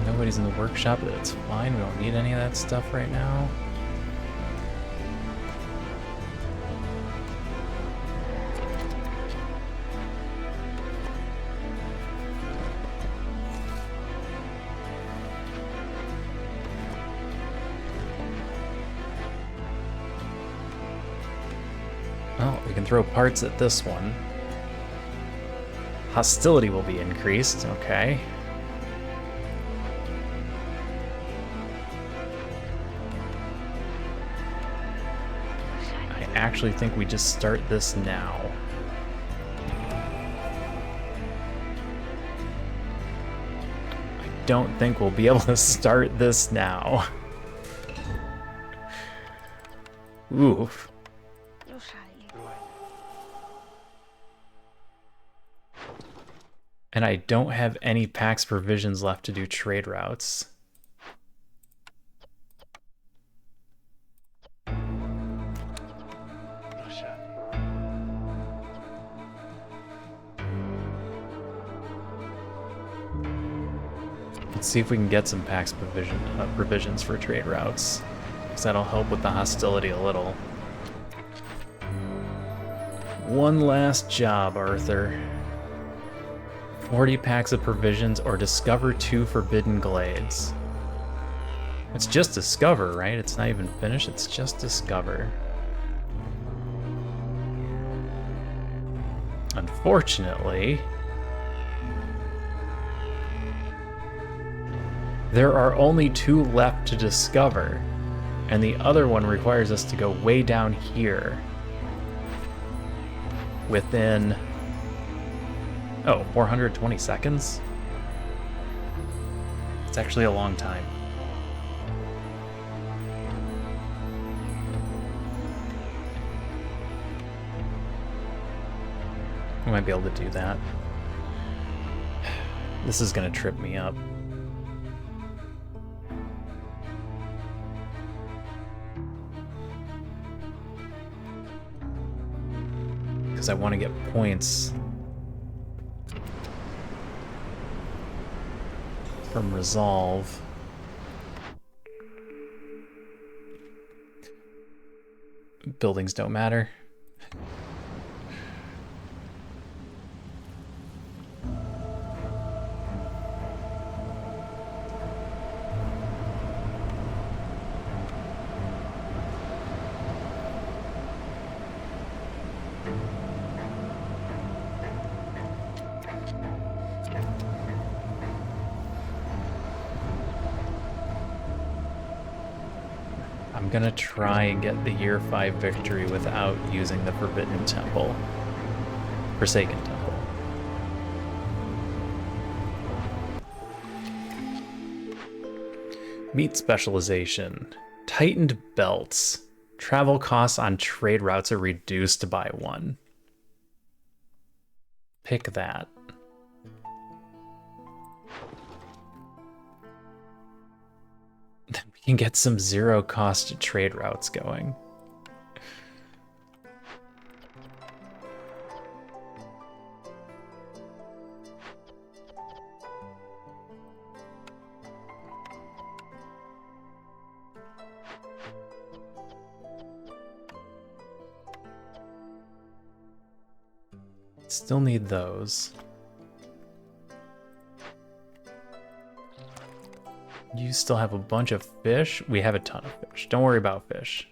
Nobody's in the workshop, but it's fine. We don't need any of that stuff right now. Oh, we can throw parts at this one. Hostility will be increased, okay. I actually think we just start this now. I don't think we'll be able to start this now. Oof. And I don't have any Pax provisions left to do trade routes. Let's see if we can get some Pax provisions for trade routes, because that'll help with the hostility a little. One last job, Arthur. 40 packs of provisions or discover 2 forbidden glades. It's just discover, right? It's not even finished, it's just discover. Unfortunately, there are only 2 left to discover, and the other one requires us to go way down here within 420 seconds? It's actually a long time. I might be able to do that. This is gonna trip me up. Because I want to get points from resolve. Buildings don't matter. I'm gonna try and get the year 5 victory without using the Forbidden Temple. Forsaken Temple. Meat specialization. Tightened belts. Travel costs on trade routes are reduced by 1. pick that. Then we can get some zero-cost trade routes going. Still need those. You still have a bunch of fish? We have a ton of fish. Don't worry about fish.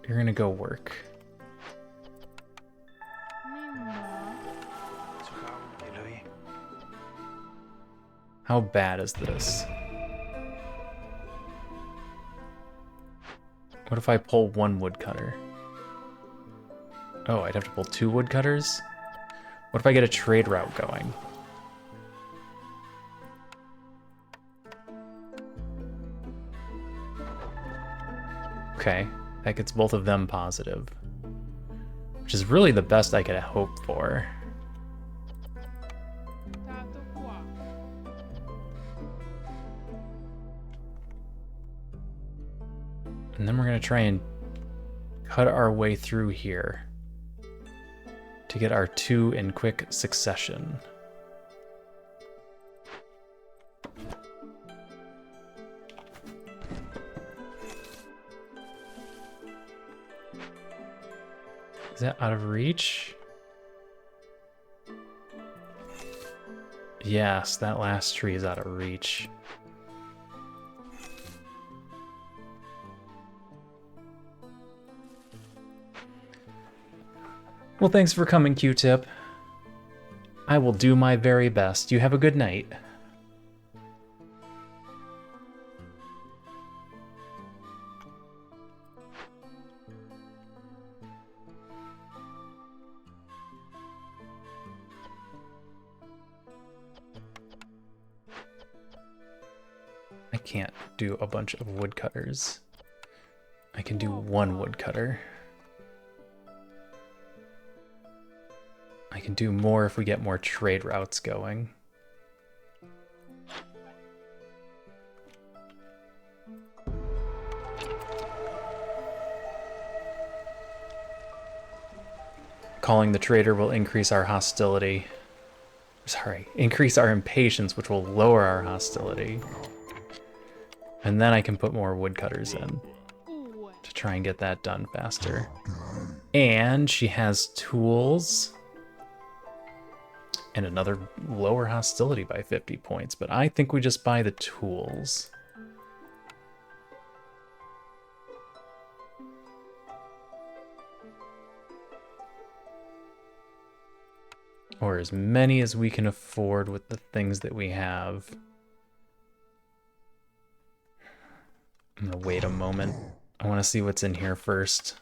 You're gonna go work. How bad is this? What if I pull one woodcutter? Oh, I'd have to pull two woodcutters? What if I get a trade route going? Okay, that gets both of them positive. Which is really the best I could hope for. And then we're gonna try and cut our way through here to get our 2 in quick succession. Is that out of reach? Yes, that last tree is out of reach. Well, thanks for coming, Q-Tip. I will do my very best. You have a good night. I can't do a bunch of woodcutters. I can do one woodcutter. I can do more if we get more trade routes going. Calling the trader will increase our hostility. Sorry, increase our impatience, which will lower our hostility. And then I can put more woodcutters in to try and get that done faster. And she has tools. And another lower hostility by 50 points, but I think we just buy the tools. Or as many as we can afford with the things that we have. I'm gonna wait a moment. I want to see what's in here first.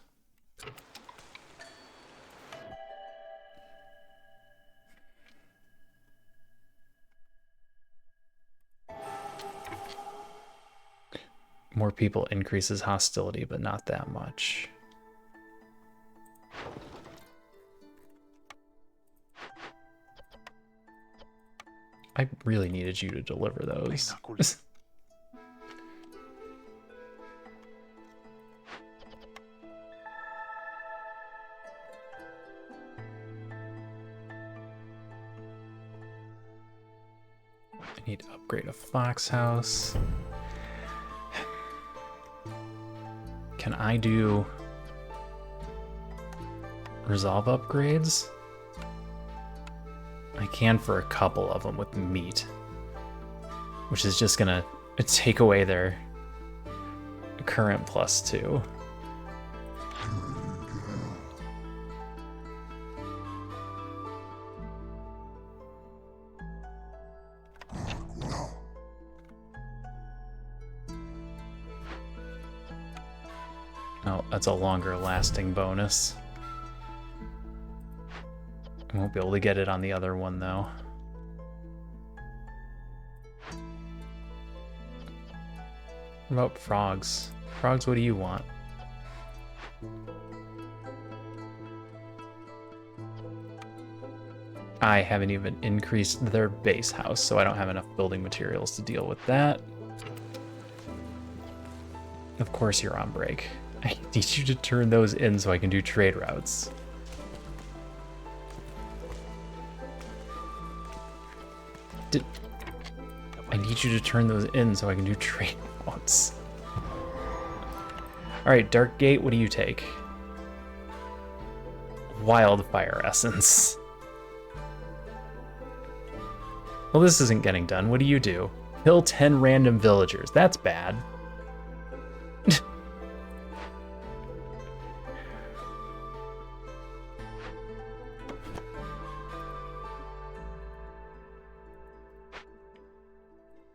More people increases hostility, but not that much. I really needed you to deliver those. I need to upgrade a fox house. Can I do resolve upgrades? I can for a couple of them with meat, which is just gonna take away their current +2. Oh, that's a longer lasting bonus. I won't be able to get it on the other one though. What about frogs? Frogs, what do you want? I haven't even increased their base house, so I don't have enough building materials to deal with that. Of course you're on break. I need you to turn those in so I can do trade routes. I need you to turn those in so I can do trade routes. Alright, Dark Gate, what do you take? Wildfire Essence. Well, this isn't getting done. What do you do? Kill 10 random villagers. That's bad.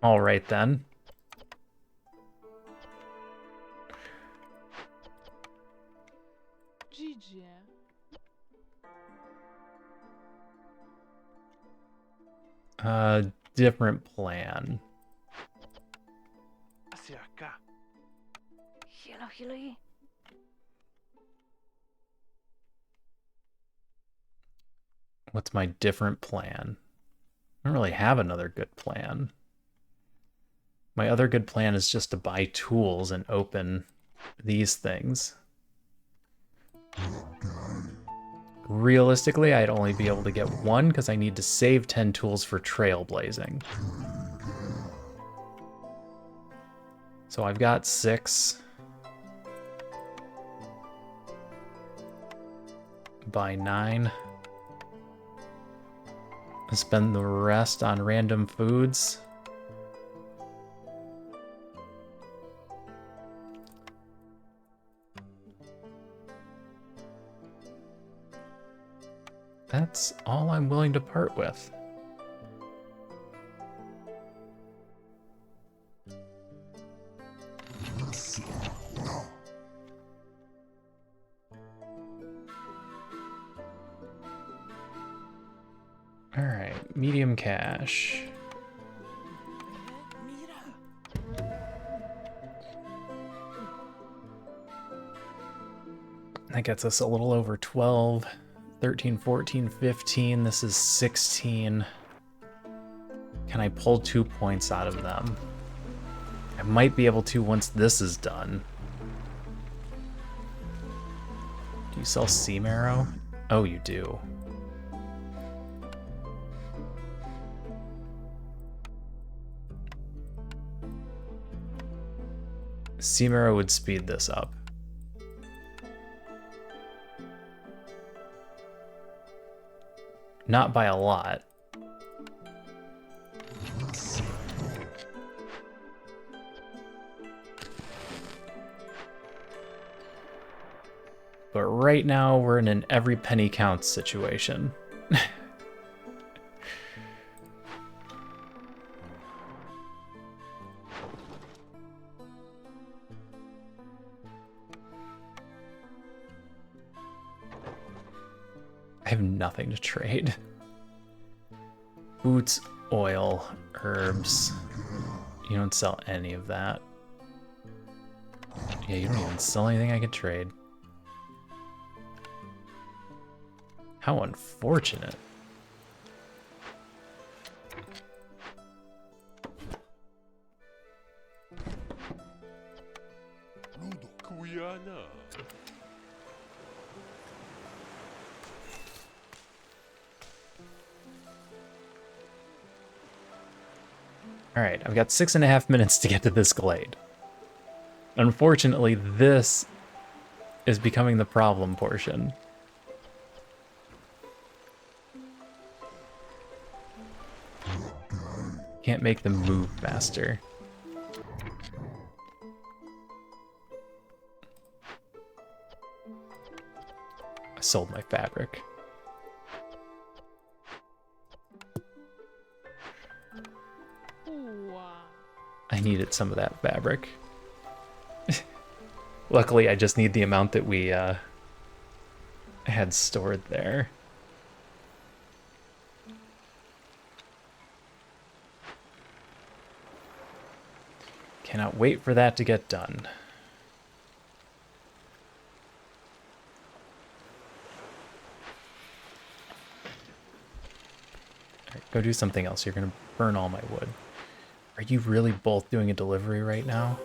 All right, then. Different plan. What's my different plan? I don't really have another good plan. My other good plan is just to buy tools and open these things. Realistically, I'd only be able to get one because I need to save 10 tools for trailblazing. So I've got 6. Buy 9. Spend the rest on random foods. That's all I'm willing to part with. All right, medium cash. That gets us a little over 12. 13, 14, 15. This is 16. Can I pull 2 points out of them? I might be able to once this is done. Do you sell sea marrow? Oh, you do. Sea marrow would speed this up. Not by a lot. But right now, we're in an every penny counts situation. I have nothing to trade. Boots, oil, herbs. You don't sell any of that. Yeah, you don't even sell anything I could trade. How unfortunate. Alright, I've got 6.5 minutes to get to this glade. Unfortunately, this is becoming the problem portion. Can't make them move faster. I sold my fabric. I needed some of that fabric. Luckily, I just need the amount that we had stored there. Cannot wait for that to get done. Alright, go do something else. You're gonna burn all my wood. Are you really both doing a delivery right now?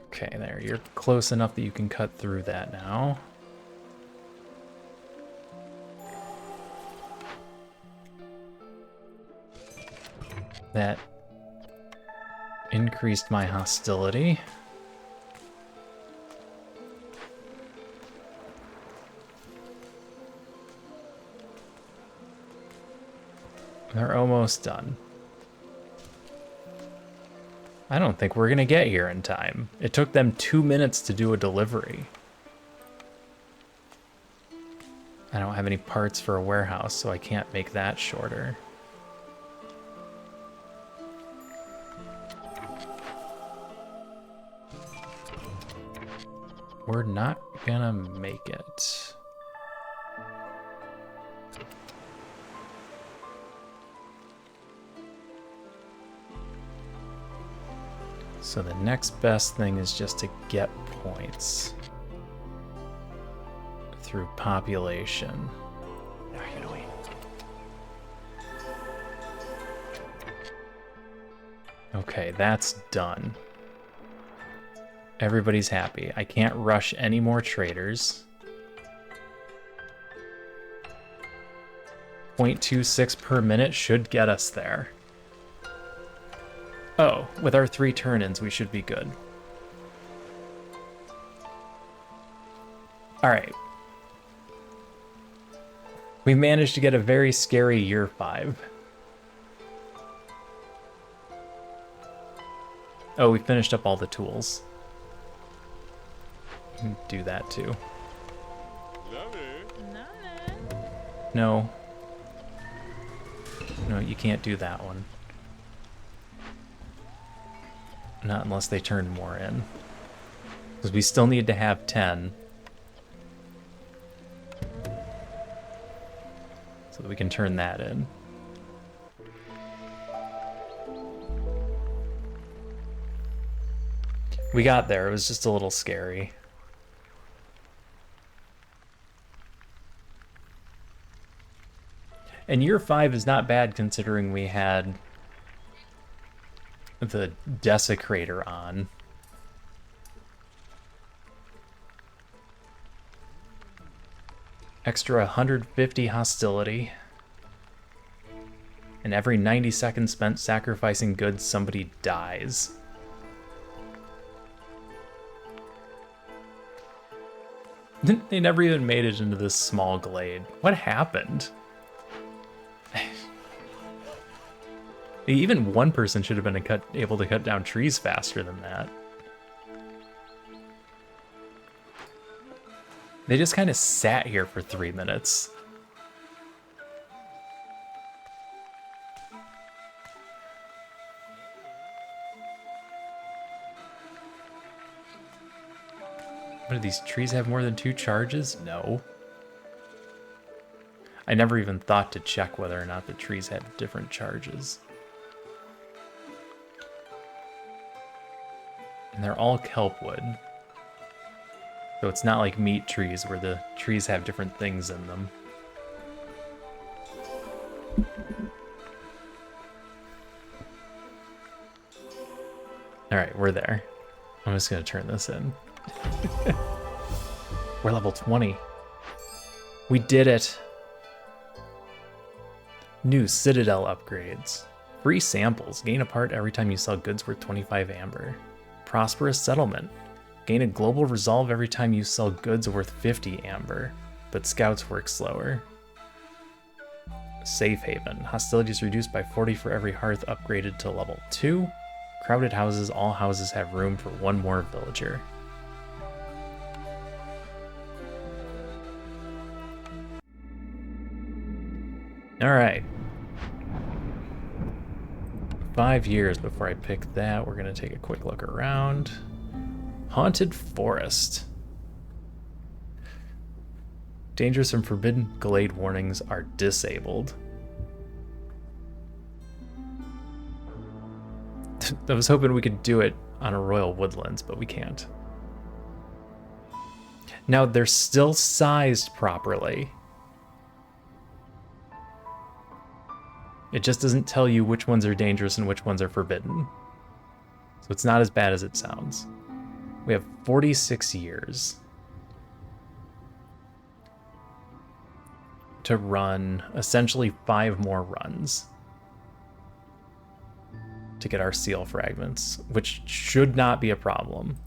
Okay, there. You're close enough that you can cut through that now. That increased my hostility. They're almost done. I don't think we're gonna get here in time. It took them 2 minutes to do a delivery. I don't have any parts for a warehouse, so I can't make that shorter. We're not gonna make it. So the next best thing is just to get points through population. Okay, that's done. Everybody's happy. I can't rush any more traders. 0.26 per minute should get us there. Oh, with our 3 turn-ins, we should be good. Alright. We managed to get a very scary year 5. Oh, we finished up all the tools. Do that too. No. No, you can't do that one. Not unless they turn more in. Because we still need to have 10. So that we can turn that in. We got there, it was just a little scary. And year 5 is not bad considering we had the Desecrator on. Extra 150 hostility. And every 90 seconds spent sacrificing goods, somebody dies. They never even made it into this small glade. What happened? Even one person should have been able to cut down trees faster than that. They just kind of sat here for 3 minutes. What, do these trees have more than 2 charges? No. I never even thought to check whether or not the trees had different charges. And they're all kelpwood. So it's not like meat trees where the trees have different things in them. Alright, we're there. I'm just gonna turn this in. We're level 20. We did it! New Citadel upgrades. Free samples. Gain a part every time you sell goods worth 25 amber. Prosperous settlement. Gain a global resolve every time you sell goods worth 50 amber, but scouts work slower. Safe haven. Hostility is reduced by 40 for every hearth upgraded to level 2. Crowded houses. All houses have room for 1 more villager. Alright. 5 years before I pick that. We're going to take a quick look around. Haunted Forest. Dangerous and forbidden glade warnings are disabled. I was hoping we could do it on a Royal Woodlands, but we can't. Now, they're still sized properly. It just doesn't tell you which ones are dangerous and which ones are forbidden. So it's not as bad as it sounds. We have 46 years to run essentially 5 more runs to get our seal fragments, which should not be a problem.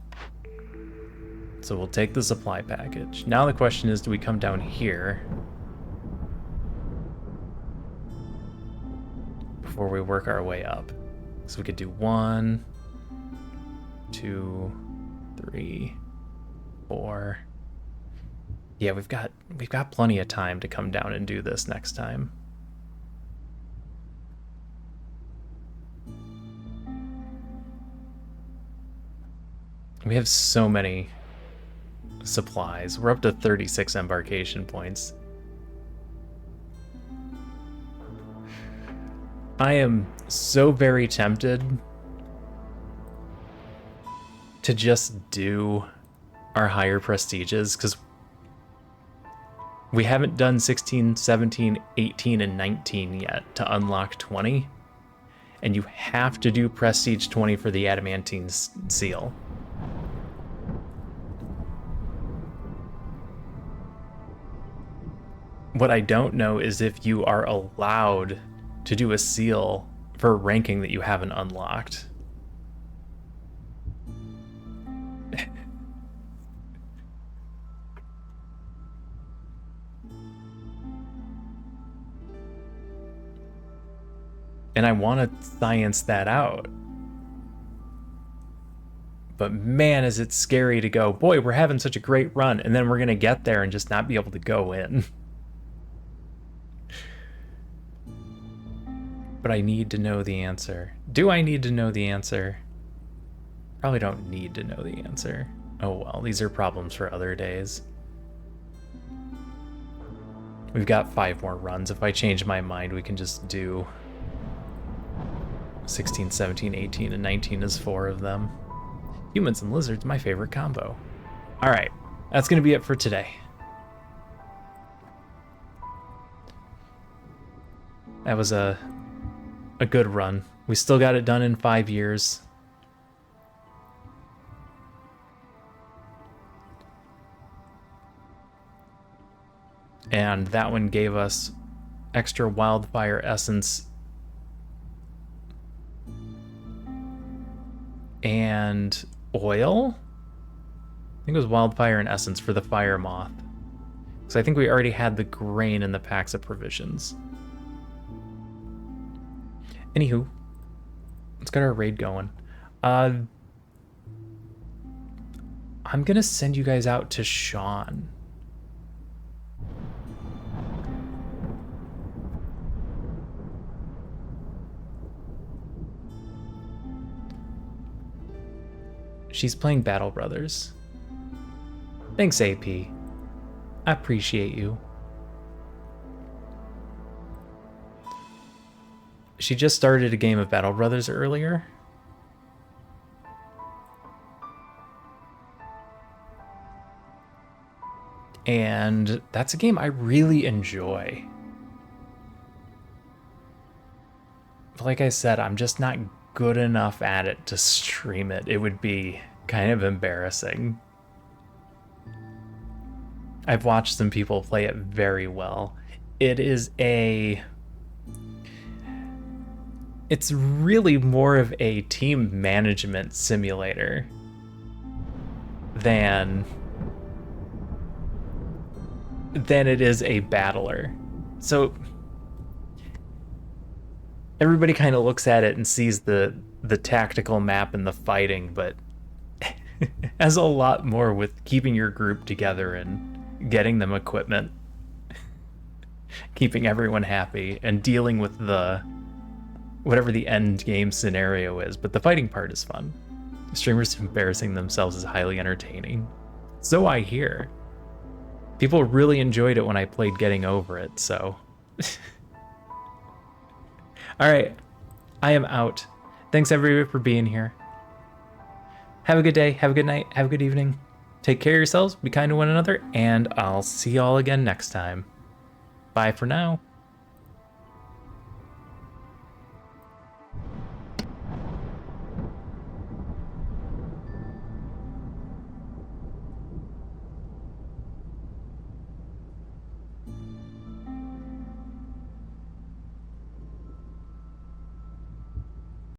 So we'll take the supply package. Now the question is, do we come down here before we work our way up? So we could do 1, 2, 3, 4. Yeah, we've got plenty of time to come down and do this next time. We have so many supplies. We're up to 36 embarkation points. I am so very tempted to just do our higher prestiges, because we haven't done 16, 17, 18, and 19 yet to unlock 20. And you have to do prestige 20 for the adamantine seal. What I don't know is if you are allowed to do a seal for a ranking that you haven't unlocked. And I want to science that out. But man, is it scary to go, boy, we're having such a great run, and then we're going to get there and just not be able to go in. But I need to know the answer. Do I need to know the answer? Probably don't need to know the answer. Oh well, these are problems for other days. We've got 5 more runs. If I change my mind, we can just do 16, 17, 18, and 19 is 4 of them. Humans and lizards, my favorite combo. All right, that's going to be it for today. That was a good run. We still got it done in 5 years. And that one gave us extra wildfire essence and oil. I think it was wildfire and essence for the fire moth. So I think we already had the grain in the packs of provisions. Anywho, let's get our raid going. I'm gonna send you guys out to Sean. She's playing Battle Brothers. Thanks, AP. I appreciate you. She just started a game of Battle Brothers earlier. And that's a game I really enjoy. But like I said, I'm just not good enough at it to stream it. It would be kind of embarrassing. I've watched some people play it very well. It's really more of a team management simulator than it is a battler. So everybody kind of looks at it and sees the tactical map and the fighting, but it has a lot more with keeping your group together and getting them equipment, keeping everyone happy, and dealing with whatever the end game scenario is. But the fighting part is fun. Streamers embarrassing themselves is highly entertaining. So I hear. People really enjoyed it when I played Getting Over It, so. All right, I am out. Thanks everybody for being here. Have a good day, have a good night, have a good evening. Take care of yourselves, be kind to one another, and I'll see y'all again next time. Bye for now.